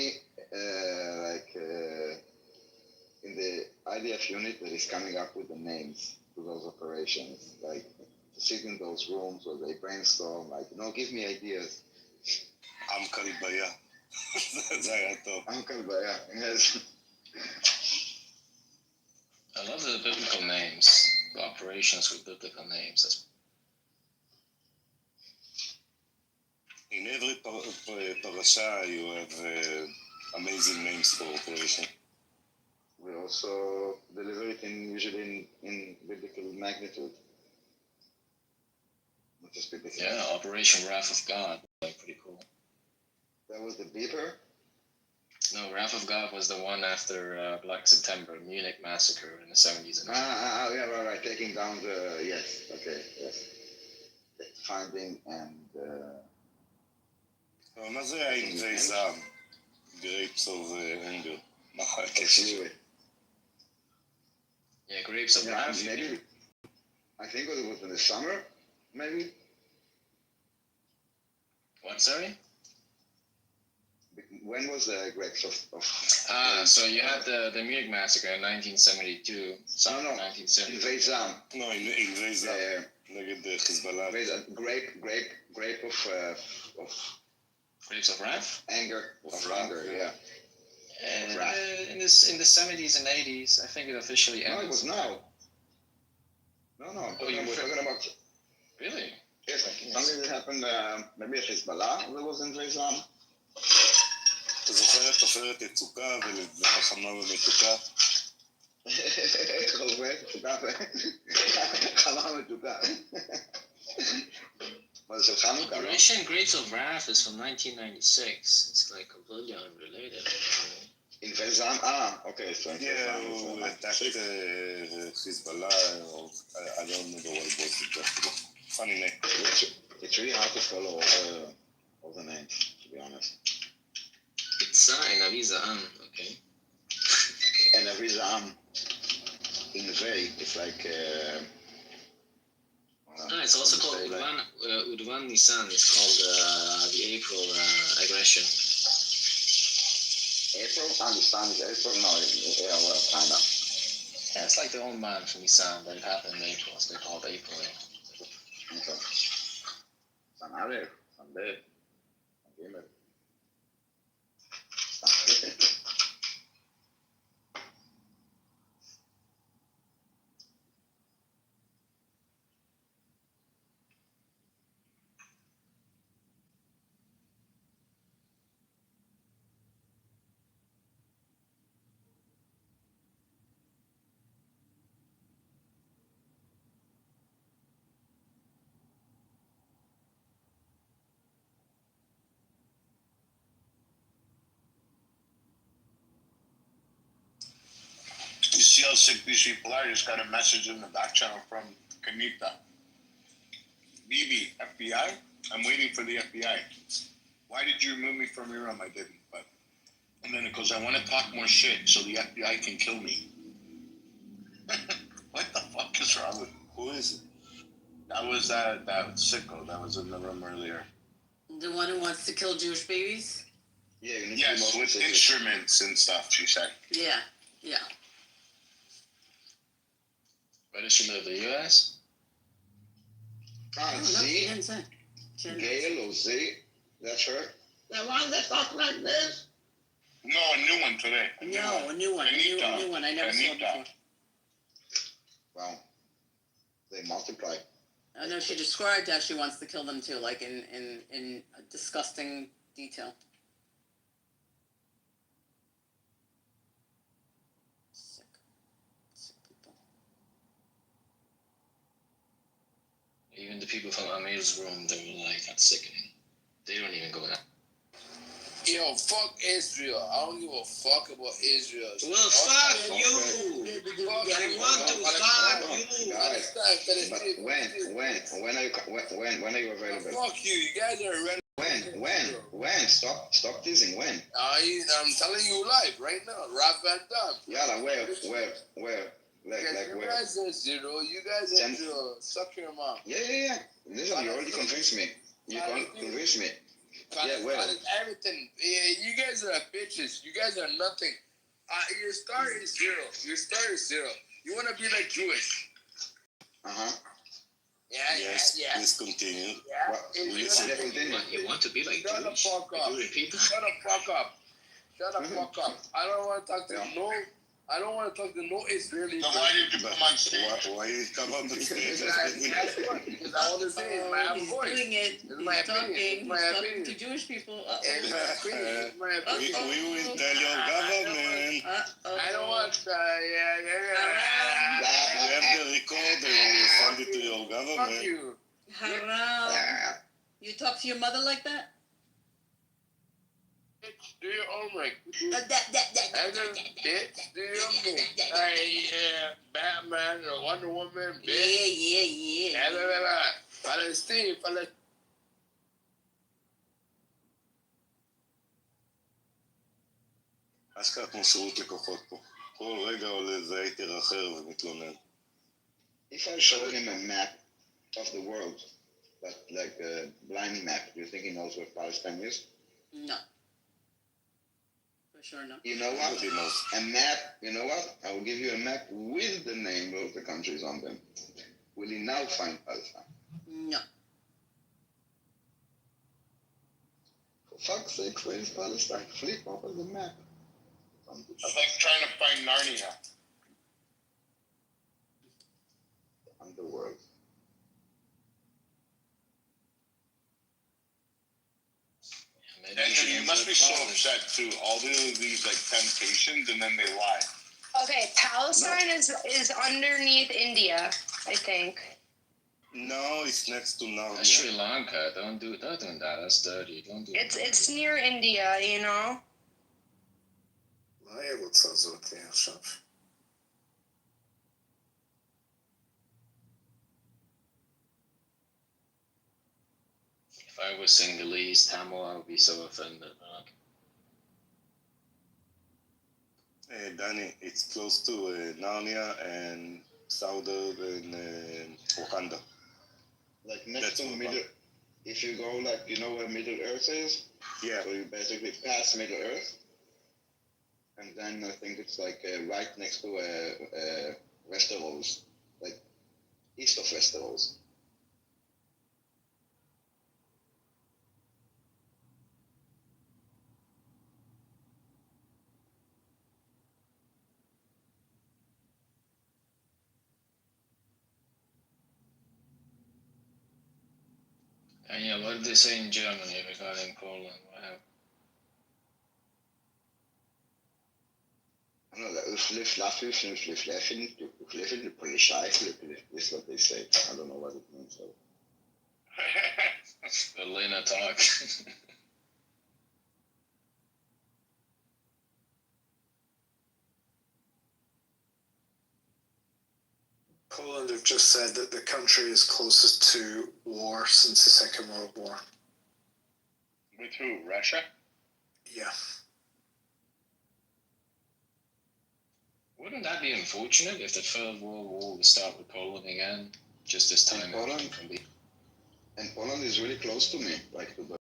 in the IDF unit that is coming up with the names to those operations, like to sit in those rooms where they brainstorm, like, give me ideas. עם כלביה. זה היה טוב. עם כלביה, yes. I love the biblical names, the operations with biblical names. In every parasha, you have amazing names for operation. We also deliver it usually in biblical magnitude. Not just biblical. Yeah, Operation Wrath of God. Pretty cool. That was the beeper? No, Wrath of God was the one after Black September, Munich massacre in the 70s. Yeah, right. Taking down the... Yes, okay, yes. Finding and... מה זה הענבי זעם? Grapes of anger. מה הקשר? Yeah, Grapes of Wrath. Maybe. I think it was in the summer, maybe. What, sorry? When was the Grapes of... So you had the Munich massacre in 1972. No. 1970. ענבי זעם. No, ענבי זעם. נגד חיזבאללה. Grape of Grapes of Wrath? Anger. Of anger, yeah. In the 70s and 80s, I think it officially ended. No, it was now. No. We're talking about... Really? Yes, something that happened, maybe at Hezbollah, there was in Zayzam. אתה זוכר את עופרת יצוקה ולחמה במתוקה? עופרת יצוקה וחמה מתוקה. מה זה של חנוכה? Operation Grapes of Wrath is from 1996. It's like completely unrelated. In Vezam? Okay, so in Vezam. Yeah, attacked Hezbollah, I don't know what it was exactly. Funny name. It's really hard to follow all the names, to be honest. It's in Aviza'am, okay. And Aviza'am, in Vey, it's like... it's also called Udvan Nisan. It's called the April aggression. April? Nisan is April? No, yeah, well, kind of. Yeah, it's like the old man from Nisan, but it happened in April, so they call it April. Okay. San Arev. Live. Gamer. You see how sick these people are? I just got a message in the back channel from Kanita. Bibi, FBI? I'm waiting for the FBI. Why did you remove me from your room? I didn't, but... And then it goes, I want to talk more shit so the FBI can kill me. What the fuck is wrong with... Who is it? That was that sicko that was in the room earlier. The one who wants to kill Jewish babies? Yeah, yes, with instruments and stuff, she said. Yeah, yeah. What instrument of the U.S.? Z? Gail or Z? That's her? The one that talks like this? No, a new one today. A new one. I never saw it before. Wow. They multiply. I know she described how she wants to kill them too, like in disgusting detail. Sick people. Even the people from Amir's room, they were like, that's sickening. They don't even go down. Yo, fuck Israel. I don't give a fuck about Israel. Well, fuck you. I want to fuck you. But when are you available? Fuck you. You guys are ready. When? Stop teasing. When? I'm telling you live right now. Rap Van Dam. Yalla, where? Like you where? guys are zero. You guys are zero. Suck your mom. Yeah. Listen, you already convinced me. You can't convince me. Yeah, well. Everything. Yeah, you guys are bitches. You guys are nothing. Your star is zero. You want to be like Jewish. Uh-huh. Yes, please continue. Yeah. You want to be like Shut Jewish? the fuck up. Shut the fuck up. I don't want to talk to no Israeli. So why did you come on stage? Why did you come on the stage? Because I want to say it. My He's voice. doing it. He's talking to Jewish people. It's my opinion. We will tell your government. I don't want. We have the recorder. We will send it to your government. Fuck you. Haram. You talk to your mother like that? Bitch, do your homework. Bitch, do your homework. Batman or Wonder Woman, bitch. Yeah. Palestine. אשכרה כמו שירות לקוחות פה. כל רגע עולה איזה הייטר אחר ומתלונן. If I show him a map of the world, but like a blind map, do you think he knows where Palestine is? No. For sure not. You know what? A map, you know what? I will give you a map with the name of the countries on them. Will he now find Palestine? No. For fuck's sake, where is Palestine? Flip open the map. It's like trying to find Narnia. Underworld. And you must be so upset too. All these like temptations, and then they lie. Okay, Palestine is underneath India, I think. No, it's next to Narnia. That's Sri Lanka. Don't do that. That's dirty. Don't do that. It's near India, you know. מה היא רוצה זאת עכשיו? If I was Sinhalese, Tamil, I would be so offended. Danny, it's close to Narnia and southern Wakanda. Like next to Middle, if you go like, you know where Middle Earth is? Yeah. So you basically pass Middle Earth, and then I think it's like right next to Westeros, like east of Westeros. And yeah, what did they say in Germany regarding Poland? What happened? I don't know, the Polizei, this is what they say. I don't know what it means. So. Berliner talk. Poland have just said that the country is closest to war since the Second World War. With who? Russia? Yeah. Wouldn't that be unfortunate if the Third World War would start with Poland again? Just this time. And Poland is really close to me, like to the.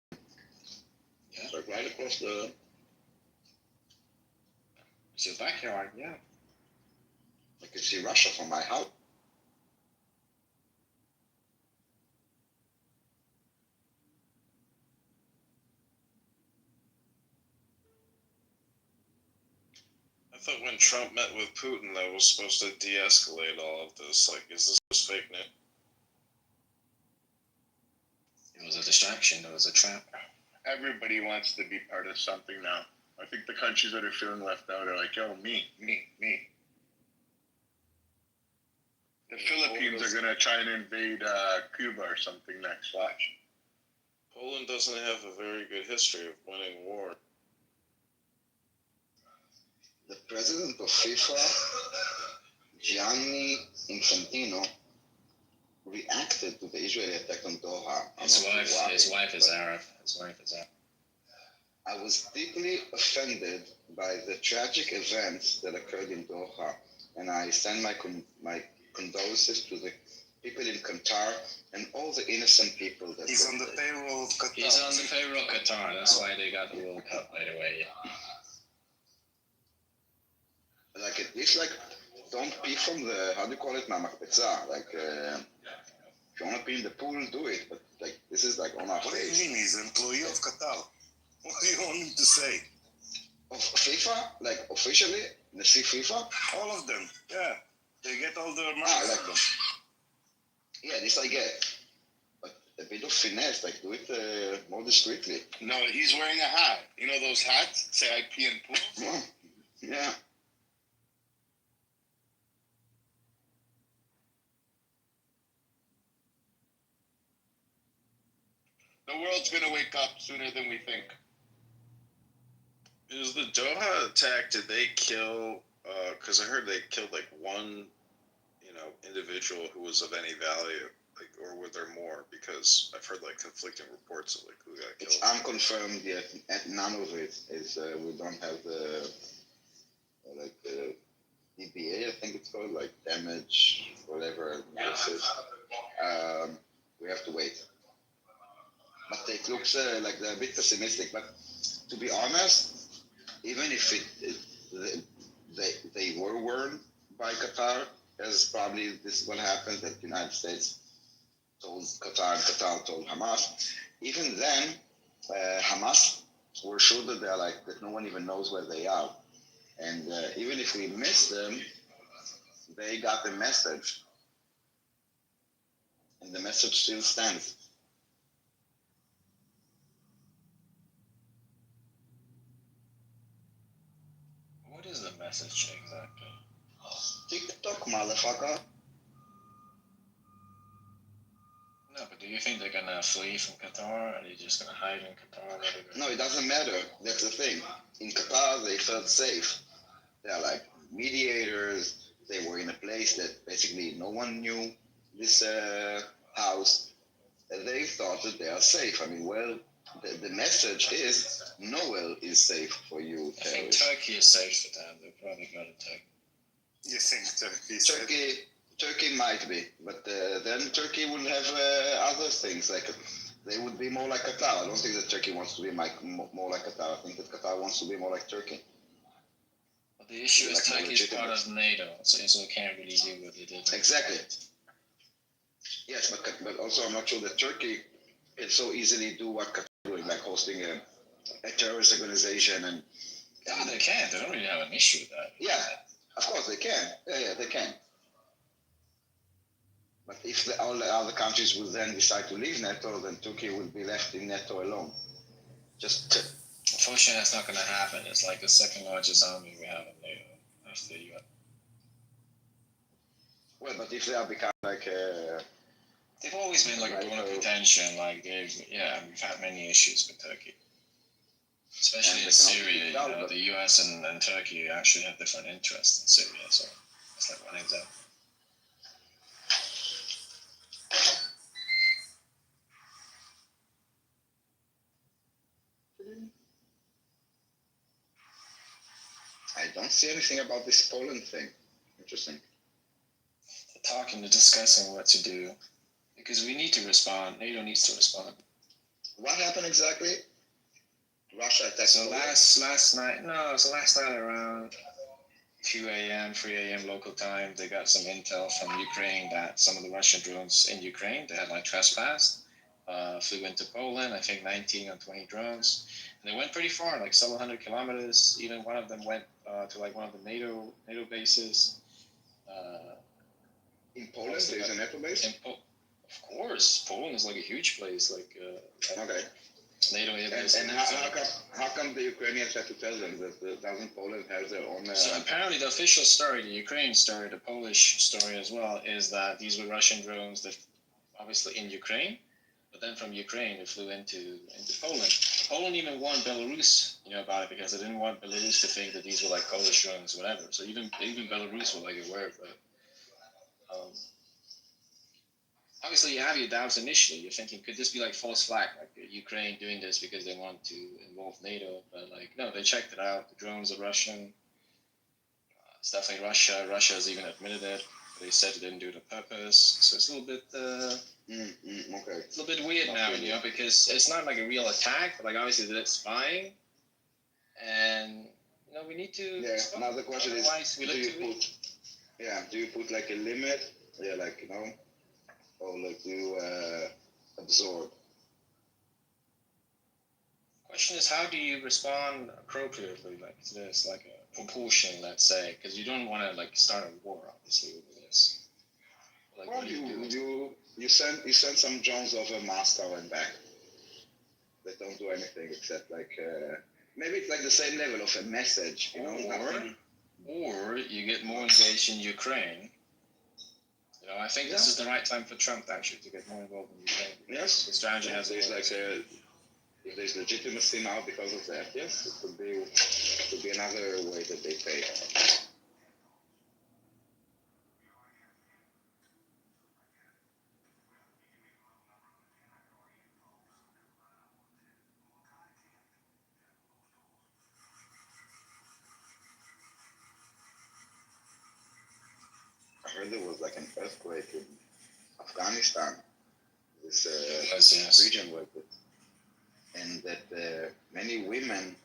Yeah. Like right across the. It's your backyard, yeah. I can see Russia from my house. I thought when Trump met with Putin, that was supposed to de-escalate all of this. Like, is this just fake news? It was a distraction. It was a trap. Everybody wants to be part of something now. I think the countries that are feeling left out are like, yo, me. The Philippines are going to try and invade Cuba or something next. Watch. Poland doesn't have a very good history of winning war. The president of FIFA, Gianni Infantino, reacted to the Israeli attack on Doha. His wife is Arab. I was deeply offended by the tragic events that occurred in Doha, and I send my condolences to the people in Qatar and all the innocent people that. He's on the payroll of Qatar. He's on the payroll of Qatar. That's why they got the World Cup right away. Yeah. Like it's like, don't pee from the, how do you call it, מהמקפצה. Like, if you want to pee in the pool, do it. But like, this is like on our What face. do you mean? He's an employee of Qatar. What do you want him to say? Of FIFA, like officially, Nasi FIFA. All of them. Yeah, they get all the money. Like them. Yeah, this I get. But a bit of finesse, like do it more discreetly. No, he's wearing a hat. You know those hats? Say I pee in pool. Yeah. The world's gonna wake up sooner than we think. Is the Doha attack? Did they kill? Because I heard they killed like one, individual who was of any value. Like, or were there more? Because I've heard like conflicting reports of like who got killed. It's unconfirmed yet, and none of it is. We don't have the DBA, I think it's called, like damage, whatever. We have to wait. But it looks like they're a bit pessimistic. But to be honest, even if they were warned by Qatar, as probably this is what happened, that the United States told Qatar and Qatar told Hamas. Even then, Hamas were sure that they're like that no one even knows where they are, and even if we miss them, they got the message, and the message still stands. What is the message exactly? TikTok, motherfucker. No, but do you think they're gonna flee from Qatar? Are they just gonna hide in Qatar? No, it doesn't matter. That's the thing. In Qatar, they felt safe. They're like mediators. They were in a place that basically no one knew this house. And they thought that they are safe. I mean, well, the message is nowhere is safe for you. I think Turkey is safe for them. They'll probably go to Turkey. You think Turkey is safe? Turkey might be, but then Turkey would have other things. Like they would be more like Qatar. I don't think that Turkey wants to be more like Qatar. I think that Qatar wants to be more like Turkey. But the issue is Turkey is part of NATO, so it can't really do what they did. Exactly. Yes, but also I'm not sure that Turkey can so easily do what Qatar is doing, like hosting a terrorist organization and. Yeah, they can. They don't really have an issue with that. Yeah, of course they can. Yeah, they can. But if all the other countries will then decide to leave NATO, then Turkey will be left in NATO alone. Unfortunately, that's not going to happen. It's like the second largest army we have in NATO after the US. Well, but if they are become like they've always been like a bone of contention. Like we've had many issues with Turkey, especially in Syria. The US and Turkey actually have different interests in Syria, so that's like one example. I don't see anything about this Poland thing. Interesting. They're talking, they're discussing what to do because we need to respond. NATO needs to respond. What happened exactly? Russia attacked. So last night around 2 a.m., 3 a.m. local time, they got some intel from Ukraine that some of the Russian drones in Ukraine, they had like trespassed, flew into Poland, I think 19 or 20 drones. And they went pretty far, like several hundred kilometers. Even one of them went to like one of the NATO bases. In Poland, there's a NATO base? Of course, Poland is like a huge place. Like okay. NATO and how come the Ukrainians have to tell them that doesn't Poland have their own? So apparently, the official story, the Ukraine story, the Polish story as well, is that these were Russian drones that, obviously in Ukraine, but then from Ukraine they flew into Poland. Poland even warned Belarus, about it because they didn't want Belarus to think that these were like Polish drones, whatever. So even Belarus were like aware of it. Obviously, you have your doubts initially. You're thinking, could this be like false flag, like Ukraine doing this because they want to involve NATO? But like, no, they checked it out. The drones are Russian. It's definitely Russia. Russia has even admitted it. They said they didn't do it on purpose. So it's a little bit, okay. It's a little bit weird now, because it's not like a real attack, but like obviously they're spying, and we need to. Yeah. Another question is, do you put like a limit? Yeah, like or like you absorb? Question is, how do you respond appropriately, like to this, like a proportion, let's say, because you don't want to like start a war, obviously, with this. Like, well, you send some drones over Moscow and back. They don't do anything except like maybe it's like the same level of a message, Or you get more engaged in Ukraine. I think this is the right time for Trump actually to get more involved in Ukraine. Yes, the strategy has. There's like if there's legitimacy now because of that, yes, it could be another way that they pay. I heard there was like an earthquake in Afghanistan, this region where and that many women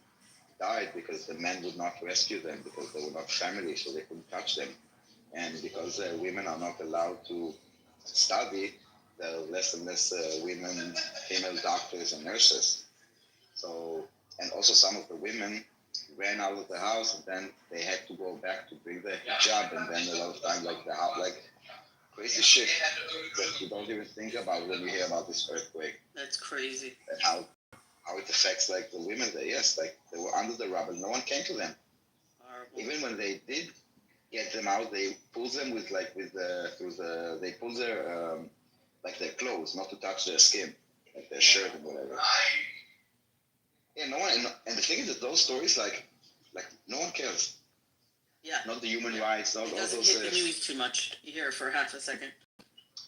died because the men would not rescue them because they were not family, so they couldn't touch them. And because women are not allowed to study, there are less and less women, female doctors and nurses. So, and also some of the women ran out of the house and then they had to go back to bring their hijab, and then a lot of time like crazy shit that you don't even think about when you hear about this earthquake. That's crazy. And how it affects like the women there. Yes, like they were under the rubble. No one came to them. Horrible. Even when they did get them out, they pulled them they pulled their like their clothes, not to touch their skin, like their shirt and whatever. Yeah, no one. And the thing is that those stories, like no one cares. Yeah. Not the human rights. Not it all doesn't those. Hit the news too much. You hear it for half a second.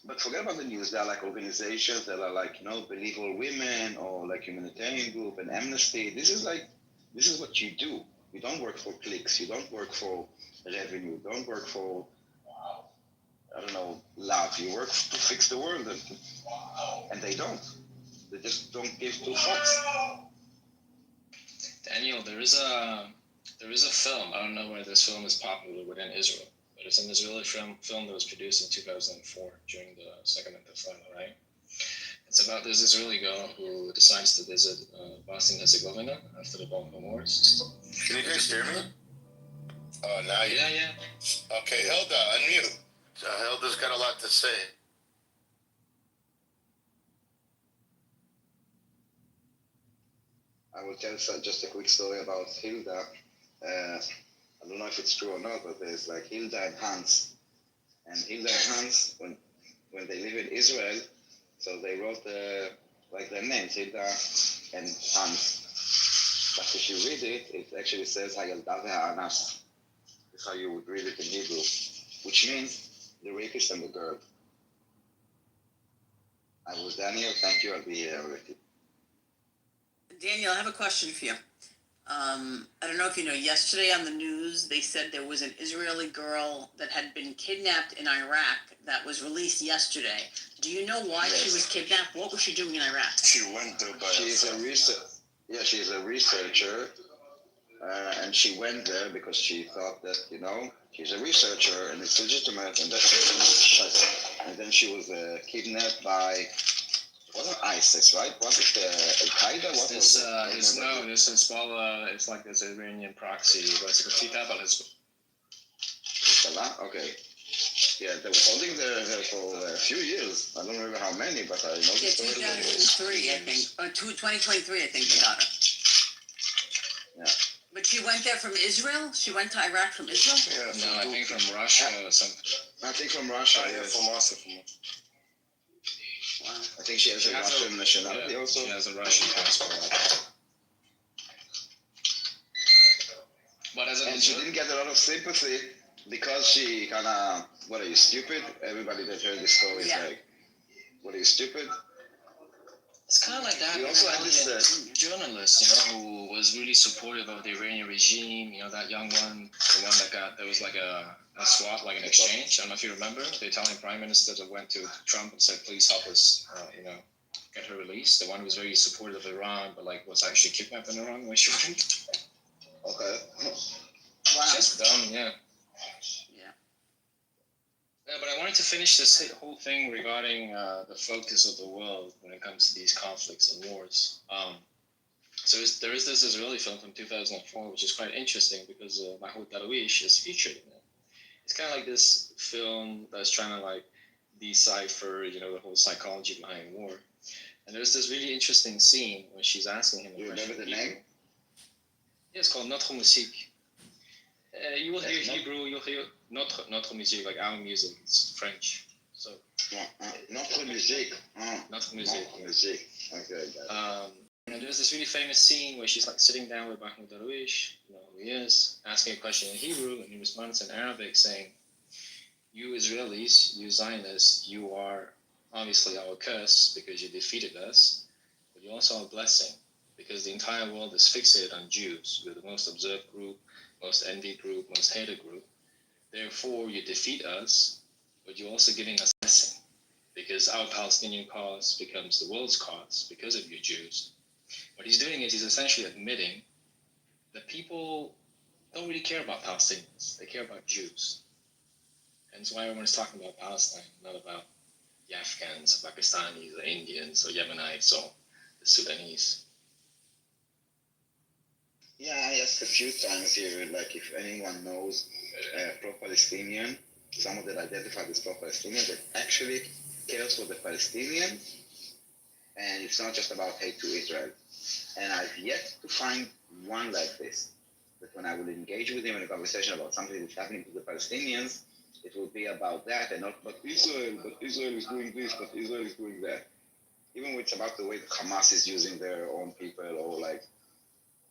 But forget about the news. There are like organizations that are like, Believe All Women or like Humanitarian Group and Amnesty. This is what you do. You don't work for clicks. You don't work for revenue. You don't work for, love. You work to fix the world. And they don't. They just don't give two fucks. Daniel, there is a film. I don't know where this film is popular within Israel. But it's an Israeli film that was produced in 2004 during the Second Intifada, right? It's about this Israeli girl who decides to visit Bosnia and Herzegovina after the Balkan Wars. Can you guys hear me? Now Yeah. Okay, Hilda, unmute. Hilda's got a lot to say. I will tell just a quick story about Hilda. I don't know if it's true or not, but there's like Hilda and Hans. And Hilda and Hans, when they live in Israel, so they wrote like their names, Hilda and Hans. But if you read it, it actually says Hayalda ve'Anas. That's how you would read it in Hebrew, which means the rapist and the girl. I was Daniel. Thank you. I'll be here already. Daniel, I have a question for you. I don't know if you know, yesterday on the news, they said there was an Israeli girl that had been kidnapped in Iraq that was released yesterday. Do you know why she was kidnapped? What was she doing in Iraq? She went there by herself. She's a researcher, and she went there because she thought that, she's a researcher and it's legitimate, and that's and then she was kidnapped by, it wasn't ISIS, right? Was it Al-Qaeda? What was it? This is Hezbollah. It's like this Iranian proxy. It's like a Hezbollah? Okay. Yeah, they were holding her for a few years. I don't remember how many, but I know the story. 2003, I think. Or 2023, I think they got her. Yeah. But she went there from Israel? She went to Iraq from Israel? Yeah, no, I think from Russia or something. I think from Russia, from Russia. Wow. I think she has a Russian nationality also. She has a Russian passport. And she didn't get a lot of sympathy because she kind of, what are you, stupid? Everybody that heard this story is like, what are you, stupid? It's kind of like that. We also had this journalist, who was really supportive of the Iranian regime. That young one, the one that was like a swap, like an exchange. I don't know if you remember. The Italian prime minister that went to Trump and said, "Please help us, get her released." The one who was very supportive of Iran, but was actually kidnapped in Iran when she went. Okay. Wow. Just dumb, yeah. Yeah, but I wanted to finish this whole thing regarding the focus of the world when it comes to these conflicts and wars. So there is this Israeli film from 2004, which is quite interesting because Mahmoud Darwish is featured in it. It's kind of like this film that's trying to decipher, the whole psychology behind war. And there's this really interesting scene when she's asking him a question. You remember the name? Yeah, it's called Notre Musique. You will hear Hebrew, you'll hear Notre Musique, like our music. It's French. So Notre Musique. Notre Musique. Notre Musique. Okay. And there's this really famous scene where she's sitting down with Mahmoud Darwish, who he is, asking a question in Hebrew, and he responds in Arabic saying, "You Israelis, you Zionists, you are obviously our curse because you defeated us, but you're also a blessing because the entire world is fixated on Jews. You're the most observed group, most envied group, most hated group. Therefore, you defeat us, but you're also giving us a blessing because our Palestinian cause becomes the world's cause because of you Jews." What he's doing is he's essentially admitting that people don't really care about Palestinians. They care about Jews. And that's why everyone is talking about Palestine, not about the Afghans, the Pakistanis, the Indians, or Yemenites, or the Sudanese. Yeah, I asked a few times here, if anyone knows pro-Palestinian, someone that identified as pro-Palestinian, that actually cares for the Palestinians, and it's not just about hate to Israel. And I've yet to find one like this, that when I will engage with him in a conversation about something that's happening to the Palestinians, it will be about that and not, but Israel is doing this, but Israel is doing that. Even when it's about the way that Hamas is using their own people, or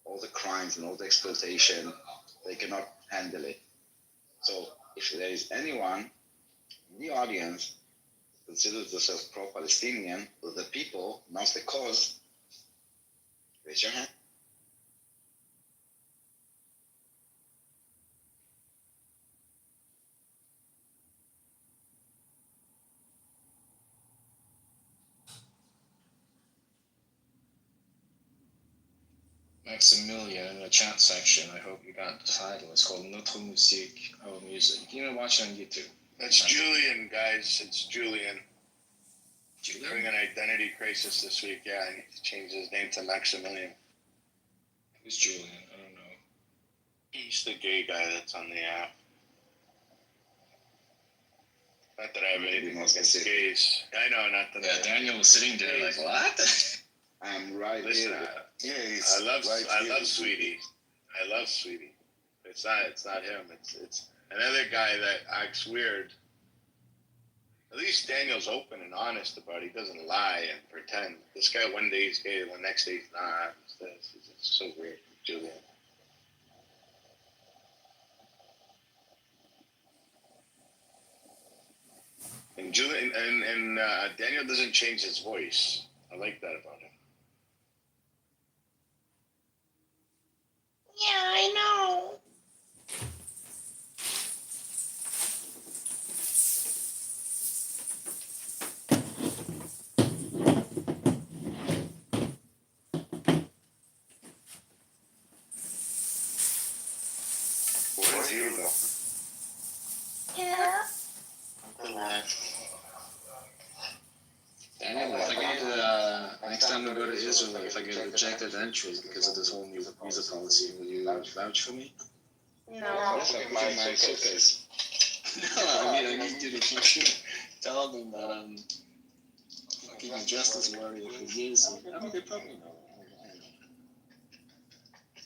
all the crimes and all the exploitation, they cannot handle it. So if there is anyone in the audience who considers themselves pro-Palestinian, or the people, not the cause, raise your hand. Maximilian in the chat section, I hope you got the title. It's called Notre Musique, Our Music. You can watch it on YouTube. That's Julian, guys. It's Julian. Having an identity crisis this week. Yeah, I need to change his name to Maximilian. Who's Julian? I don't know. He's the gay guy that's on the app. Not that I have anything against gays. I know, not that. Yeah, Daniel was sitting there like, what? I'm right Listen, here. Yeah, I love Sweetie. I love Sweetie. It's not him. It's another guy that acts weird. At least Daniel's open and honest about it. He doesn't lie and pretend. This guy, one day he's gay, the next day he's not. It's so weird, Julian. And Julian and Daniel doesn't change his voice. I like that about him. Yeah, I know. Where's Hilda? Yeah. Daniel, if I get next time I go to Israel, if I get rejected entry because of this whole new visa policy, will you vouch for me? No. Yes, I'll put you in my suitcase. No, I need you to fucking tell them that I'm fucking a justice warrior for years. I mean, they probably know.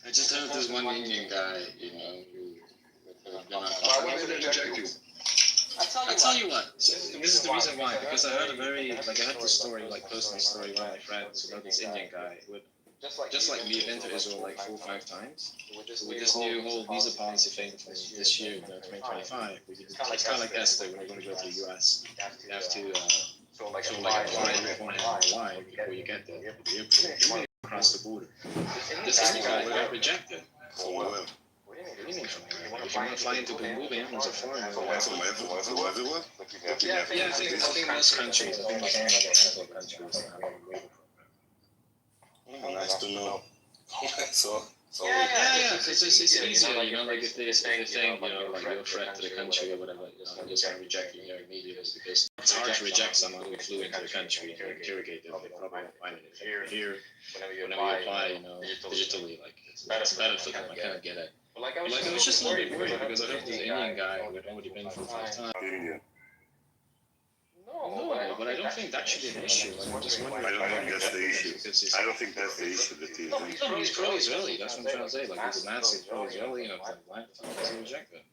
I just heard this one Indian guy, you know, Why would they reject you? I'll tell you what. So this is the reason why. Because I heard I heard this story, personal story, one of my friends about this Indian guy who would just like me, been to Israel like 4 or 5 times. With this new whole visa policy thing from this year, 2025, it's kind of like Esther when you're going to go to the US. You have to show like apply beforehand why before you get there. You cross the border. This Indian guy got rejected. What do you mean from here? If you want to fly into Bengubian, there's a foreigner. From everywhere? Yeah, I think most countries. I think there's only like a handful of countries that have a waiver program. Nice to know. So Yeah, it's easier, you know, like if they think, you know, like you're a threat to the country or whatever, you know, they're just going to reject you here immediately because it's hard to reject someone who flew into the country and interrogate them. They probably won't find anything. Here, whenever you apply, you know, digitally, like, it's better for them. I kind of get it. But like, I was just a little bit worried because I heard this Indian guy who had already been 4 or 5 times. Indian. No, but I don't think that should be an issue. Like, I'm just wondering. I don't think that's the issue. I don't think that's the issue that he's No, he's pro-Israeli. That's what I'm trying to say. Like, he's a Nazi, pro-Israeli, and why the fuck does he reject it?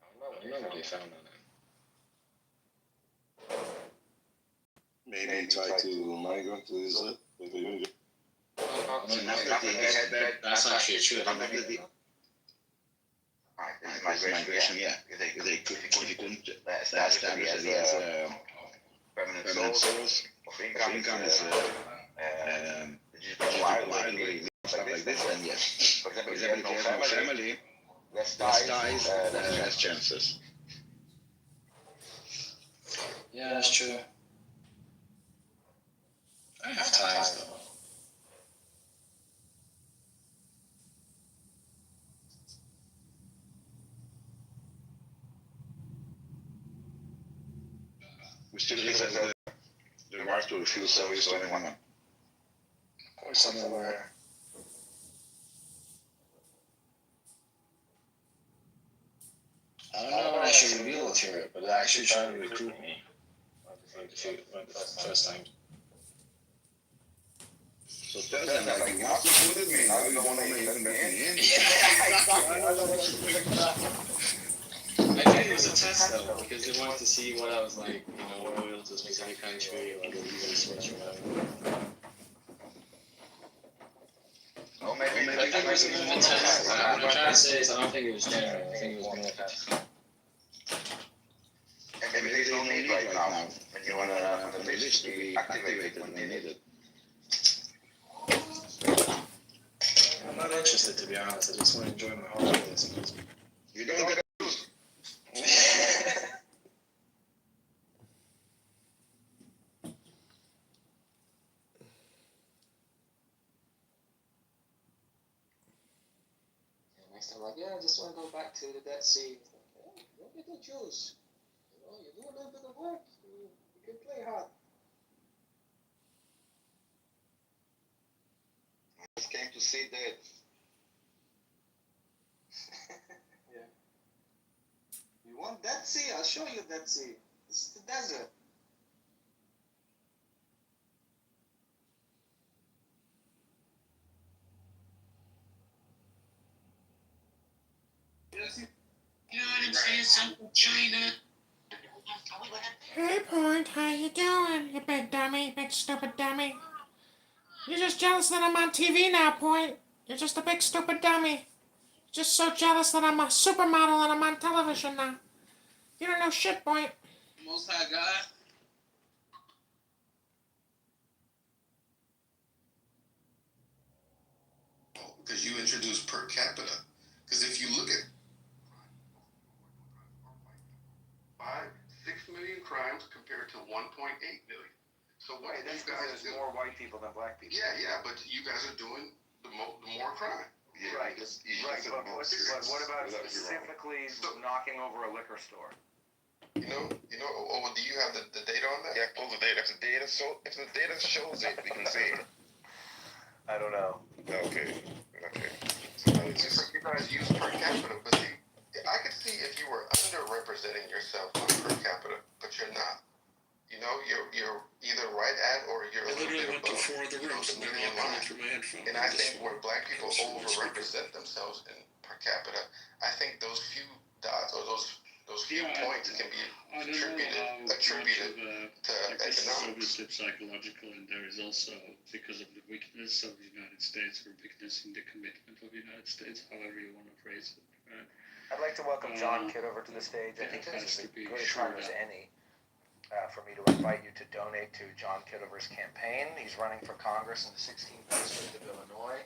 I don't know what they found on him. Maybe he tried to migrate to Israel. That's actually true. Migration, yeah. If he couldn't establish that he has a permanent source of income is digital library, stuff like this, then yes. For example, if you have no family, less ties, less chances. Yeah, that's true. I have ties, though. We still reserve the right to refuse service to anyone. Of course, I'm aware. I don't know when I should reveal it here, but they're actually trying to recruit me for the first time. So tell them, like, you want to recruit me, now you don't want to even let me in. I think it was a test though, because they wanted to see what I was like, you know, loyal to a specific country or the visa switch or whatever. Oh, maybe I think it was a bit of a test. What I'm trying to say is I don't think it was genuine. I think it was more of a test. Maybe there's no need right now when you want the list to be activated when needed. I'm not interested, to be honest. I just want to enjoy my holidays. You don't get Next time, like, yeah, I just want to go back to the Dead Sea. Like, yeah, look at the Jews. You know, you do a little bit of work. You can play hard. I just came to see that. Yeah. You want Dead Sea? I'll show you Dead Sea. It's the desert. say something, China? Hey, Point, how you doing, you big dummy, big stupid dummy? You're just jealous that I'm on TV now, Point. You're just a big stupid dummy. Just so jealous that I'm a supermodel and I'm on television now. You don't know shit, Point. Most High God. Because you introduced per capita. Because if you look at 6 million crimes compared to 1.8 million. So what you guys do? More white people than black people. Yeah, but you guys are doing the more crime. Yeah, right. But what about specifically knocking over a liquor store? Do you have the data on that? Yeah, pull the data. If the data shows it, we can say it. I don't know. Okay. You guys use per capita, but see, I could see if you were underrepresenting yourself on per capita, but you're not. You're either right at or you're a little bit above. The median line. And I think where black people overrepresent themselves in per capita, I think those few dots or those few points can be attributed to economics. Obviously psychological, and there is also because of the weakness of the United States or weakness in the commitment of the United States, however you want to phrase it. Right? I'd like to welcome John Kitover to the stage. I think this is as good a time as any for me to invite you to donate to John Kitover's campaign. He's running for Congress in the 16th District of Illinois.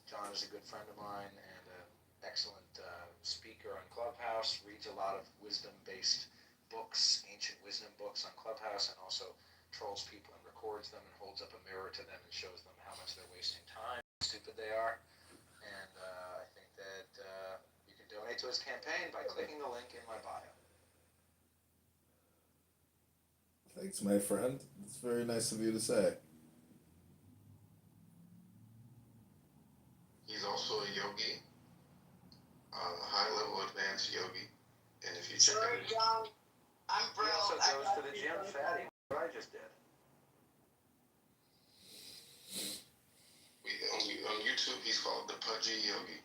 John is a good friend of mine and an excellent speaker on Clubhouse, reads a lot of wisdom-based books, ancient wisdom books on Clubhouse, and also trolls people and records them and holds up a mirror to them and shows them how much they're wasting time, how stupid they are. And I think that you can donate to his campaign by clicking the link in my bio. Thanks, my friend. It's very nice of you to say. He's also a yogi, high-level advanced yogi. And if you check out John, I'm He also goes to the gym, fatty. What I just did. on YouTube, he's called the Pudgy Yogi.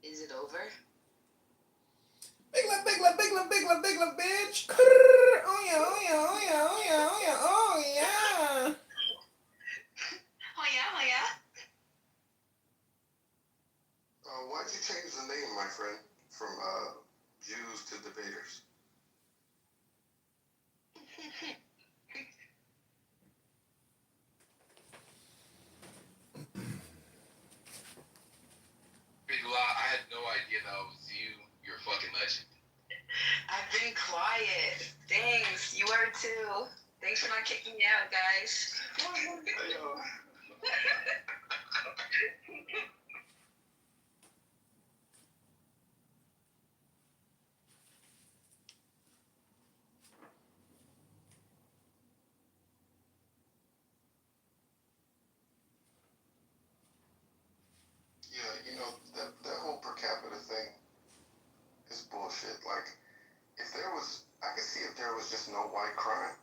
Is it over? Big love, bitch. Oh yeah, oh yeah, oh yeah, oh yeah, oh yeah, oh yeah. Oh yeah. Why'd you change the name, my friend, from Jews to debaters? Big Law, I had no idea that was you. You're a fucking legend. I've been quiet. Thanks. You are too. Thanks for not kicking me out, guys. Yeah, that whole per capita thing is bullshit. Like, I could see if there was just no white crime,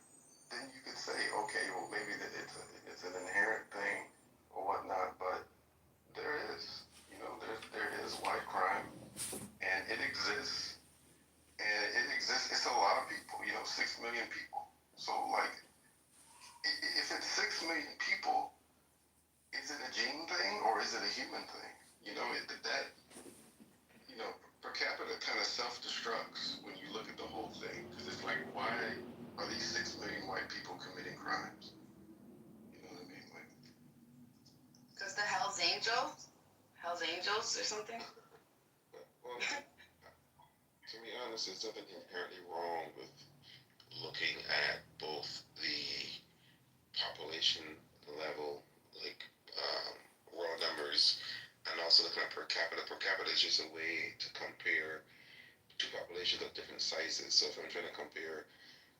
then you could say, okay, well, maybe that it's an inherent thing or whatnot, but there is, there is white crime, and it exists, it's a lot of people, 6 million people. So, like, if it's 6 million people, is it a gene thing or is it a human thing? Per capita kind of self-destructs when you look at the whole thing, because it's like, why are these 6 million white people committing crimes? You know what I mean? Like, Because the Hell's Angels or something? Well, to be honest, there's nothing inherently wrong with looking at both the population level, like raw numbers, and also looking at per capita. Per capita is just a way to compare two populations of different sizes. So if I'm trying to compare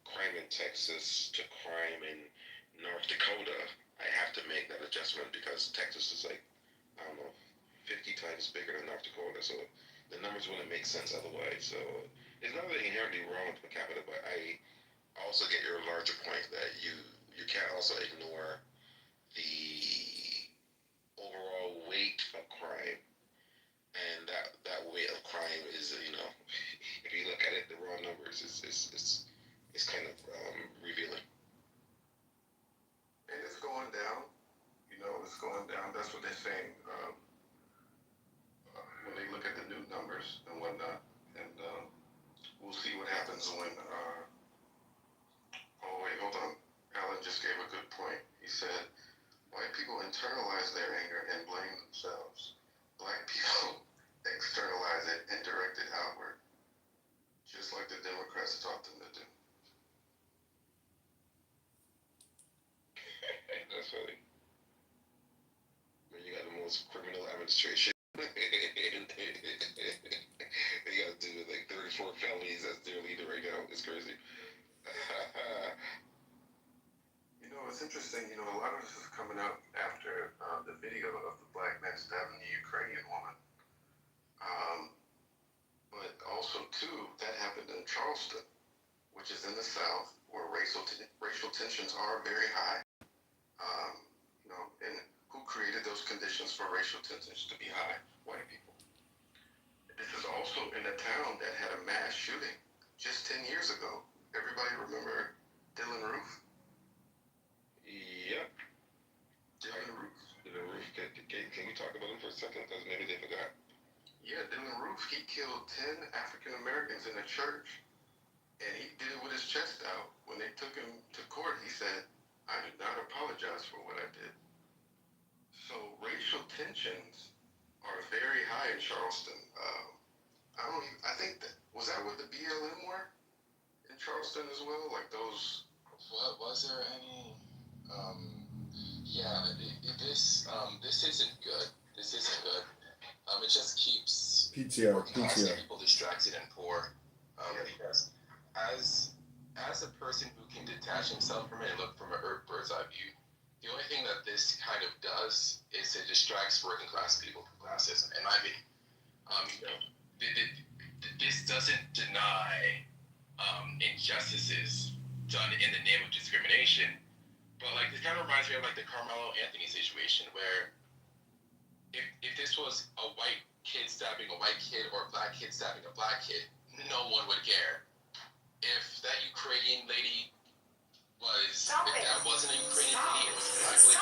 crime in Texas to crime in North Dakota, I have to make that adjustment because Texas is like, I don't know, 50 times bigger than North Dakota. So the numbers wouldn't make sense otherwise. So There's nothing inherently wrong with per capita, but I also get your larger point that you can't also ignore the overall weight of crime, and that weight of crime is if you look at it, the raw numbers is kind of revealing. And it's going down. It's going down. That's what they're saying when they look at the new numbers and whatnot. And we'll see what happens when. Oh wait, hold on. Alan just gave a good point. He said white people internalize their anger and blame themselves. Black people externalize it and direct it outward, just like the Democrats taught them to do. That's funny. When you got the most criminal administration. They got to do like 34 felonies as their leader right now. It's crazy. It's interesting. A lot of this is coming out after the video of the black man stabbing the Ukrainian woman. But also, too, that happened in Charleston, which is in the South, where racial tensions are very high. And who created those conditions for racial tensions to be high? White people. This is also in a town that had a mass shooting just 10 years ago. Everybody remember Dylan Roof? Yep. Dylan Roof. Can we talk about him for a second? Because maybe they forgot. Yeah, Dylan Roof, he killed 10 African Americans in a church. And he did it with his chest out. When they took him to court, he said, I do not apologize for what I did. So racial tensions are very high in Charleston. I think was that what the BLM were in Charleston as well? Like those. What was there any? This isn't good. This isn't good. It just keeps PTR. people distracted and poor. Because as a person who can detach himself from it and look from a bird's eye view, the only thing that this kind of does is it distracts working class people from classism, in my opinion. This doesn't deny injustices done in the name of discrimination, but like this kind of reminds me of like the Carmelo Anthony situation, where if this was a white kid stabbing a white kid or a black kid stabbing a black kid, no one would care. If that Ukrainian lady if that wasn't a Ukrainian lady, it was a black lady,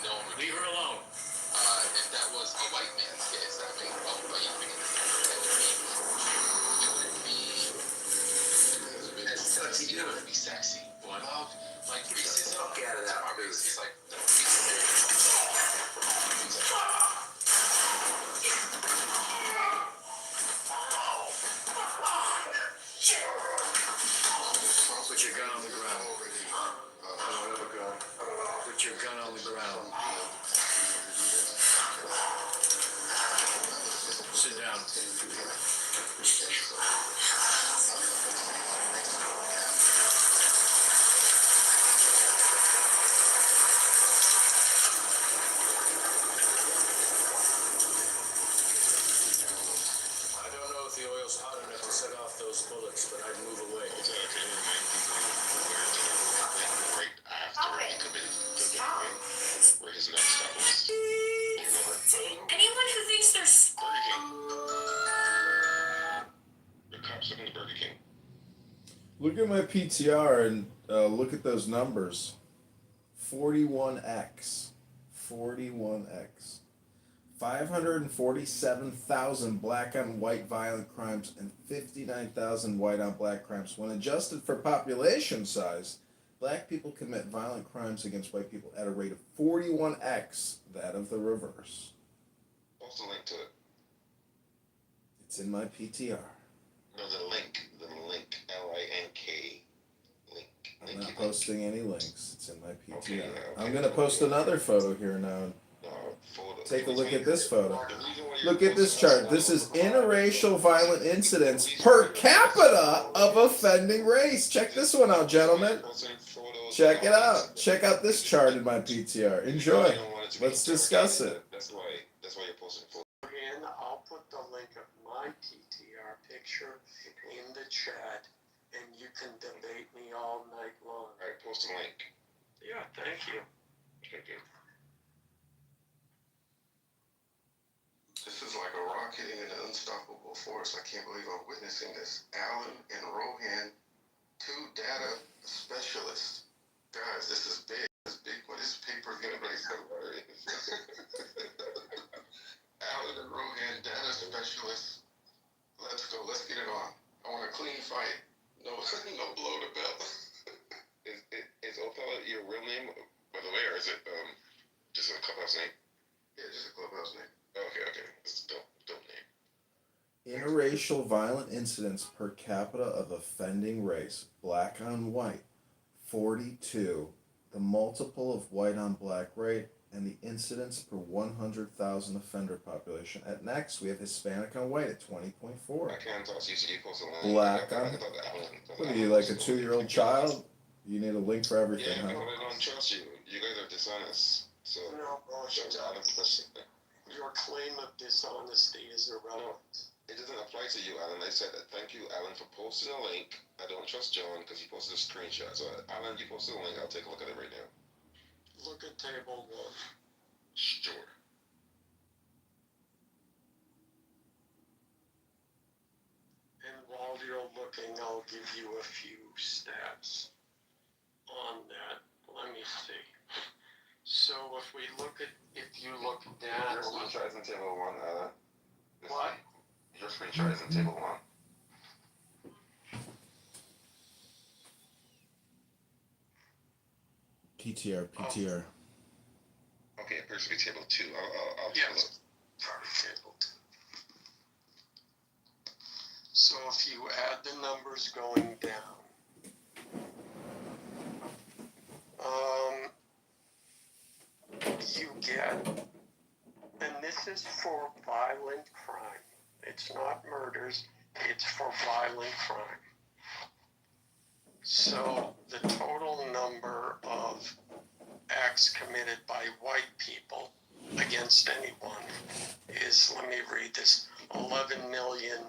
no one would leave her alone. If that was a white man's kid stabbing a white Ukrainian lady, it wouldn't be as sexy. It wouldn't be sexy. What? Like racism. Fuck out of that. It's like the Put your gun on the ground. Put your gun on the ground. Sit down. I don't know if the oil's hot enough to set off those bullets, but I'd move away. Where his next stop was. Anyone who thinks there's Burger King. The cops looking at Burger King. Look at my PTR and look at those numbers. 41x. 41x. 547,000 black on white violent crimes and 59,000 white on black crimes. When adjusted for population size, black people commit violent crimes against white people at a rate of 41x that of the reverse. What's the link to it? It's in my PTR. No, the link, L-I-N-K, link. I'm not posting any links. It's in my PTR. Okay. I'm going to post another photo here now. Take a look at this photo. Look at this chart. This is interracial violent incidents per capita of offending race. Check this one out, gentlemen. Check it out. Check out this chart in my PTR. Enjoy. Let's discuss it. That's why you're posting photos. And I'll put the link of my PTR picture picture in the chat, and you can debate me all night long. All right, post a link. Yeah, thank you. Thank you. This is like a rock hitting an unstoppable force. I can't believe I'm witnessing this. Alan and Rohan, two data specialists. Guys, this is big. This is big. What is paper gonna be? Alan and Rohan, data specialists. Let's go. Let's get it on. I want a clean fight. No, no blow the bell. Is Othello your real name, by the way, or is it just a clubhouse name? Yeah, just a clubhouse name. Okay. It's a dope name. Interracial violent incidents per capita of offending race, black on white, 42. The multiple of white on black rate, and the incidence per 100,000 offender population. At next, we have Hispanic on white at 20.4. I can't talk to you, so you post a link. Black on. What are you, like a 2-year-old child? You need a link for everything, Yeah, huh? because I don't trust you. You guys are dishonest. So, No, your claim of dishonesty is irrelevant. it doesn't apply to you, Alan. I said that. Thank you, Alan, for posting a link. I don't trust John because he posted a screenshot. So, Alan, you posted a link. I'll take a look at it right now. Look at table 1. Sure. And while you're looking, I'll give you a few stats on that. Let me see. So if you look down. Your screenshot is in table 1, Alan. What? Your screenshot is in table 1. PTR. Okay, it appears to be table 2. I'll take a look. Sorry, table 2. So if you add the numbers going down, you get, and this is for violent crime. It's not murders, it's for violent crime. So the total number of acts committed by white people against anyone is, let me read this, 11,830,000.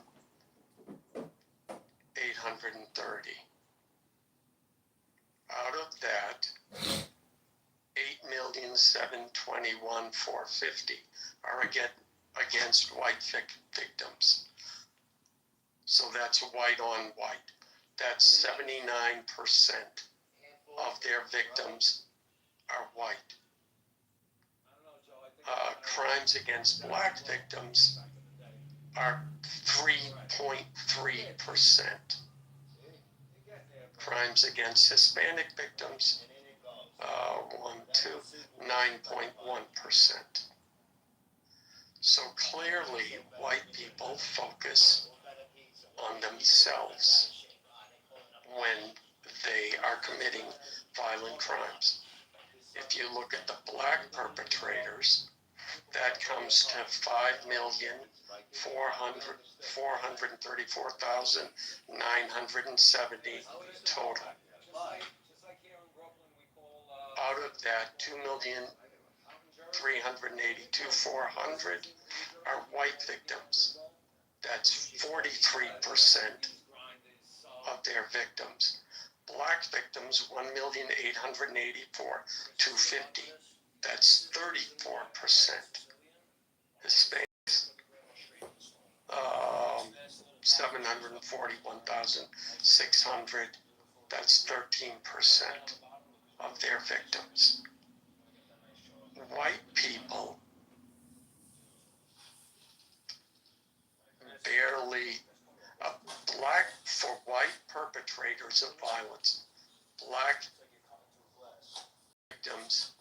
Out of that, 8,721,450 are against white victims. So that's white on white. That's 79% of their victims are white. Crimes against black victims are 3.3%. Crimes against Hispanic victims, 9.1%. So clearly, white people focus on themselves when they are committing violent crimes. If you look at the black perpetrators, that comes to 5,434,970 total. Out of that, 2,382,400 are white victims. That's 43% of their victims. Black victims, 1,884,250. That's 34%. Hispanics, 741,600. That's 13% of their victims. White people barely, for white perpetrators of violence, black victims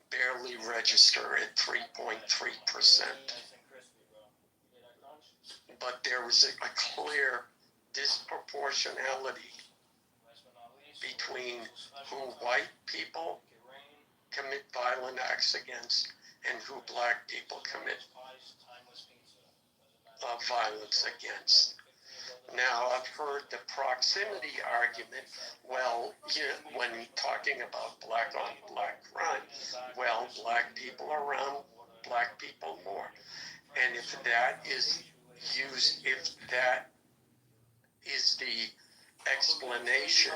barely register at 3.3%. But there was a clear disproportionality between who white people commit violent acts against and who black people commit violence against. Now, I've heard the proximity argument, well, when talking about black on black crime, well, black people are around black people more. And if that is used, if that explanation,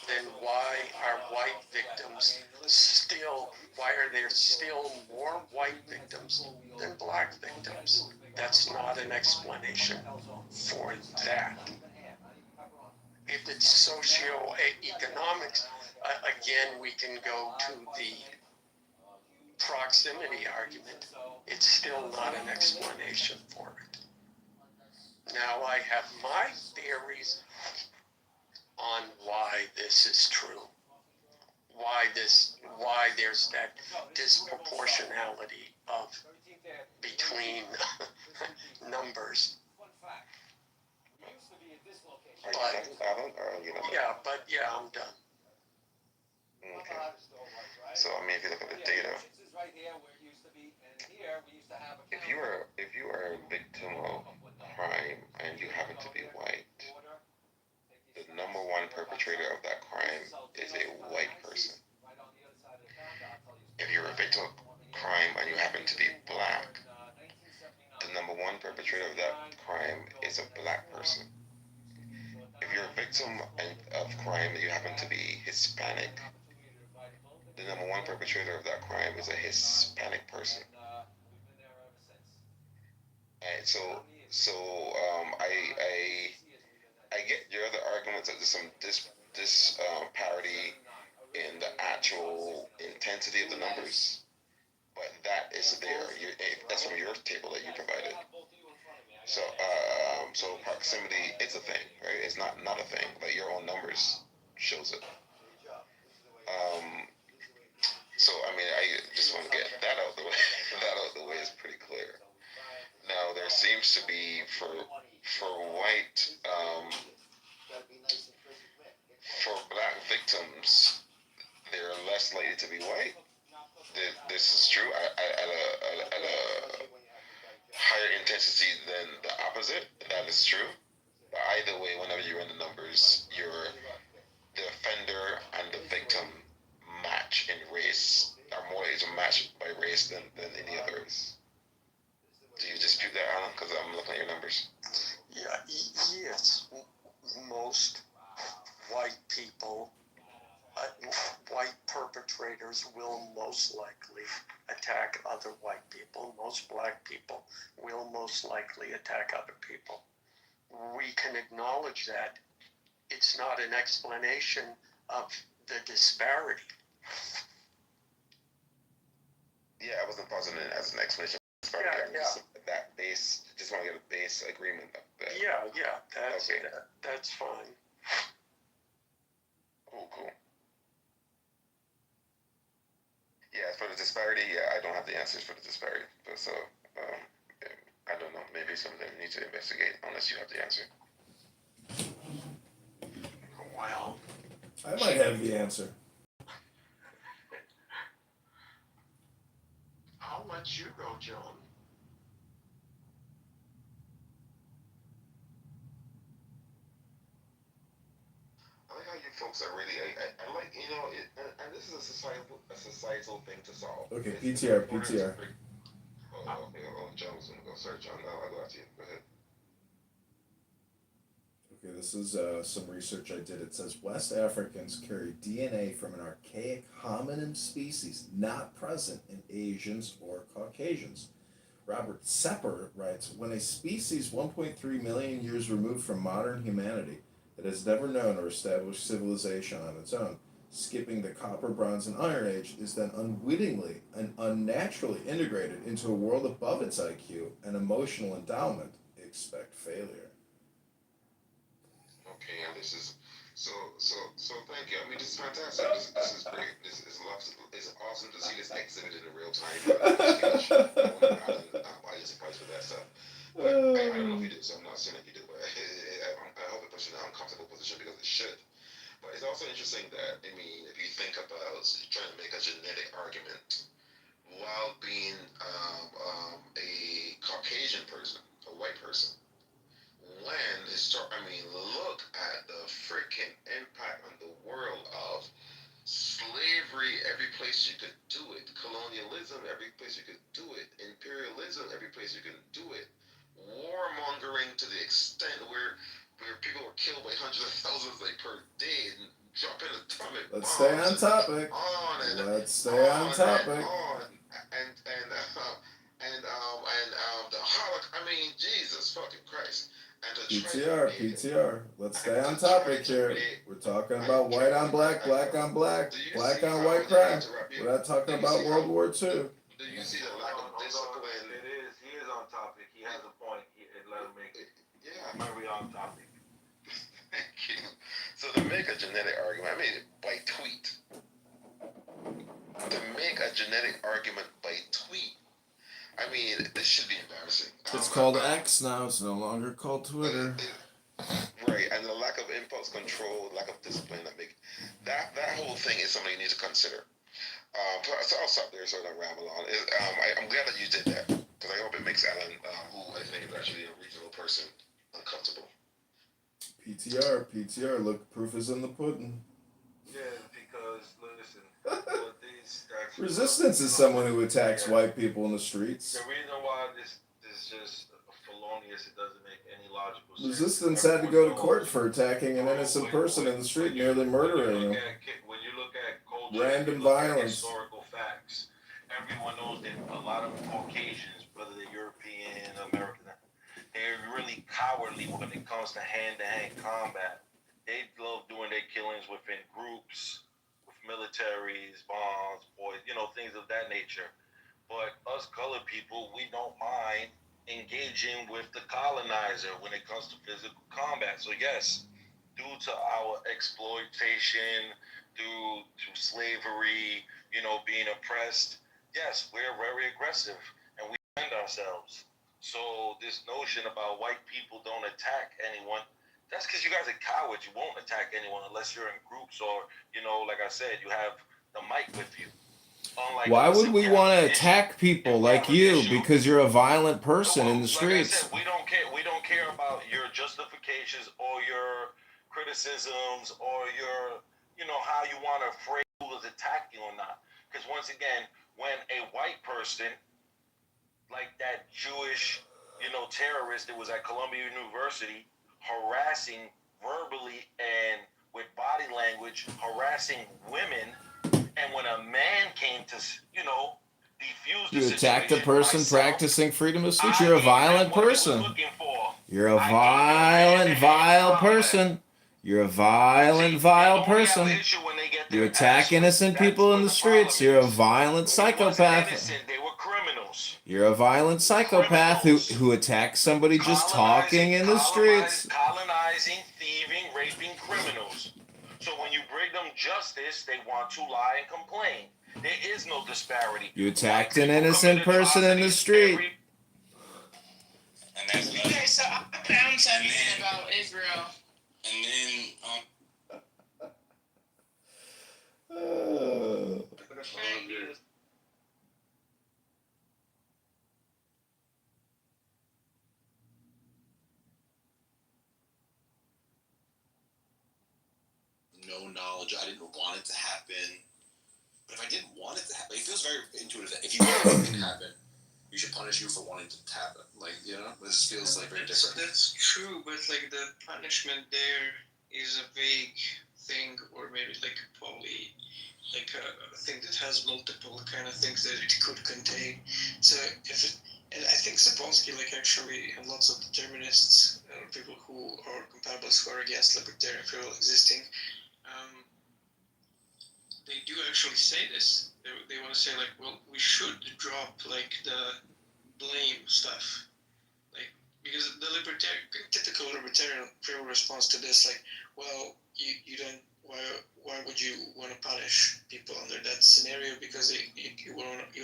then why are white victims why are there still more white victims than black victims? That's not an explanation for that. If it's socio-economics, again, we can go to the proximity argument. It's still not an explanation for it. Now, I have my theories on why this is true. Why there's that disproportionality between numbers. I'm done. Okay. So I mean, if you look at the data, if you are a victim of crime and you happen to be white, the number one perpetrator of that crime is a white person. If you're a victim of crime and you happen to be black, the number one perpetrator of that crime is a black person. If you're a victim of crime and you happen to be Hispanic, the number one perpetrator of that crime is a Hispanic person. And I get your other arguments that there's some disparity in the actual intensity of the numbers, but that is there. That's from your table that you provided. So proximity is a thing, right? It's not a thing, but your own numbers shows it. So I mean, I just want to get that out the way. That out the way is pretty clear. Now there seems to be for white, for black victims, they're less likely to be white. This is true at a higher intensity than the opposite. That is true. But either way, whenever you're in the numbers, the offender and the victim match in race, are more is matched by race than any other race. Do you dispute that, Alan? Because I'm looking at your numbers. Yeah, yes. Most white people, white perpetrators will most likely attack other white people. Most black people will most likely attack other people. We can acknowledge that. It's not an explanation of the disparity. Yeah, I wasn't positing it as an explanation. That base, just want to get a base agreement. That's fine. Cool. Yeah, for the disparity, I don't have the answers for the disparity. So, I don't know. Maybe something we need to investigate unless you have the answer. Well, I might have the answer. I'll let you go, John. I like how you folks are really. I like, and this is a societal thing to solve. Okay, PTR. Oh, okay. John was gonna go. Sorry, John. I'll go after you. Go ahead. Okay, this is some research I did. It says West Africans carry DNA from an archaic hominin species not present in Asians or Caucasians. Robert Sepper writes, when a species 1.3 million years removed from modern humanity that has never known or established civilization on its own, skipping the Copper, Bronze, and Iron Age, is then unwittingly and unnaturally integrated into a world above its IQ and emotional endowment, expect failure. Okay, and this is so. Thank you. I mean, this is fantastic. This is great. It's awesome to see this exhibited in real time. I get surprised with that stuff. But I don't know if you do, so I'm not saying if you do. But I hope it puts you in an uncomfortable position because it should. But it's also interesting that, I mean, if you think about trying to make a genetic argument while being a Caucasian person, a white person. Look at the freaking impact on the world of slavery every place you could do it, colonialism every place you could do it, imperialism every place you can do it, warmongering to the extent where where people were killed by hundreds of thousands like per day and drop in atomic Let's bombs. stay on topic. Let's stay on topic. And the Holocaust. I mean, Jesus fucking Christ. And PTR. Let's stay on topic here. We're talking about white on black, black on black, black on white crime. We're not talking about World War II. Do you see the lack of discipline? He is on topic. He has a point. Let him make it. Yeah. Very on topic. Thank you. So to make a genetic argument, I made it by tweet. To make a genetic argument by tweet. I mean, this should be embarrassing. It's called X now. It's no longer called Twitter. Right, and the lack of impulse control, lack of discipline, that whole thing is something you need to consider. So I'll stop there so I don't ramble on. I'm glad that you did that because I hope it makes Alan, who I think is actually a reasonable person, uncomfortable. PTR. Look, proof is in the pudding. Yeah, because listen, Resistance is someone who attacks white people in the streets. the reason why this is just felonious, it doesn't make any logical sense. Resistance had to go to court for attacking an innocent person in the street, nearly murdering him. When you look at culture, Random you look at violence. historical facts, everyone knows that a lot of Caucasians, whether they're European, American, they're really cowardly when it comes to hand-to-hand combat. They love doing their killings within groups, with militaries, bombs, boys, things of that nature. But us colored people, we don't mind engaging with the colonizer when it comes to physical combat. So yes, due to our exploitation, due to slavery, being oppressed, yes, we're very aggressive and we defend ourselves. So this notion about white people don't attack anyone, that's because you guys are cowards. You won't attack anyone unless you're in groups or, like I said, you have the mic with you. Why would we want to attack people like you because you're a violent person in the streets? Like I said, we don't care about your justifications or your criticisms or your, how you want to phrase who is attacking or not. Because once again, when a white person, like that Jewish, terrorist that was at Columbia University, harassing verbally and with body language, harassing women, and when a man came to, defuse the You attacked a situation person myself, practicing freedom of speech. You're a violent person. You're a violent, vile person. You're a violent, vile person. You attack innocent people in the streets. You're a violent psychopath. You're a violent psychopath who attacks somebody just talking in the streets. Colonizing, thieving, raping criminals. So when you bring them justice, they want to lie and complain. There is no disparity. You attacked an innocent person in the street. Okay, so I found something about Israel. And then no knowledge. I didn't want it to happen. But if I didn't want it to happen, it feels very intuitive that if you want something to happen, you should punish you for wanting it to happen. This feels like very different. That's true, but the punishment there is a vague thing, or maybe probably a thing that has multiple kind of things that it could contain. So and I think Sapolsky, actually, and lots of determinists, people who are compatibilists who are against libertarian free will existing, they do actually say this. They want to say we should drop the blame stuff, because the typical libertarian free will response to this, you don't. Why would you want to punish people under that scenario? Because you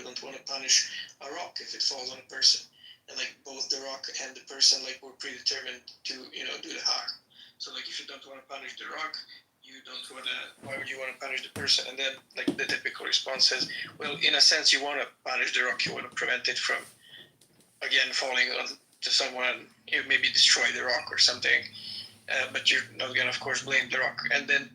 don't want to punish a rock if it falls on a person, and both the rock and the person were predetermined to do the harm. So if you don't want to punish the rock, you don't want to. Why would you want to punish the person? And then the typical response says, well, in a sense, you want to punish the rock. You want to prevent it from again falling on to someone. You maybe destroy the rock or something. But you're not going to, of course, blame the rock. And then